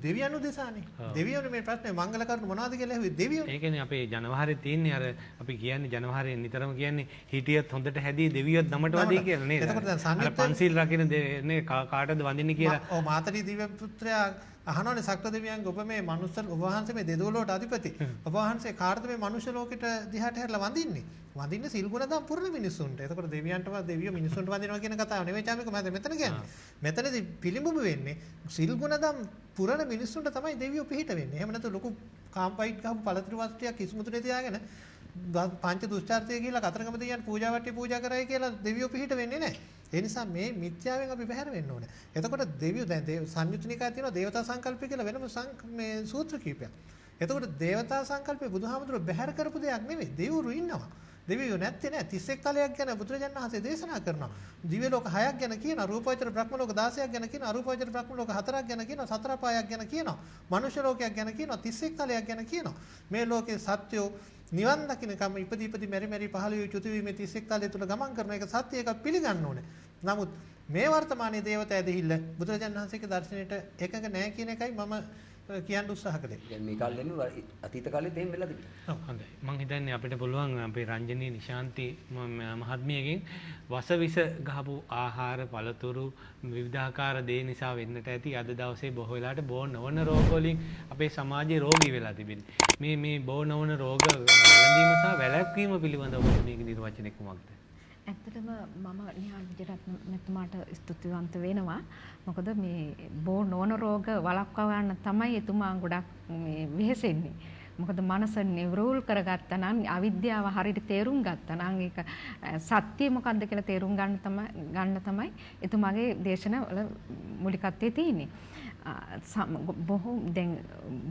දෙවියන් උදෙසානේ. දෙවියන් මේ ප්‍රශ්නේ මංගල කරුණු මොනවද කියලා ඇහුවේ දෙවියෝ. ඒ කියන්නේ අපේ ජනවහරේ තියෙන්නේ අර අපි කියන්නේ ජනවහරේ නිතරම කියන්නේ හිටියත් හොඳට හැදී දෙවියොත් නමට වදී කියලා නේද? එතකොට දැන් සංයුක්ත පන්සිල් රකින්න නේ කාටද වඳින්නේ කියලා. ඔව් මාතලී දිව්‍ය පුත්‍රයා අහනෝනේ සක්‍ර දෙවියන්ගේ ඔබ මේ මනුස්ස ඔබ වහන්සේ මේ දෙදොලොවට අධිපති. ඔබ වහන්සේ කාටද මේ මනුෂ්‍ය ලෝකෙට දිහාට හැරලා වඳින්නේ? වඳින්නේ සිල් ගුණ දම් පුරන මිනිස්සුන්ට. එතකොට දෙවියන්ටම දෙවියෝ මිනිස්සුන්ට වඳිනවා කියන කතාව නෙවෙයි චාමික මම මෙතන කියන්නේ. මෙතනදී පිළිඹු වෙන්නේ සිල් ගුණ දම් පුරන මිනිස්සුන්ට තමයි දෙවියෝ පිහිට වෙන්නේ. එහෙම නැත්නම් ලොකු කාම්පයිට් ගහපු පළතුරු වස්ත්‍රයක් කිස්මුතුනේ තියාගෙන පංච දුෂ්චාර්තය කියලා කතරගම දෙවියන් පූජා වට්ටි පූජා කරයි කියලා දෙවියෝ පිහිට වෙන්නේ නැහැ. ඒ නිසා මේ මිත්‍යාවෙන් අපි බැහැර වෙන්න ඕනේ. එතකොට දෙවියෝ දැන් සංයුත්ත නිකායේ තියෙනවා දේවතා සංකල්පය කියලා වෙනම මේ සූත්‍ර කීපයක්. එතකොට දේවතා සංකල්පය බුදුහාමුදුරුවෝ බැහැර කරපු දෙයක් නෙවෙයි. දෙවිවරු ඉන්නවා. දෙවියෝ නැත්තේ නෑ 31 තලයක් ගැන බුදුරජාණන් වහන්සේ දේශනා කරනවා. දිව්‍ය ලෝක 6ක් ගැන කියනවා, රූපාවචර බ්‍රහ්ම ලෝක 16ක් ගැන කියනවා, අරූපාවචර බ්‍රහ්ම ලෝක 4ක් ගැන කියනවා, සතර පායක් ගැන කියනවා, මනුෂ්‍ය ලෝකයක් ගැන කියනවා, 31 තලයක් ගැන කියනවා. මේ ලෝකේ සත්‍යෝ නිවන් දකින්නකම ඉපදී මෙරි මෙරි පහළ වූ චුති වීමේ 31 තලයේ තුල ගමන් කරන එක සත්‍ය එකක් පිළිගන්න ඕනේ. නමුත් මේ වර්තමානයේ දේවතා ඇදහිල්ල බුදුරජාණන් වහන්සේගේ දර්ශනයට එකඟ නැහැ කියන එකයි මම කියන්න උත්සාහ කළේ. දැන් මේ කාලෙන්නේ අතීත කාලෙත් එහෙම වෙලා තිබුණා. හොඳයි. මම හිතන්නේ අපිට පුළුවන් අපේ රංජනී නිශාන්ති මහත්මියගෙන් වසවිස ගහපු ආහාර පළතුරු විවිධාකාර දේ නිසා වෙන්නට ඇති අද දවසේ බොහෝ වෙලාවට බෝ නොවන රෝග වලින් අපේ සමාජයේ රෝගී වෙලා තිබෙන්නේ. මේ බෝ නොවන රෝග වැළඳීම සහ වැළැක්වීම පිළිබඳව ඔබට මේක නිර්වචනය කුමක්ද? ඇත්තටම මම නිහාල් විජයරත්න මැතිතුමාට ස්තුතිවන්ත වෙනවා. මොකද මේ බෝ නොවන රෝග වළක්වා ගන්න තමයි එතුමා ගොඩක් මේ වෙහෙසෙන්නේ. මොකද මනස නිරෝල් කරගත්තා නම් අවිද්‍යාව හරියට තේරුම් ගත්තා නම් ඒක සත්‍ය මොකක්ද කියලා තේරුම් ගන්න තමයි එතුමාගේ දේශනවල මූලිකත්වයේ තියෙන්නේ. බොහෝ දැන්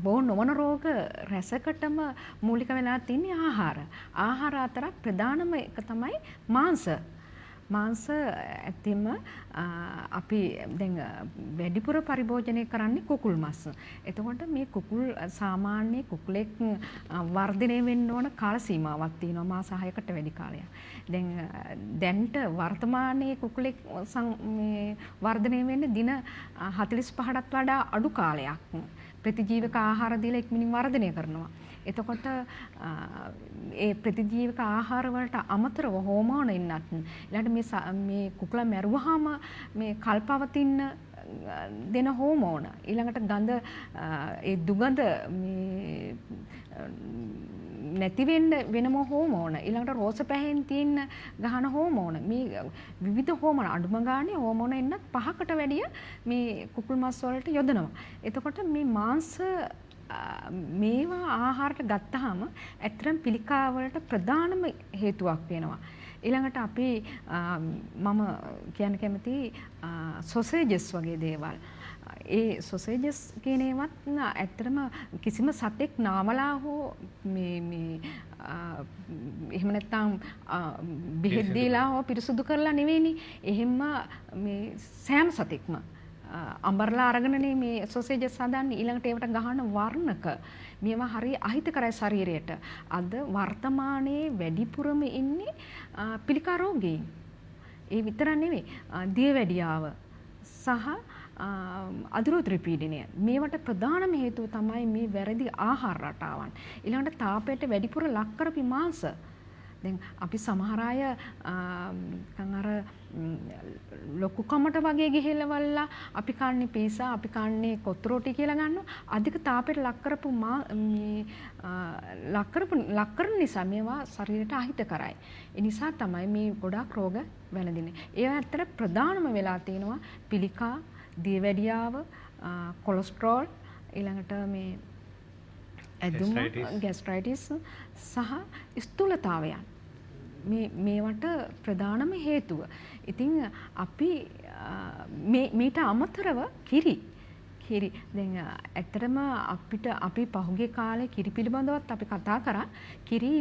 බෝ නොවන රෝග රැසකටම මූලික වෙලා තියෙන්නේ ආහාර. ආහාර අතර ප්‍රධානම එක තමයි මාංශ. මාංශ ඇත්තෙම අපි දැන් වැඩිපුර පරිභෝජනය කරන්නේ කුකුල් මස්. එතකොට මේ කුකුල් සාමාන්‍ය කුකුලෙක් වර්ධනය වෙන්න ඕන කාල සීමාවක් තියෙනවා මාස 6කට වැඩි කාලයක්. දැන්ට වර්තමානයේ කුකුලෙක් මේ වර්ධනය වෙන්නේ දින 45ටත් වඩා අඩු කාලයක්. ප්‍රතිජීවක ආහාර දීලා ඉක්මනින් වර්ධනය කරනවා. එතකොට ඒ ප්‍රතිජීවක ආහාර වලට අමතරව හෝමෝන ඉන්නත් ඊළඟට මේ කුකුලා මැරුවාම මේ කල්පවතින්න දෙන හෝමෝන ඊළඟට ගඳ ඒ දුගඳ මේ නැති වෙන්න වෙනම හෝමෝන ඊළඟට රෝස පැහෙන් තියෙන ගහන හෝමෝන මේ විවිධ හෝමෝන අඩුම ගානේ හෝමෝන එන්නත් 5කට වැඩිය මේ කුකුල් මස් වලට යොදනවා. එතකොට මේ මාංශ මේවා ආහාරට ගත්තාම ඇත්තටම පිළිකා වලට ප්‍රධානම හේතුවක් වෙනවා. ඊළඟට අපි මම කියන්න කැමති සොසේජස් වගේ දේවල්. ඒ සොසේජස් කියන ඒවත් ඇත්තටම කිසිම සතෙක් නාවලා හෝ මේ එහෙම නැත්නම් බෙහෙත් දීලා හෝ පිරිසුදු කරලා නෙවෙයිනේ. එහෙම මේ සෑම සතෙක්ම අඹරලා අරගෙනනේ මේ සොසේජස් හදන්නේ. ඊළඟට ඒවට ගහන වර්ණක මේවා හරි අහිතකරයි ශරීරයට. අද වර්තමානයේ වැඩිපුරම ඉන්නේ පිළිකා රෝගීන්. ඒ විතර නෙවෙයි දියවැඩියාව සහ අධිරෝධ පීඩනය. මේවට ප්‍රධානම හේතුව තමයි මේ වැරදි ආහාර රටාවන්. ඊළඟට තාපයට වැඩිපුර ලක් කරපු මාංශ. දැන් අපි සමහර අය අර ලොකුකමට වගේ ගිහිල්ලා අපි කන්නේ පීසා අපි කන්නේ කොත්තු රොටි කියලා ගන්නවා. අධික තාපයට ලක් කරපු මේ ලක් කරන නිසා මේවා ශරීරයට අහිතකරයි. ඒ නිසා තමයි මේ ගොඩාක් රෝග වැළඳින්නේ. ඒවා ඇත්තට ප්‍රධානම වෙලා තියෙනවා පිළිකා, දියවැඩියාව, කොලෙස්ටරෝල්, ඊළඟට මේ ඇදුම, ગેස්ට්‍රයිටිස් සහ ස්ථූලතාවයන්. මේවට ප්‍රධානම හේතුව. ඉතින් අපි මේට අමතරව කිරි දැන් ඇත්තටම අපි පහුගිය කාලේ කිරි පිළිබඳවත් අපි කතා කරා. කිරි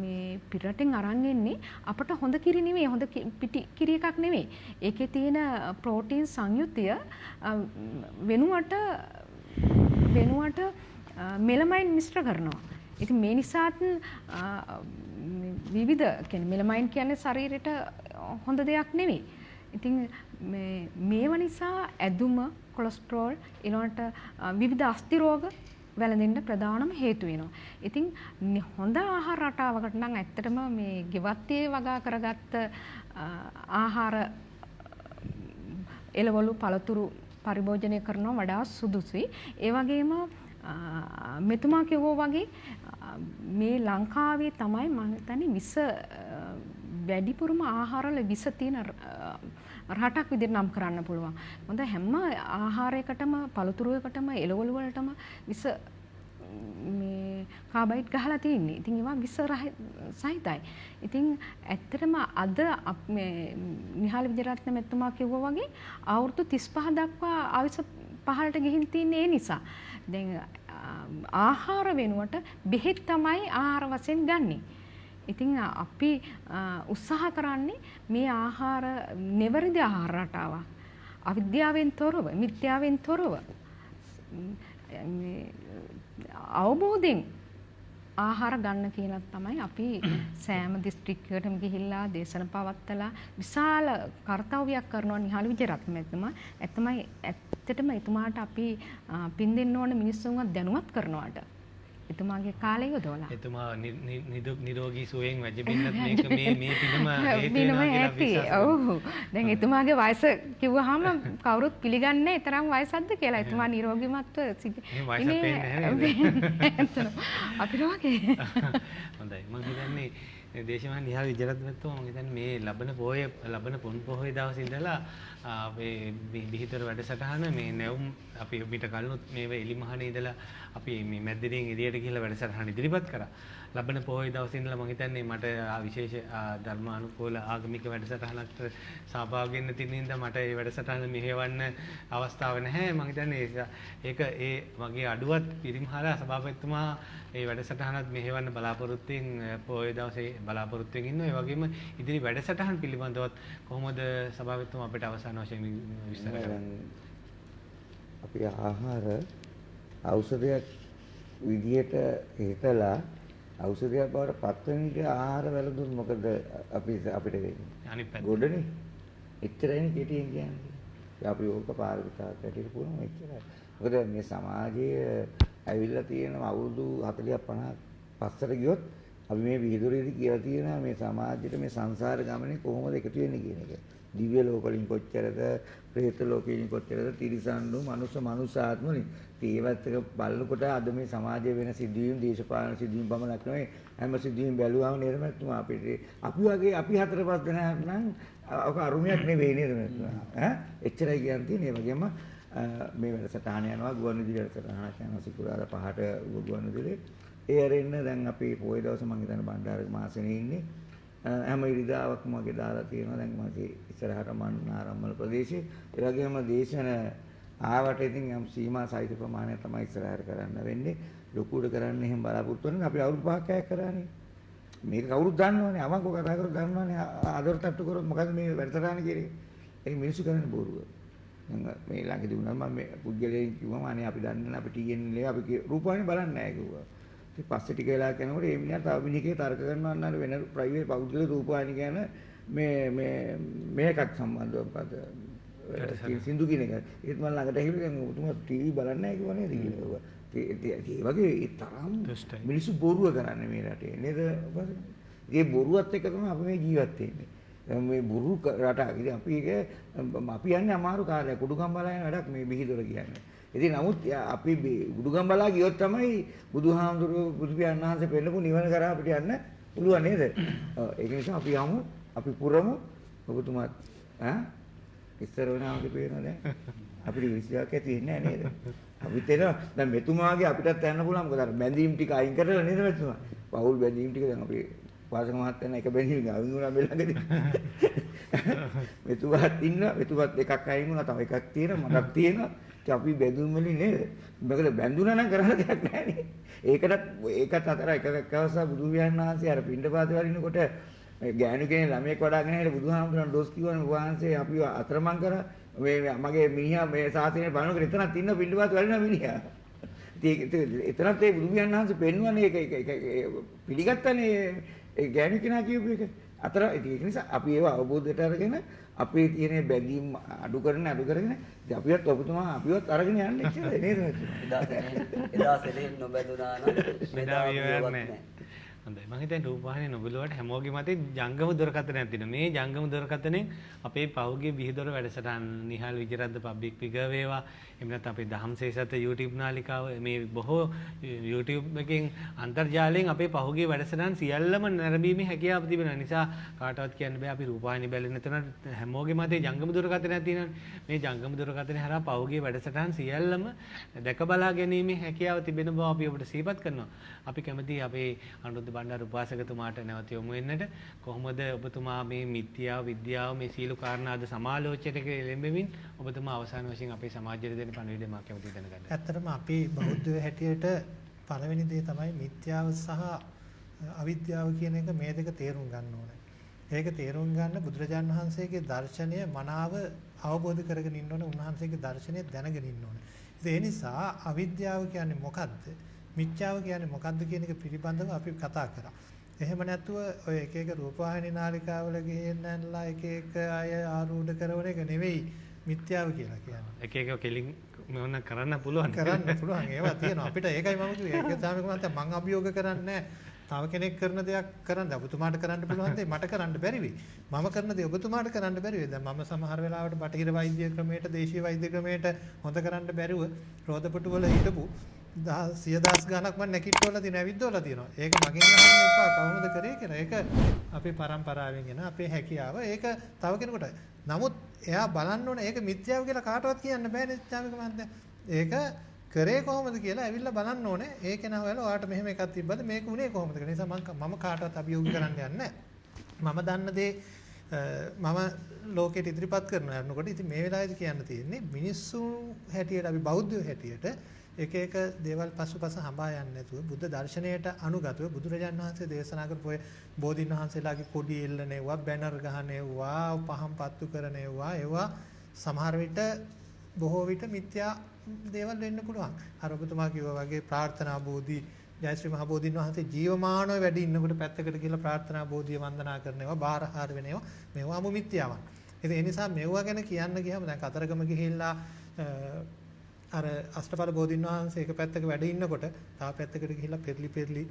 මේ පිටරටින් අරන් එන්නේ අපට හොඳ කිරි නෙවෙයි, හොඳ කිරි එකක් නෙවෙයි. ඒකේ තියෙන ප්‍රෝටීන් සංයුතිය වෙනුවට මෙලමයින් මිශ්‍ර කරනවා. ඉතින් මේ නිසාත් විවිධ කියන්නේ මෙලමයින් කියන්නේ ශරීරයට හොඳ දෙයක් නෙවෙයි. ඉතින් මේව නිසා ඇදුම, කොලෙස්ටරෝල් ඊළඟට විවිධ අස්ථි රෝග වැළඳෙන්න ප්‍රධානම හේතු වෙනවා. ඉතින් හොඳ ආහාර රටාවකට නම් ඇත්තටම මේ ගෙවත්තේ වගා කරගත්ත ආහාර එළවලු පළතුරු පරිභෝජනය කරනවා වඩා සුදුසුයි. ඒ වගේම මෙතුමා කිව්වා වගේ මේ ලංකාවේ තමයි මම හිතන්නේ විස වැඩිපුරම ආහාරවල විස තියෙන රටක් විදිහට නම් කරන්න පුළුවන්. මොකද හැම ආහාරයකටම පළතුරුයකටම එළවලු වලටම විස මේ කාබයිඩ් ගහලා තියෙන්නේ. ඉතින් ඒවා විස සහිතයි. ඉතින් ඇත්තටම අද මේ නිහාල් විජයරත්න මෙතුමා කිව්වා වගේ අවුරුදු 35 දක්වා ආයුෂ පහළට ගිහින් තියෙන්නේ ඒ නිසා. දැන් ආහාර වෙනුවට බෙහෙත් තමයි ආහාර වශයෙන් ගන්නෙ. ඉතින් අපි උත්සාහ කරන්නේ මේ ආහාර නිවැරදි ආහාර රටාවක් අවිද්‍යාවෙන් තොරව, මිත්‍යාවෙන් තොරව අවබෝධයෙන් ආහාර ගන්න කියලා තමයි අපි සෑම දිස්ත්‍රික්කයකටම ගිහිල්ලා දේශන පවත්තලා විශාල කාර්යයක් කරනවා නිහාල් විජේරත්න මැතිතුමා. ඇත්තටම එතුමාට අපි පින් දෙන්න ඕන මිනිස්සුන්ව දැනුවත් කරනවාට එතුමාගේ කාලය යොදවලා. එතුමා නිරෝගී සුවයෙන් වැජබින්නත් මේක මේ පිනම හේතු වෙනවා කියලා විශ්වාස කරනවා. ඔව්. දැන් එතුමාගේ වයස කිව්වහම කවුරුත් පිළිගන්නේ තරම් වයසක්ද කියලා. එතුමා නිරෝගීමත්ව මේ වයස අපිට වගේ. හොඳයි. මම හිතන්නේ දේශමාන නිහාල් විජේරත්න මැතිතුමා මම හිතන්නේ මේ ලබන පුන් පොහොය දවසේ ඉඳලා අපේ බිහිතර වැඩසටහන මේ නැවුම් අපි ඔබට කලිනුත් මේ එලිමහනේ ඉඳලා අපි මේ මැද්දෙන් එළියට ගිහිල්ලා වැඩසටහන ඉදිරිපත් කරා. ලබන පොහොය දවසේ ඉඳලා මම හිතන්නේ මට විශේෂ ධර්මානුකූල ආගමික වැඩසටහනකට සහභාගී වෙන්න තියෙන නිසා මට මේ වැඩසටහන මෙහෙවන්න අවස්ථාවක් නැහැ. මම හිතන්නේ ඒක ඒ වගේ අඩුවත් පිරිමහලා සභාපතිතුමා මේ වැඩසටහනත් මෙහෙවන්න බලාපොරොත්තුෙන් පොහොය දවසේ බලාපොරොත්තුෙන් ඉන්නවා. ඒ වගේම ඉදිරි වැඩසටහන් පිළිබඳවත් කොහොමද සභාපතිතුමා අපිට අවසාන වශයෙන් විස්තර කරන්නේ? අපි ආහාර ඖෂධයක් විදියට හිතලා ඖෂධයක් බවට පත් වෙන විදිහ ආහාර වැළඳුන් මොකද අපිට වෙන්නේ? අනිත් පැත්ත. ගොඩනේ. එච්චරයිනේ කෙටියෙන් කියන්නේ. අපි ඕක පාරමිතාවක් ඇටියට පුරමු එච්චරයි. මොකද මේ සමාජයේ ඇවිල්ලා තියෙන අවුරුදු 40 50 පස්සට ගියොත් අපි මේ විහිදුරේදී කියලා තියෙනවා මේ සමාජයට මේ සංසාර ගමනේ කොහොමද එකතු වෙන්නේ කියන එක. දිව්‍ය ලෝක වලින් කොච්චරද, പ്രേත ලෝකෙලින් කොච්චරද, තිරිසන් වූ මනුස්ස ආත්මවලින්. ඒවත් එක බලනකොට අද මේ සමාජයේ වෙන සිදුවීම්, දේශපාලන සිදුවීම් පමණක් නෙවෙයි හැම සිදුවීම් බැලුවාම නේද මැතිතුමා අපිට අපි වගේ අපි 4-5 දෙනා නම් ඔක අරුමයක් නෙවෙයි නේද මැතිතුමා? ඈ එච්චරයි කියන්න තියෙන්නේ. ඒ වගේම මේ වැඩසටහන යනවා ගුවන්විදුලි වැඩසටහනක් යනවා සිකුරාදා 5ට ගුවන්විදුලියේ. ඒ ඇරෙන්න දැන් අපි පොය දවස් මම හිතන්නේ බණ්ඩාර මාසෙනේ ඉන්නේ. හැම ඉරිදාවක්ම වගේ දාලා තියෙනවා. දැන් මගේ ඉස්සරහට මන්නාරම්මල ප්‍රදේශයේ. ඒ වගේම දේශන ආවට ඉතින් යම් සීමා සහිත ප්‍රමාණයක් තමයි ඉස්සරහට කරන්න වෙන්නේ. ලොකුට කරන්න එහෙම බලාපොරොත්තු වෙනවා. අපි අවුරුදු 5ක් ඇයක් කරානේ. මේක කවුරුත් දන්නවනේ. අවංකව කතා කරලා දන්නවනේ. ආදර තට්ටු කරොත් මොකද මේ වැඩසටහන කියන්නේ? ඒක මිනිස්සු කරන්නේ බොරුව. මේ ළඟදී වුණා මම මේ පුද්ගලයන් කිව්වම අනේ අපි දන්නේ නැහැ අපි TN ලේ අපි රූපවාහිනිය බලන්නේ නැහැ කිව්වා. ඊට පස්සේ ටික වෙලා යනකොට මේ මිනිහා තව මිනිහකේ තර්ක කරනවා නේද වෙන ප්‍රයිවේට් පෞද්ගලික රූපවාහිනිය ගැන මේකත් සම්බන්ධව පද සින්දු කියන එක. ඒත් මම ළඟට ඇහිලා දැන් ඔබතුමා ටීවී බලන්නේ නැහැ කිව්වා නේද කියලා. ඒ වගේ ඒ තරම් මිනිස්සු බොරුව කරන්නේ මේ රටේ නේද? ඒ බොරුවත් එක්ක තමයි අපි මේ ජීවත් වෙන්නේ. මේ බුරු රටක්. ඉතින් අපි යන්නේ අමාරු කාලයක්. කුඩුගම් බලා යන වැඩක් මේ බිහිදොර කියන්නේ. ඉතින් නමුත් අපි කුඩුගම් බලා ගියොත් තමයි බුදුහාමුදුරුවෝ බුදු පියාණන් වහන්සේ පෙන්නපු නිවන කරා අපිට යන්න පුළුවන් නේද? ඒක නිසා අපි යමු. අපි පුරමු. ඔබතුමාත් ඉස්සර වෙනාගේ පේනවා දැන්. අපිට විශ්වාසයක් ඇති වෙන්නේ නැහැ නේද? අපිත් එනවා. දැන් මෙතුමාගේ අපිටත් යන්න පුළුවන්. මොකද අර බැඳීම් ටික අයින් කරලා නේද මෙතුමා? පෞල් බැඳීම් ටික දැන් අපි වාසක මහත්තයන් එක බැඳීම් ගාවින් වුණා මේ ළඟදී. මෙතුමාත් ඉන්නවා. මෙතුමාත් එකක් අයින් වුණා. තව එකක් තියෙනවා. මටත් තියෙනවා. ඉතින් අපි බැඳුම් වලින් නේද? මොකද බැඳුනා නම් කරන්න දෙයක් නැහැ නේ. ඒකත් අතර එකක් අවස්ථාව බුදු විහාරණ වහන්සේ අර පින්ඩපාතේ වරිනකොට ගෑනු කෙනෙක් ළමයෙක් වඩාගෙන හිට බුදුහාමුදුරන් ඩොස් කිව්වනේ වහන්සේ අපිව අතරමං කරා මේ මගේ මිනිහා මේ සාසනයේ බලනකොට එතනත් ඉන්න පින්ඩපාත වරිනා මිනිහා. ඉතින් එතනත් ඒ බුදු විහාරණ වහන්සේ පෙන්වන්නේ ඒක පිළිගත්තනේ ඒ ගෑනු කෙනා කියපු එක. අතර ඒක නිසා අපි ඒව අවබෝධයට අරගෙන අපේ තියෙන බැඳීම් අඩු කරගෙන ඉතින් අපිවත් ඔබතුමා අපිවත් අරගෙන යන්නේ ඉතින් නේද? එදා සෙලෙන් නොබැඳුනා නම් මෙදා විවරන්නේ. හොඳයි. මම හිතන්නේ රූපවාහිනිය නොබලුවට හැමෝගෙම මතේ ජංගම දුරකථනයක් තියෙනවා. මේ ජංගම දුරකථනයෙන් අපේ පහුගිය බිහිදොර වැඩසටහන් නිහාල් විජේරත්න පබ්ලික් ෆිගර් වේවා. එහෙම නැත්නම් අපේ දහම්සේසත YouTube නාලිකාව මේ බොහෝ YouTube එකෙන් අන්තර්ජාලයෙන් අපේ පහුගිය වැඩසටහන් සියල්ලම නැරඹීමේ හැකියාව තිබෙනවා. නිසා කාටවත් කියන්න බෑ අපි රූපවාහිනිය බැලුවේ නැතන හැමෝගෙම මතේ ජංගම දුරකථනයක් තියෙනවානේ. මේ ජංගම දුරකථනය හරහා පහුගිය වැඩසටහන් සියල්ලම දැක බලා ගැනීමේ හැකියාව තිබෙන බව අපි ඔබට සිහිපත් කරනවා. අපි කැමතියි අපේ අනුරුද්ධ බණ්ඩාර උපාසකතුමාට නැවත යොමු වෙන්නට. කොහොමද ඔබතුමා මේ මිත්‍යාව විද්‍යාව මේ සීල කාරණා අද සමාලෝචනයක එළඹෙමින් ඔබතුමා අවසාන වශයෙන් අපේ සමාජයට දෙන පණිවිඩය මම කැමතියි දැනගන්න. ඇත්තටම අපි බෞද්ධ හැටියට පළවෙනි දේ තමයි මිත්‍යාව සහ අවිද්‍යාව කියන එක මේ දෙක තේරුම් ගන්න ඕනේ. ඒක තේරුම් ගන්න බුදුරජාණන් වහන්සේගේ දර්ශනය මනාව අවබෝධ කරගෙන ඉන්න ඕනේ. උන්වහන්සේගේ දර්ශනය දැනගෙන ඉන්න ඕනේ. ඒ නිසා අවිද්‍යාව කියන්නේ මොකද්ද? මිත්‍යාව කියන්නේ මොකක්ද කියන එක පිළිබඳව අපි කතා කරා. එහෙම නැතුව ඔය එක එක රූපවාහිනී නාලිකාවල ගිහින් නැන්ලා එක එක අය ආරූඪ කරන එක නෙවෙයි මිත්‍යාව කියලා කියන්නේ. එක එක කෙලින් මොන කරන්න පුළුවන්. කරන්න පුළුවන් ඒවා තියෙනවා. අපිට ඒකයි මම කිව්වේ. ඒක තමයි මම අභියෝග කරන්නේ තව කෙනෙක් කරන දෙයක් කරන්න ඔබතුමාට කරන්න පුළුවන් දේ මට කරන්න බැරි වෙයි. මම කරන දේ ඔබතුමාට කරන්න බැරි වෙයි. දැන් මම සමහර වෙලාවට බටහිර වෛද්‍ය ක්‍රමයට, දේශීය වෛද්‍ය ක්‍රමයට හොඳ කරන්න බැරුව රෝදපටු වල හිටපු 100,000 ගණක් මම නැකිටවල තියෙන ඇවිද්දවල තියෙනවා. ඒක මගෙන් අහන්න එපා කොහොමද කරේ කියලා. ඒක අපේ පරම්පරාවෙන් එන අපේ හැකියාව. ඒක තව කෙනෙකුට. නමුත් එයා බලන්න ඕනේ ඒක මිත්‍යාව කියලා කාටවත් කියන්න බෑනේ චාමික මහත්තයා. ඒක කරේ කොහොමද කියලා ඇවිල්ලා බලන්න ඕනේ. ඒක නා වෙලා ඔයාලට මෙහෙම එකක් තිබ්බද මේක උනේ කොහොමද කියලා. නිසා මම කාටවත් අභියෝග කරන්න යන්නේ නැහැ. මම දන්න දේ මම ලෝකෙට ඉදිරිපත් කරනවා යනකොට ඉතින් මේ වෙලාවේදී කියන්න තියෙන්නේ මිනිස්සු හැටියට අපි බෞද්ධයෝ හැටියට එක එක දේවල් පසුපස හඹා යන්නේ නැතුව බුද්ධ දර්ශනයට අනුගතව බුදුරජාණන් වහන්සේ දේශනා කරපු ඔය බෝධීන් වහන්සේලාගේ කොඩි එල්ලනේවා බැනර් ගහනේවා පහම් පත්තු කරනේවා ඒවා සමහර විට බොහෝ විට මිත්‍යා දේවල් වෙන්න පුළුවන්. අර ඔබතුමා කිව්වා වගේ ප්‍රාර්ථනා බෝධි ජයශ්‍රී මහ බෝධීන් වහන්සේ ජීවමානව වැඩ ඉන්නකොට පැත්තකට ගිහලා ප්‍රාර්ථනා බෝධිය වන්දනා කරනවා බාරහාර වෙනවා මේවා අමු මිත්‍යාවක්. ඉතින් ඒ නිසා මේවා ගැන කියන්න ගියාම දැන් කතරගම ගිහිල්ලා අර අෂ්ටඵල බෝධීන් වහන්සේ එක පැත්තක වැඩ ඉන්නකොට තව පැත්තකට ගිහිල්ලා පෙරලි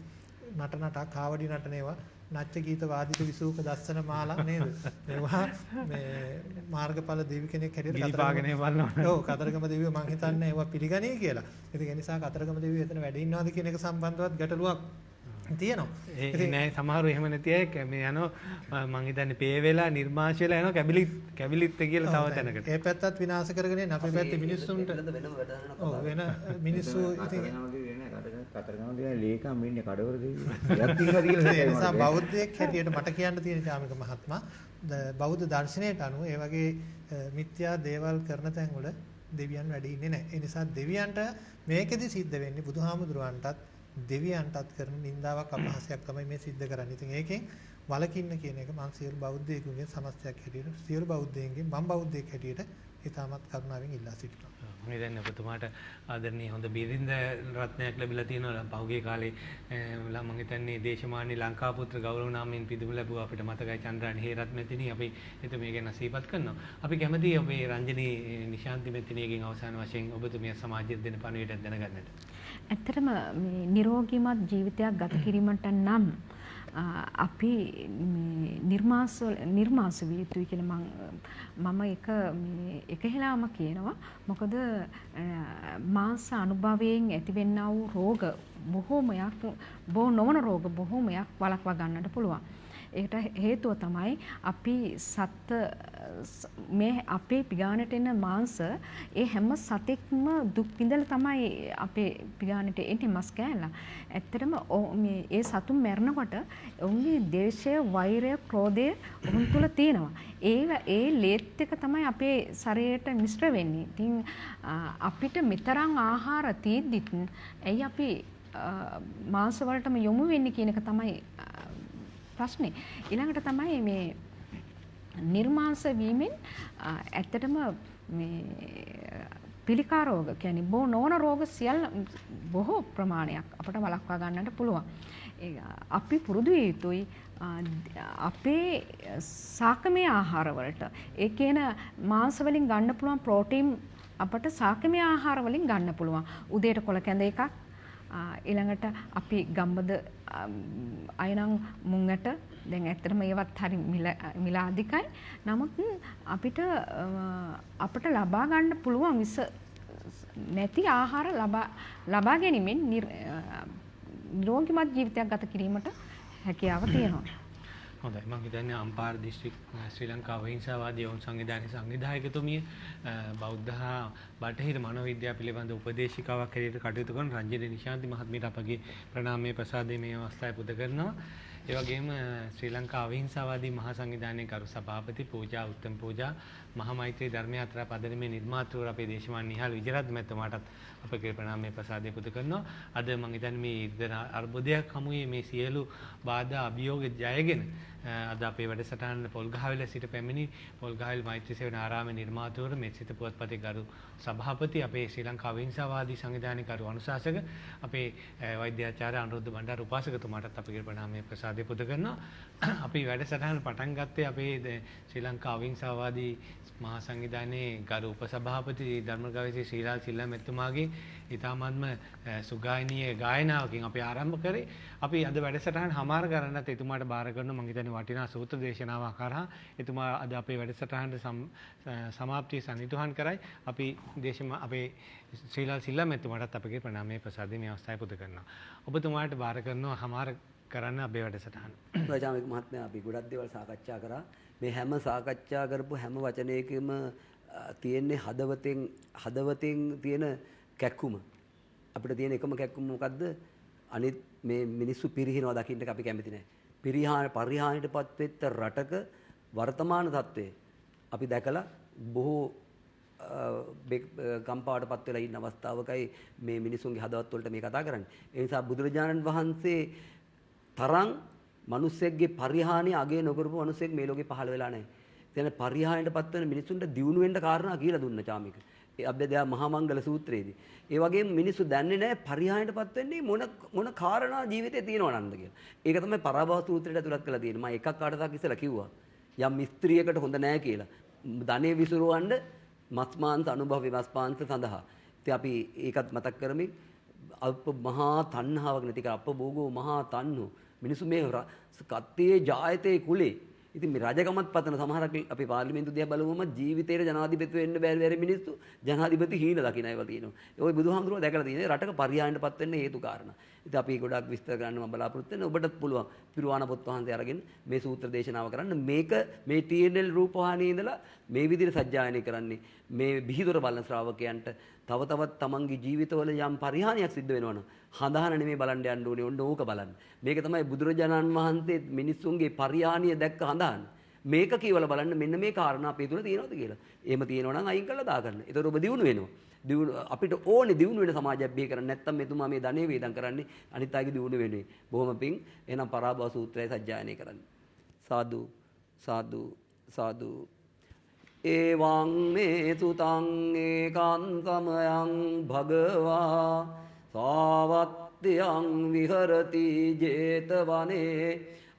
නටනටා කාවඩි නටනේවා නැච්ච ගීත වාදිත විසූක දස්සන මාලා නේද මේවා මේ මාර්ගඵල දෙවි කෙනෙක් හැටියට ගිලිපාගනේ බලනවා. ඔව් කතරගම දෙවියෝ මං හිතන්නේ ඒවා පිළිගනී කියලා. ඉතින් ඒ නිසා කතරගම දෙවියෝ එතන වැඩ ඉන්නවාද කියන එක සම්බන්ධවත් ගැටලුවක් තියෙනවා. ඒ නෑ සමහරව එහෙම නැති අය මේ යනවා මං හිතන්නේ පේ වෙලා නිර්මාංශ වෙලා යනවා කැබිලිත් කියලා තව තැනකට. ඒ පැත්තත් විනාශ කරගෙන යන අපේ පැත්තේ මිනිස්සුන්ට ඔව් වෙන මිනිස්සු ඉතින් කතරගම දෙවියන් ලේකම් ඉන්නේ කඩවර දෙවියෝ. ඒ නිසා බෞද්ධයෙක් හැටියට මට කියන්න තියෙන චාමික මහත්මයා බෞද්ධ දර්ශනයට අනුව ඒ වගේ මිත්‍යා දේවල් කරන තැන්වල දෙවියන් වැඩ ඉන්නේ නැහැ. ඒ නිසා දෙවියන්ට මේකෙදි සිද්ධ වෙන්නේ බුදුහාමුදුරුවන්ටත් දෙවියන්ටත් කරන නින්දාවක් අපහාසයක් තමයි මේ සිද්ධ කරන්නේ. ඉතින් ඒකෙන් වලකින්න කියන එක මම සියලු බෞද්ධයෙකුගේ සමස්තයක් හැටියට සියලු බෞද්ධයන්ගේ මම බෞද්ධයෙක් හැටියට ඉතාමත් කරුණාවෙන් ඉල්ලා සිටිනවා. මම දැන් ඔබතුමාට ආදරණීය හොඳ බිරිඳ රත්නයක් ලැබිලා තියෙනවා. පහුගිය කාලේ මම හිතන්නේ දේශමාන්‍ය ලංකාපුත්‍ර ගෞරව නාමයෙන් පිදුම ලැබුවා. අපිට මතකයි චන්ද්‍රානි හේරත් මෙතිණි අපි හිත මේ ගැන සිහිපත් කරනවා. අපි කැමතියි ඔබේ රංජනී නිශාන්ති මෙතිණියගෙන් අවසාන වශයෙන් ඔබතුමිය සමාජයට දෙන පණිවිඩයක් දැනගන්නට. ඇත්තටම මේ නිරෝගීමත් ජීවිතයක් ගත කිරීමට නම් අපි නිර්මාස විය යුතුයි කියලා මම එක හෙලාම කියනවා. මොකද මාංශ අනුභවයෙන් ඇතිවෙනා වූ රෝග බොහෝ නොවන රෝග බොහෝමයක් වළක්වා ගන්නට පුළුවන්. ඒකට හේතුව තමයි අපි මේ අපේ පිගානට එන මාංශ ඒ හැම සතෙක්ම දුක් විඳලා තමයි අපේ පිගානට එන්නේ මස් කෑල්ල. ඇත්තටම ඒ සතුන් මැරෙනකොට ඔවුන්ගේ ද්වේෂය, වෛරය, ක්‍රෝධය ඔවුන් තුල තියෙනවා. ඒ ලේත් එක තමයි අපේ ශරීරයට මිශ්‍ර වෙන්නේ. ඉතින් අපිට මෙතරම් ආහාර තියෙද්දිත් ඇයි අපි මාංශ වලටම යොමු වෙන්නේ කියන එක තමයි ප්‍රශ්නේ. ඊළඟට තමයි මේ නිර්මාංශ වීමෙන් ඇත්තටම මේ පිළිකා රෝග කියන්නේ නොවන රෝග සියල්ල බොහෝ ප්‍රමාණයක් අපට වළක්වා ගන්නට පුළුවන්. අපි පුරුදු විය යුතුයි අපේ සාකමය ආහාර වලට ඒ කියන මාංශ වලින් ගන්න පුළුවන් ප්‍රෝටීන් අපට සාකමය ආහාර වලින් ගන්න පුළුවන්. උදේට කොළ කැඳ එකක් ඊළඟට අපි ගම්බද අයනම් මුංගට දැන් ඇත්තටම ඒවත් හරි මිල අධිකයි. නමුත් අපිට ලබා ගන්න පුළුවන් විස නැති ආහාර ලබා ගැනීමෙන් නිරෝගීමත් ජීවිතයක් ගත කිරීමට හැකියාව තියෙනවා. හොඳයි මම හිතන්නේ අම්පාර දිස්ත්‍රික් ශ්‍රී ලංකා අහිංසාවාදී ඔවුන් සංවිධානයේ සංවිධායකතුමිය බෞද්ධ හා බටහිර මනෝවිද්‍යාව පිළිබඳ උපදේශිකාවක් හැටියට කටයුතු කරන රංජනී නිශාන්ති මහත්මියට අපගේ ප්‍රණාමයේ ප්‍රසාදයේ මේ අවස්ථාවේ පුද කරනවා. ඒ වගේම ශ්‍රී ලංකා අහිංසාවාදී මහා සංවිධානයේ ගරු සභාපති පූජා උත්තම පූජා මහා මෛත්‍රී ධර්ම යාත්‍රා පදනමේ නිර්මාතෘ අපේ දේශමාන්‍ය නිහාල් විජයරත්න මහත්මයාටත් අපගේ ප්‍රණාමයේ ප්‍රසාදයේ පුද කරනවා. අද මම හිතන්නේ මේ අර්බුදයක් හමුවේ මේ සියලු බාධා අභියෝග ජයගෙන අද අපේ වැඩසටහන පොල්ගහවෙල සිට පැමිණි පොල්ගහවෙල මෛත්‍රී සේවන ආරාමේ නිර්මාතෘවරු මෙසිත පුවත්පතේ ගරු සභාපති අපේ ශ්‍රී ලංකා අවිහිංසාවාදී සංවිධානයේ කරු අනුශාසක අපේ වෛද්‍යාචාර්ය අනුරුද්ධ බණ්ඩාර උපාසකතුමාටත් අපගේ ප්‍රණාමය ප්‍රසාදය පුද කරනවා. අපි වැඩසටහන පටන් ගත්තේ අපේ ශ්‍රී ලංකා අවිහිංසාවාදී මහා සංවිධානයේ ගරු උපසභාපති ධර්මගවේෂී ශ්‍රීලාල් සිල්ලා මෙතුමාගේ ඊ타මත්ම සුගායනීය ගායනාවකින් අපි ආරම්භ කරේ. අපි අද වැඩසටහන හමාර කරන්නත් එතුමාට බාර කරන මම හිතන්නේ වටිනා සූත්‍ර දේශනාවක් කරා එතුමා අද අපේ වැඩසටහනට සමාප්තිය සනිටුහන් කරයි. අපි අපේ ශ්‍රීලාල් සිල්ලා මෙතුමාටත් අපගේ ප්‍රණාමය ප්‍රසාදය මේ අවස්ථාවේ පුද කරනවා. ඔබතුමාට බාර කරනවා හමාර කරන්න අපේ වැඩසටහන. රජාමික මහත්මයා අපි ගොඩක් දේවල් සාකච්ඡා කරා. මේ හැම සාකච්ඡා කරපු හැම වචනයකම තියෙන්නේ හදවතෙන් තියෙන කැක්කුම. අපිට තියෙන එකම කැක්කුම මොකද්ද? අනිත් මේ මිනිස්සු පිරිහිනවා දකින්න අපි කැමති නැහැ. පරිහානියටපත් වෙච්ච රටක වර්තමාන තත්ත්වය අපි දැකලා බොහෝ කම්පාවටපත් වෙලා ඉන්න අවස්ථාවකයි මේ මිනිසුන්ගේ හදවත් වලට මේ කතා කරන්නේ. ඒ නිසා බුදුරජාණන් වහන්සේ තරම් මිනිස්සෙක්ගේ පරිහානිය අගය නොකරපු මිනිස්සෙක් මේ ලෝකේ පහළ වෙලා නැහැ. එතන පරිහානියටපත් වෙන මිනිසුන්ට දියුණු වෙන්න කාරණා කියලා දුන්න චාමික. ඒ අබ්බදයා මහා මංගල සූත්‍රයේදී. ඒ වගේම මිනිස්සු දන්නේ නැහැ පරිහානියටපත් වෙන්නේ මොන කාරණා ජීවිතේ තියෙනව නන්ද කියලා. ඒක තමයි පරාභව සූත්‍රයට ඇතුළත් කරලා තියෙන්නේ. මම එකක් කාටදක් ඉස්සලා කිව්වා. යම් ස්ත්‍රියකට හොඳ නැහැ කියලා. ධනෙ විසිරවන්න මස් මාංශ අනුභව විමස්පාංශ සඳහා. ඉතින් අපි ඒකත් මතක් කරමින් අල්ප මහා තණ්හාවක් නැති කර අපභෝගෝ මහා තණ්හෝ මිනිස්සු මේ කත්තේ ජායතේ කුලේ. ඉතින් මේ රජකමත් පතන සමහරක් අපි පාර්ලිමේන්තු දිහා බලමුම ජීවිතේට ජනාධිපති වෙන්න බැරි මිනිස්සු ජනාධිපති හීන දකින්න ඒවා තියෙනවා. ওই බුදුහාමුදුරුවෝ දැකලා තියෙනවා රටක පරිහානියටපත් වෙන්න හේතු කාරණා. ඉතින් අපි ගොඩක් විස්තර කරන්න මම බලාපොරොත්තු වෙනවා. ඔබටත් පුළුවන් පිරුවාන පොත් වහන්සේ අරගෙන මේ සූත්‍ර දේශනාව කරන්න. මේක මේ TNL රූපවාහිනියේ ඉඳලා මේ විදිහට සජ්ජායනය කරන්නේ මේ බිහිදොර බලන ශ්‍රාවකයන්ට තව තවත් තමන්ගේ ජීවිතවල යම් පරිහානියක් සිද්ධ වෙනවනම් හඳහන නෙමෙයි බලන්න යන්න ඕනේ. ඔන්න ඕක බලන්න. මේක තමයි බුදුරජාණන් වහන්සේ මිනිස්සුන්ගේ පරිහානිය දැක්ක හඳහන. මේක කියවලා බලන්න මෙන්න මේ කාරණා අපේ තුල තියෙනවද කියලා. එහෙම තියෙනවා නම් අයින් කරලා දාගන්න. ඒතකොට ඔබ දියුණු වෙනවා. අපිට ඕනේ දියුණු වෙන සමාජයක් බිහි කරන්න. නැත්තම් මෙතුමා මේ ධනෙ වේදම් කරන්නේ අනිත් අයගේ දියුණු වෙන්නේ. බොහොම පිං. එහෙනම් පරාභව සූත්‍රය සජ්ජායනය කරන්න. සාදු සාදු සාදු. එවං මේ සුතං ඒකාන්තමයං භගවා සාවත්තියං විහරති 제තවනේ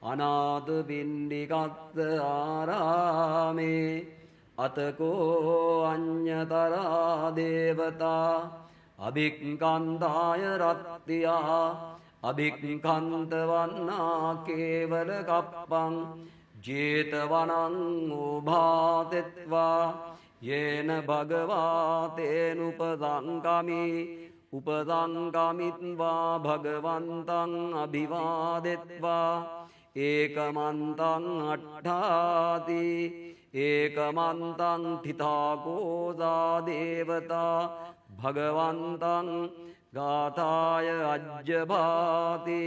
අනාථ පිණ්ඩිකස්ස ආරාමේ අතකෝ අඤ්ඤතරා දේවතා අභික්ඛන්තාය රත්තියා අභික්ඛන්ත වන්නා කේවල කප්පං 제තවනං උභාතෙත්වා යේන භගවා තේනුපසංගමි උපසංගමිත්වා භගවන්තං අභිවාදෙත්වා ඒකමන්තං අට්ඨාති ඒකමන්තං තිතාකෝසා දේවතා භගවන්තං ගාථාය අජ්ජභාති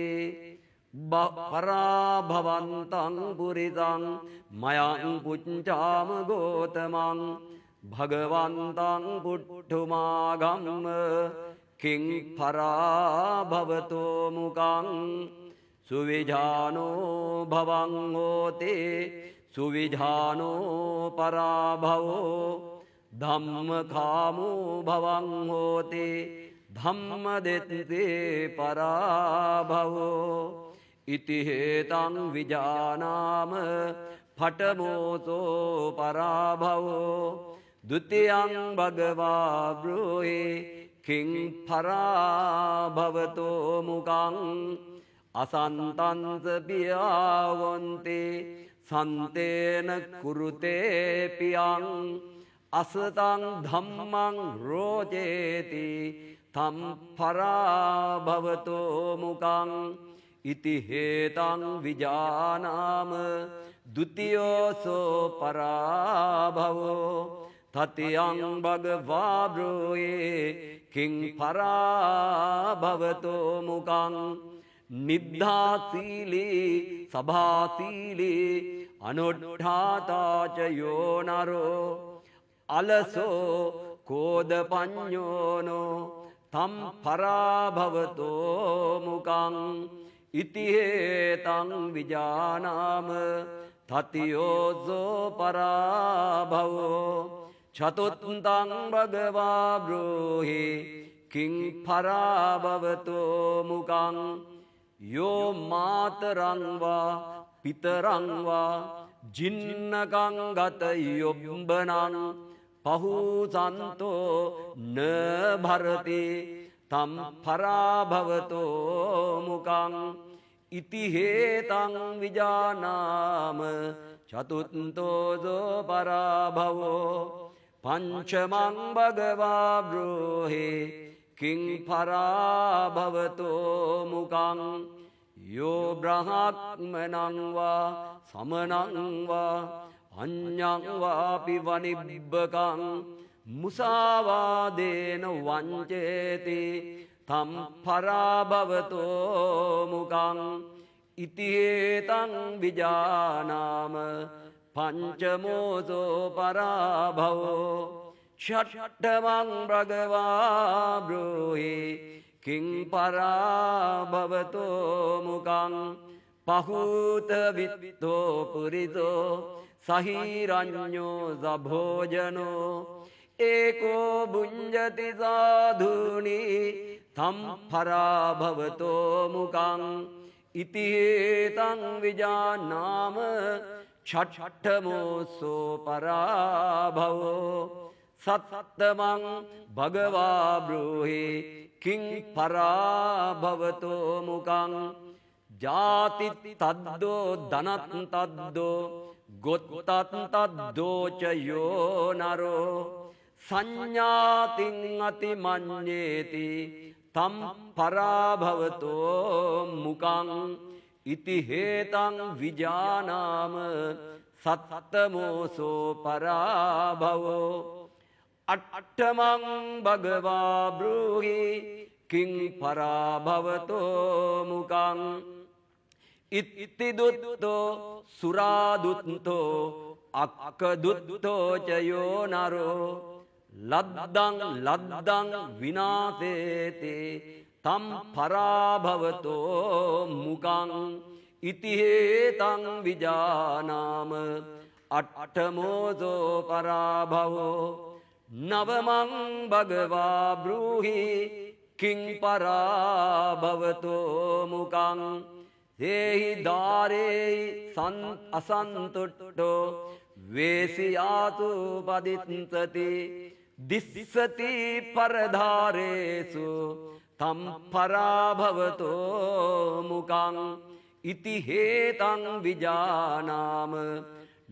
පරාභවන්තං පුරිතං මයං පුච්චාම ගෝතමං භගවන්තං පුට්ඨුමාගම්ම කිං පරාභවතෝ මුකං සුවිජානෝ භවං හෝතේ සුවිජානෝ පරාභවෝ ධම්මකාමෝ භවං හෝතේ ධම්මදෙත්තේ පරාභවෝ ඉති හේතං විජානාම පඨමෝසෝ පරාභවෝ ဒုတိယං භගවා බ්‍රෝහි කිං පරාභවතෝ මුකං අසන්තං පියාවන්තේ සන්තේන කුරුතේ පියං අසතං ධම්මං රෝචේති තම් පරාභවතෝ මුකං ඉති හේතං විජානාම ဒုတိယ සෝ පරාභවෝ තතියං භගවා බ්‍රෝයේ කිං පරාභවතෝ මුකං නිද්ධාසීලී සභාසීලී අනුට්ඨාතාච යෝ නරෝ අලසෝ කෝදපඤ්ඤෝනෝ තම් පරාභවතෝ මුකං ඉතිහේතං විජානාම තතියෝසෝ පරාභවෝ චතුත්තං භගවා බ්‍රෝහි කිං පරාභවතෝ මුකං යෝ මාතරං වා පිතරං වා ජින්නකං ගත යොබ්බනං පහූසන්තෝ න භරති තම් පරාභවතෝ මුකං ඉතිහේතං විජානාම චතුත්තෝසෝ පරාභවෝ පංචමං භගවා බ්‍රෝහි කිං පරාභවතෝ මුකං යෝ බ්‍රහ්මණං වා සමනං වා අඤ්ඤං වාපි වනිබ්බකං මුසාවාදේන වංචේති තම් පරාභවතෝ මුකං ඉතිහේතං විජානාම පංචමෝසෝ පරාභවෝ ෂට්ඨමං භගවා බ්‍රෝහි කිං පරාභවතෝ මුකං පහූත විත්තෝ පුරිසෝ සහිරඤ්ඤෝ සභෝජනෝ ඒකෝ බුඤ්ජති සාධුනි තම් පරාභවතෝ මුකං ඉතිහේතං විජානාම ෂට්ඨමෝසෝ පරාභවෝ සත්තමං භගවා බ්‍රෝහි කිං පරාභවතෝ මුකං ජාති තද්දෝ ධනත් තද්දෝ ගොත්තත් තද්දෝ ච යෝ නරෝ සංඥාතින් අතිමඤ්ඤේති තම් පරාභවතෝ මුකං ඉතිහේතං විජානාම සත්තමෝසෝ පරාභවෝ අට්ඨමං භගවා බ්‍රෝහි කිං පරාභවතෝ මුකං ඉත්ති දුත්තෝ සුරාදුත්තෝ අක්කදුත්තෝ ච යෝ නරෝ ලද්දං විනාතේති තම් පරාභවතෝ මුකං ඉතිහේතං විජානාම අට්ඨමෝසෝ පරාභවෝ නවමං භගවා බ්‍රූහි කිං පරාභවතෝ මුකං හේහි ධාරේහි අසන්තුට්ඨෝ වේසියාතු පදිත්තති දිස්සති පරධාරේසු තම් පරාභවතෝ මුකං ඉතිහේතං විජානාම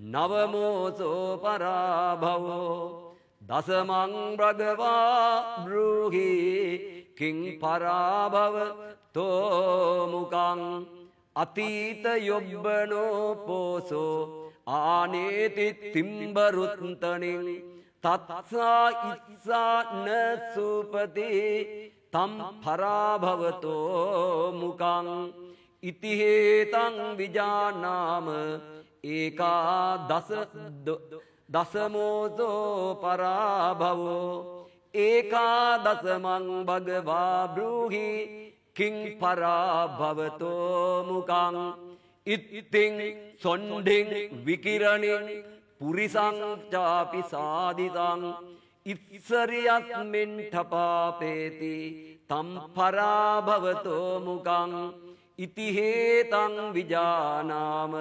නවමෝසෝ පරාභවෝ දසමං භගවා බ්‍රූහි කිං පරාභවතෝ මුකං අතීත යොබ්බනෝ පෝසෝ ආනේති තිම්බරුත්තනින් තත්සා ඉස්සා න සුපති තම් පරාභවතෝ මුකං ඉතිහේතං විජානාම ඒකා දසමෝසෝ පරාභවෝ ඒකා දසමං භගවා බ්‍රූහි කිං පරාභවතෝ මුකං ඉත්තිං සොණ්ඩින් විකිරණින් පුරිසං චාපි සාදිතං ඉස්සරියස්මින් ඨපාපේති තම් පරාභවතෝ මුකං ඉතිහේතං විජානාම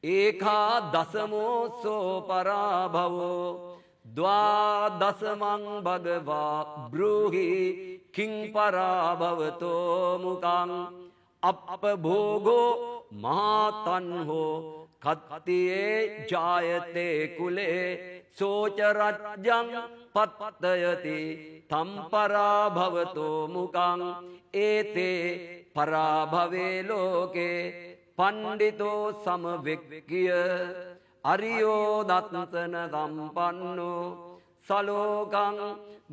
ඒකා දසමෝසෝ පරාභවෝ ද්වාදසමං භගවා බ්‍රූහි කිං පරාභවතෝ මුකං අපභෝගෝ මහතන්හෝ කත්තියේ ජායතේ කුලේ සෝච රජ්ජං පත්තයති තම් පරාභවතෝ මුකං ඒතේ පරාභවේ ලෝකේ පණ්ඩිතෝ සමවෙක්කිය අරියෝ දත්තන සම්පන්නෝ සලෝකං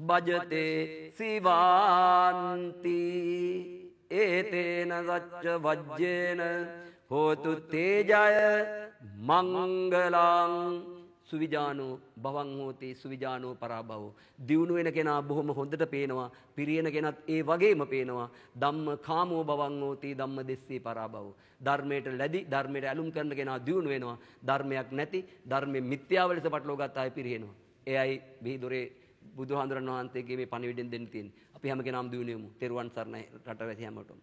භජතේ සිවාන්ති ඒතේන සච්ච වජ්ජේන හෝතු තේජය මංගලං සුවිජානෝ භවං හෝති සුවිජානෝ පරාභවෝ. දියුණු වෙන කෙනා බොහොම හොඳට පේනවා. පිරියන කෙනත් ඒ වගේම පේනවා. ධම්ම කාමෝ භවං හෝති ධම්ම දෙස්සේ පරාභවෝ. ධර්මයට ලැබි ධර්මයට ඇලුම් කරන කෙනා දියුණු වෙනවා. ධර්මයක් නැති ධර්මයේ මිත්‍යාව ලෙස පටලවා ගත්ත අය පිරිහෙනවා. එයයි බිහිදොරේ බුදුහාඳුරන් වහන්සේගේ මේ පණිවිඩෙන් දෙන්න තියෙන්නේ. අපි හැම කෙනාම දියුණු වෙමු. තෙරුවන් සරණයි රටවැසි හැමෝටම.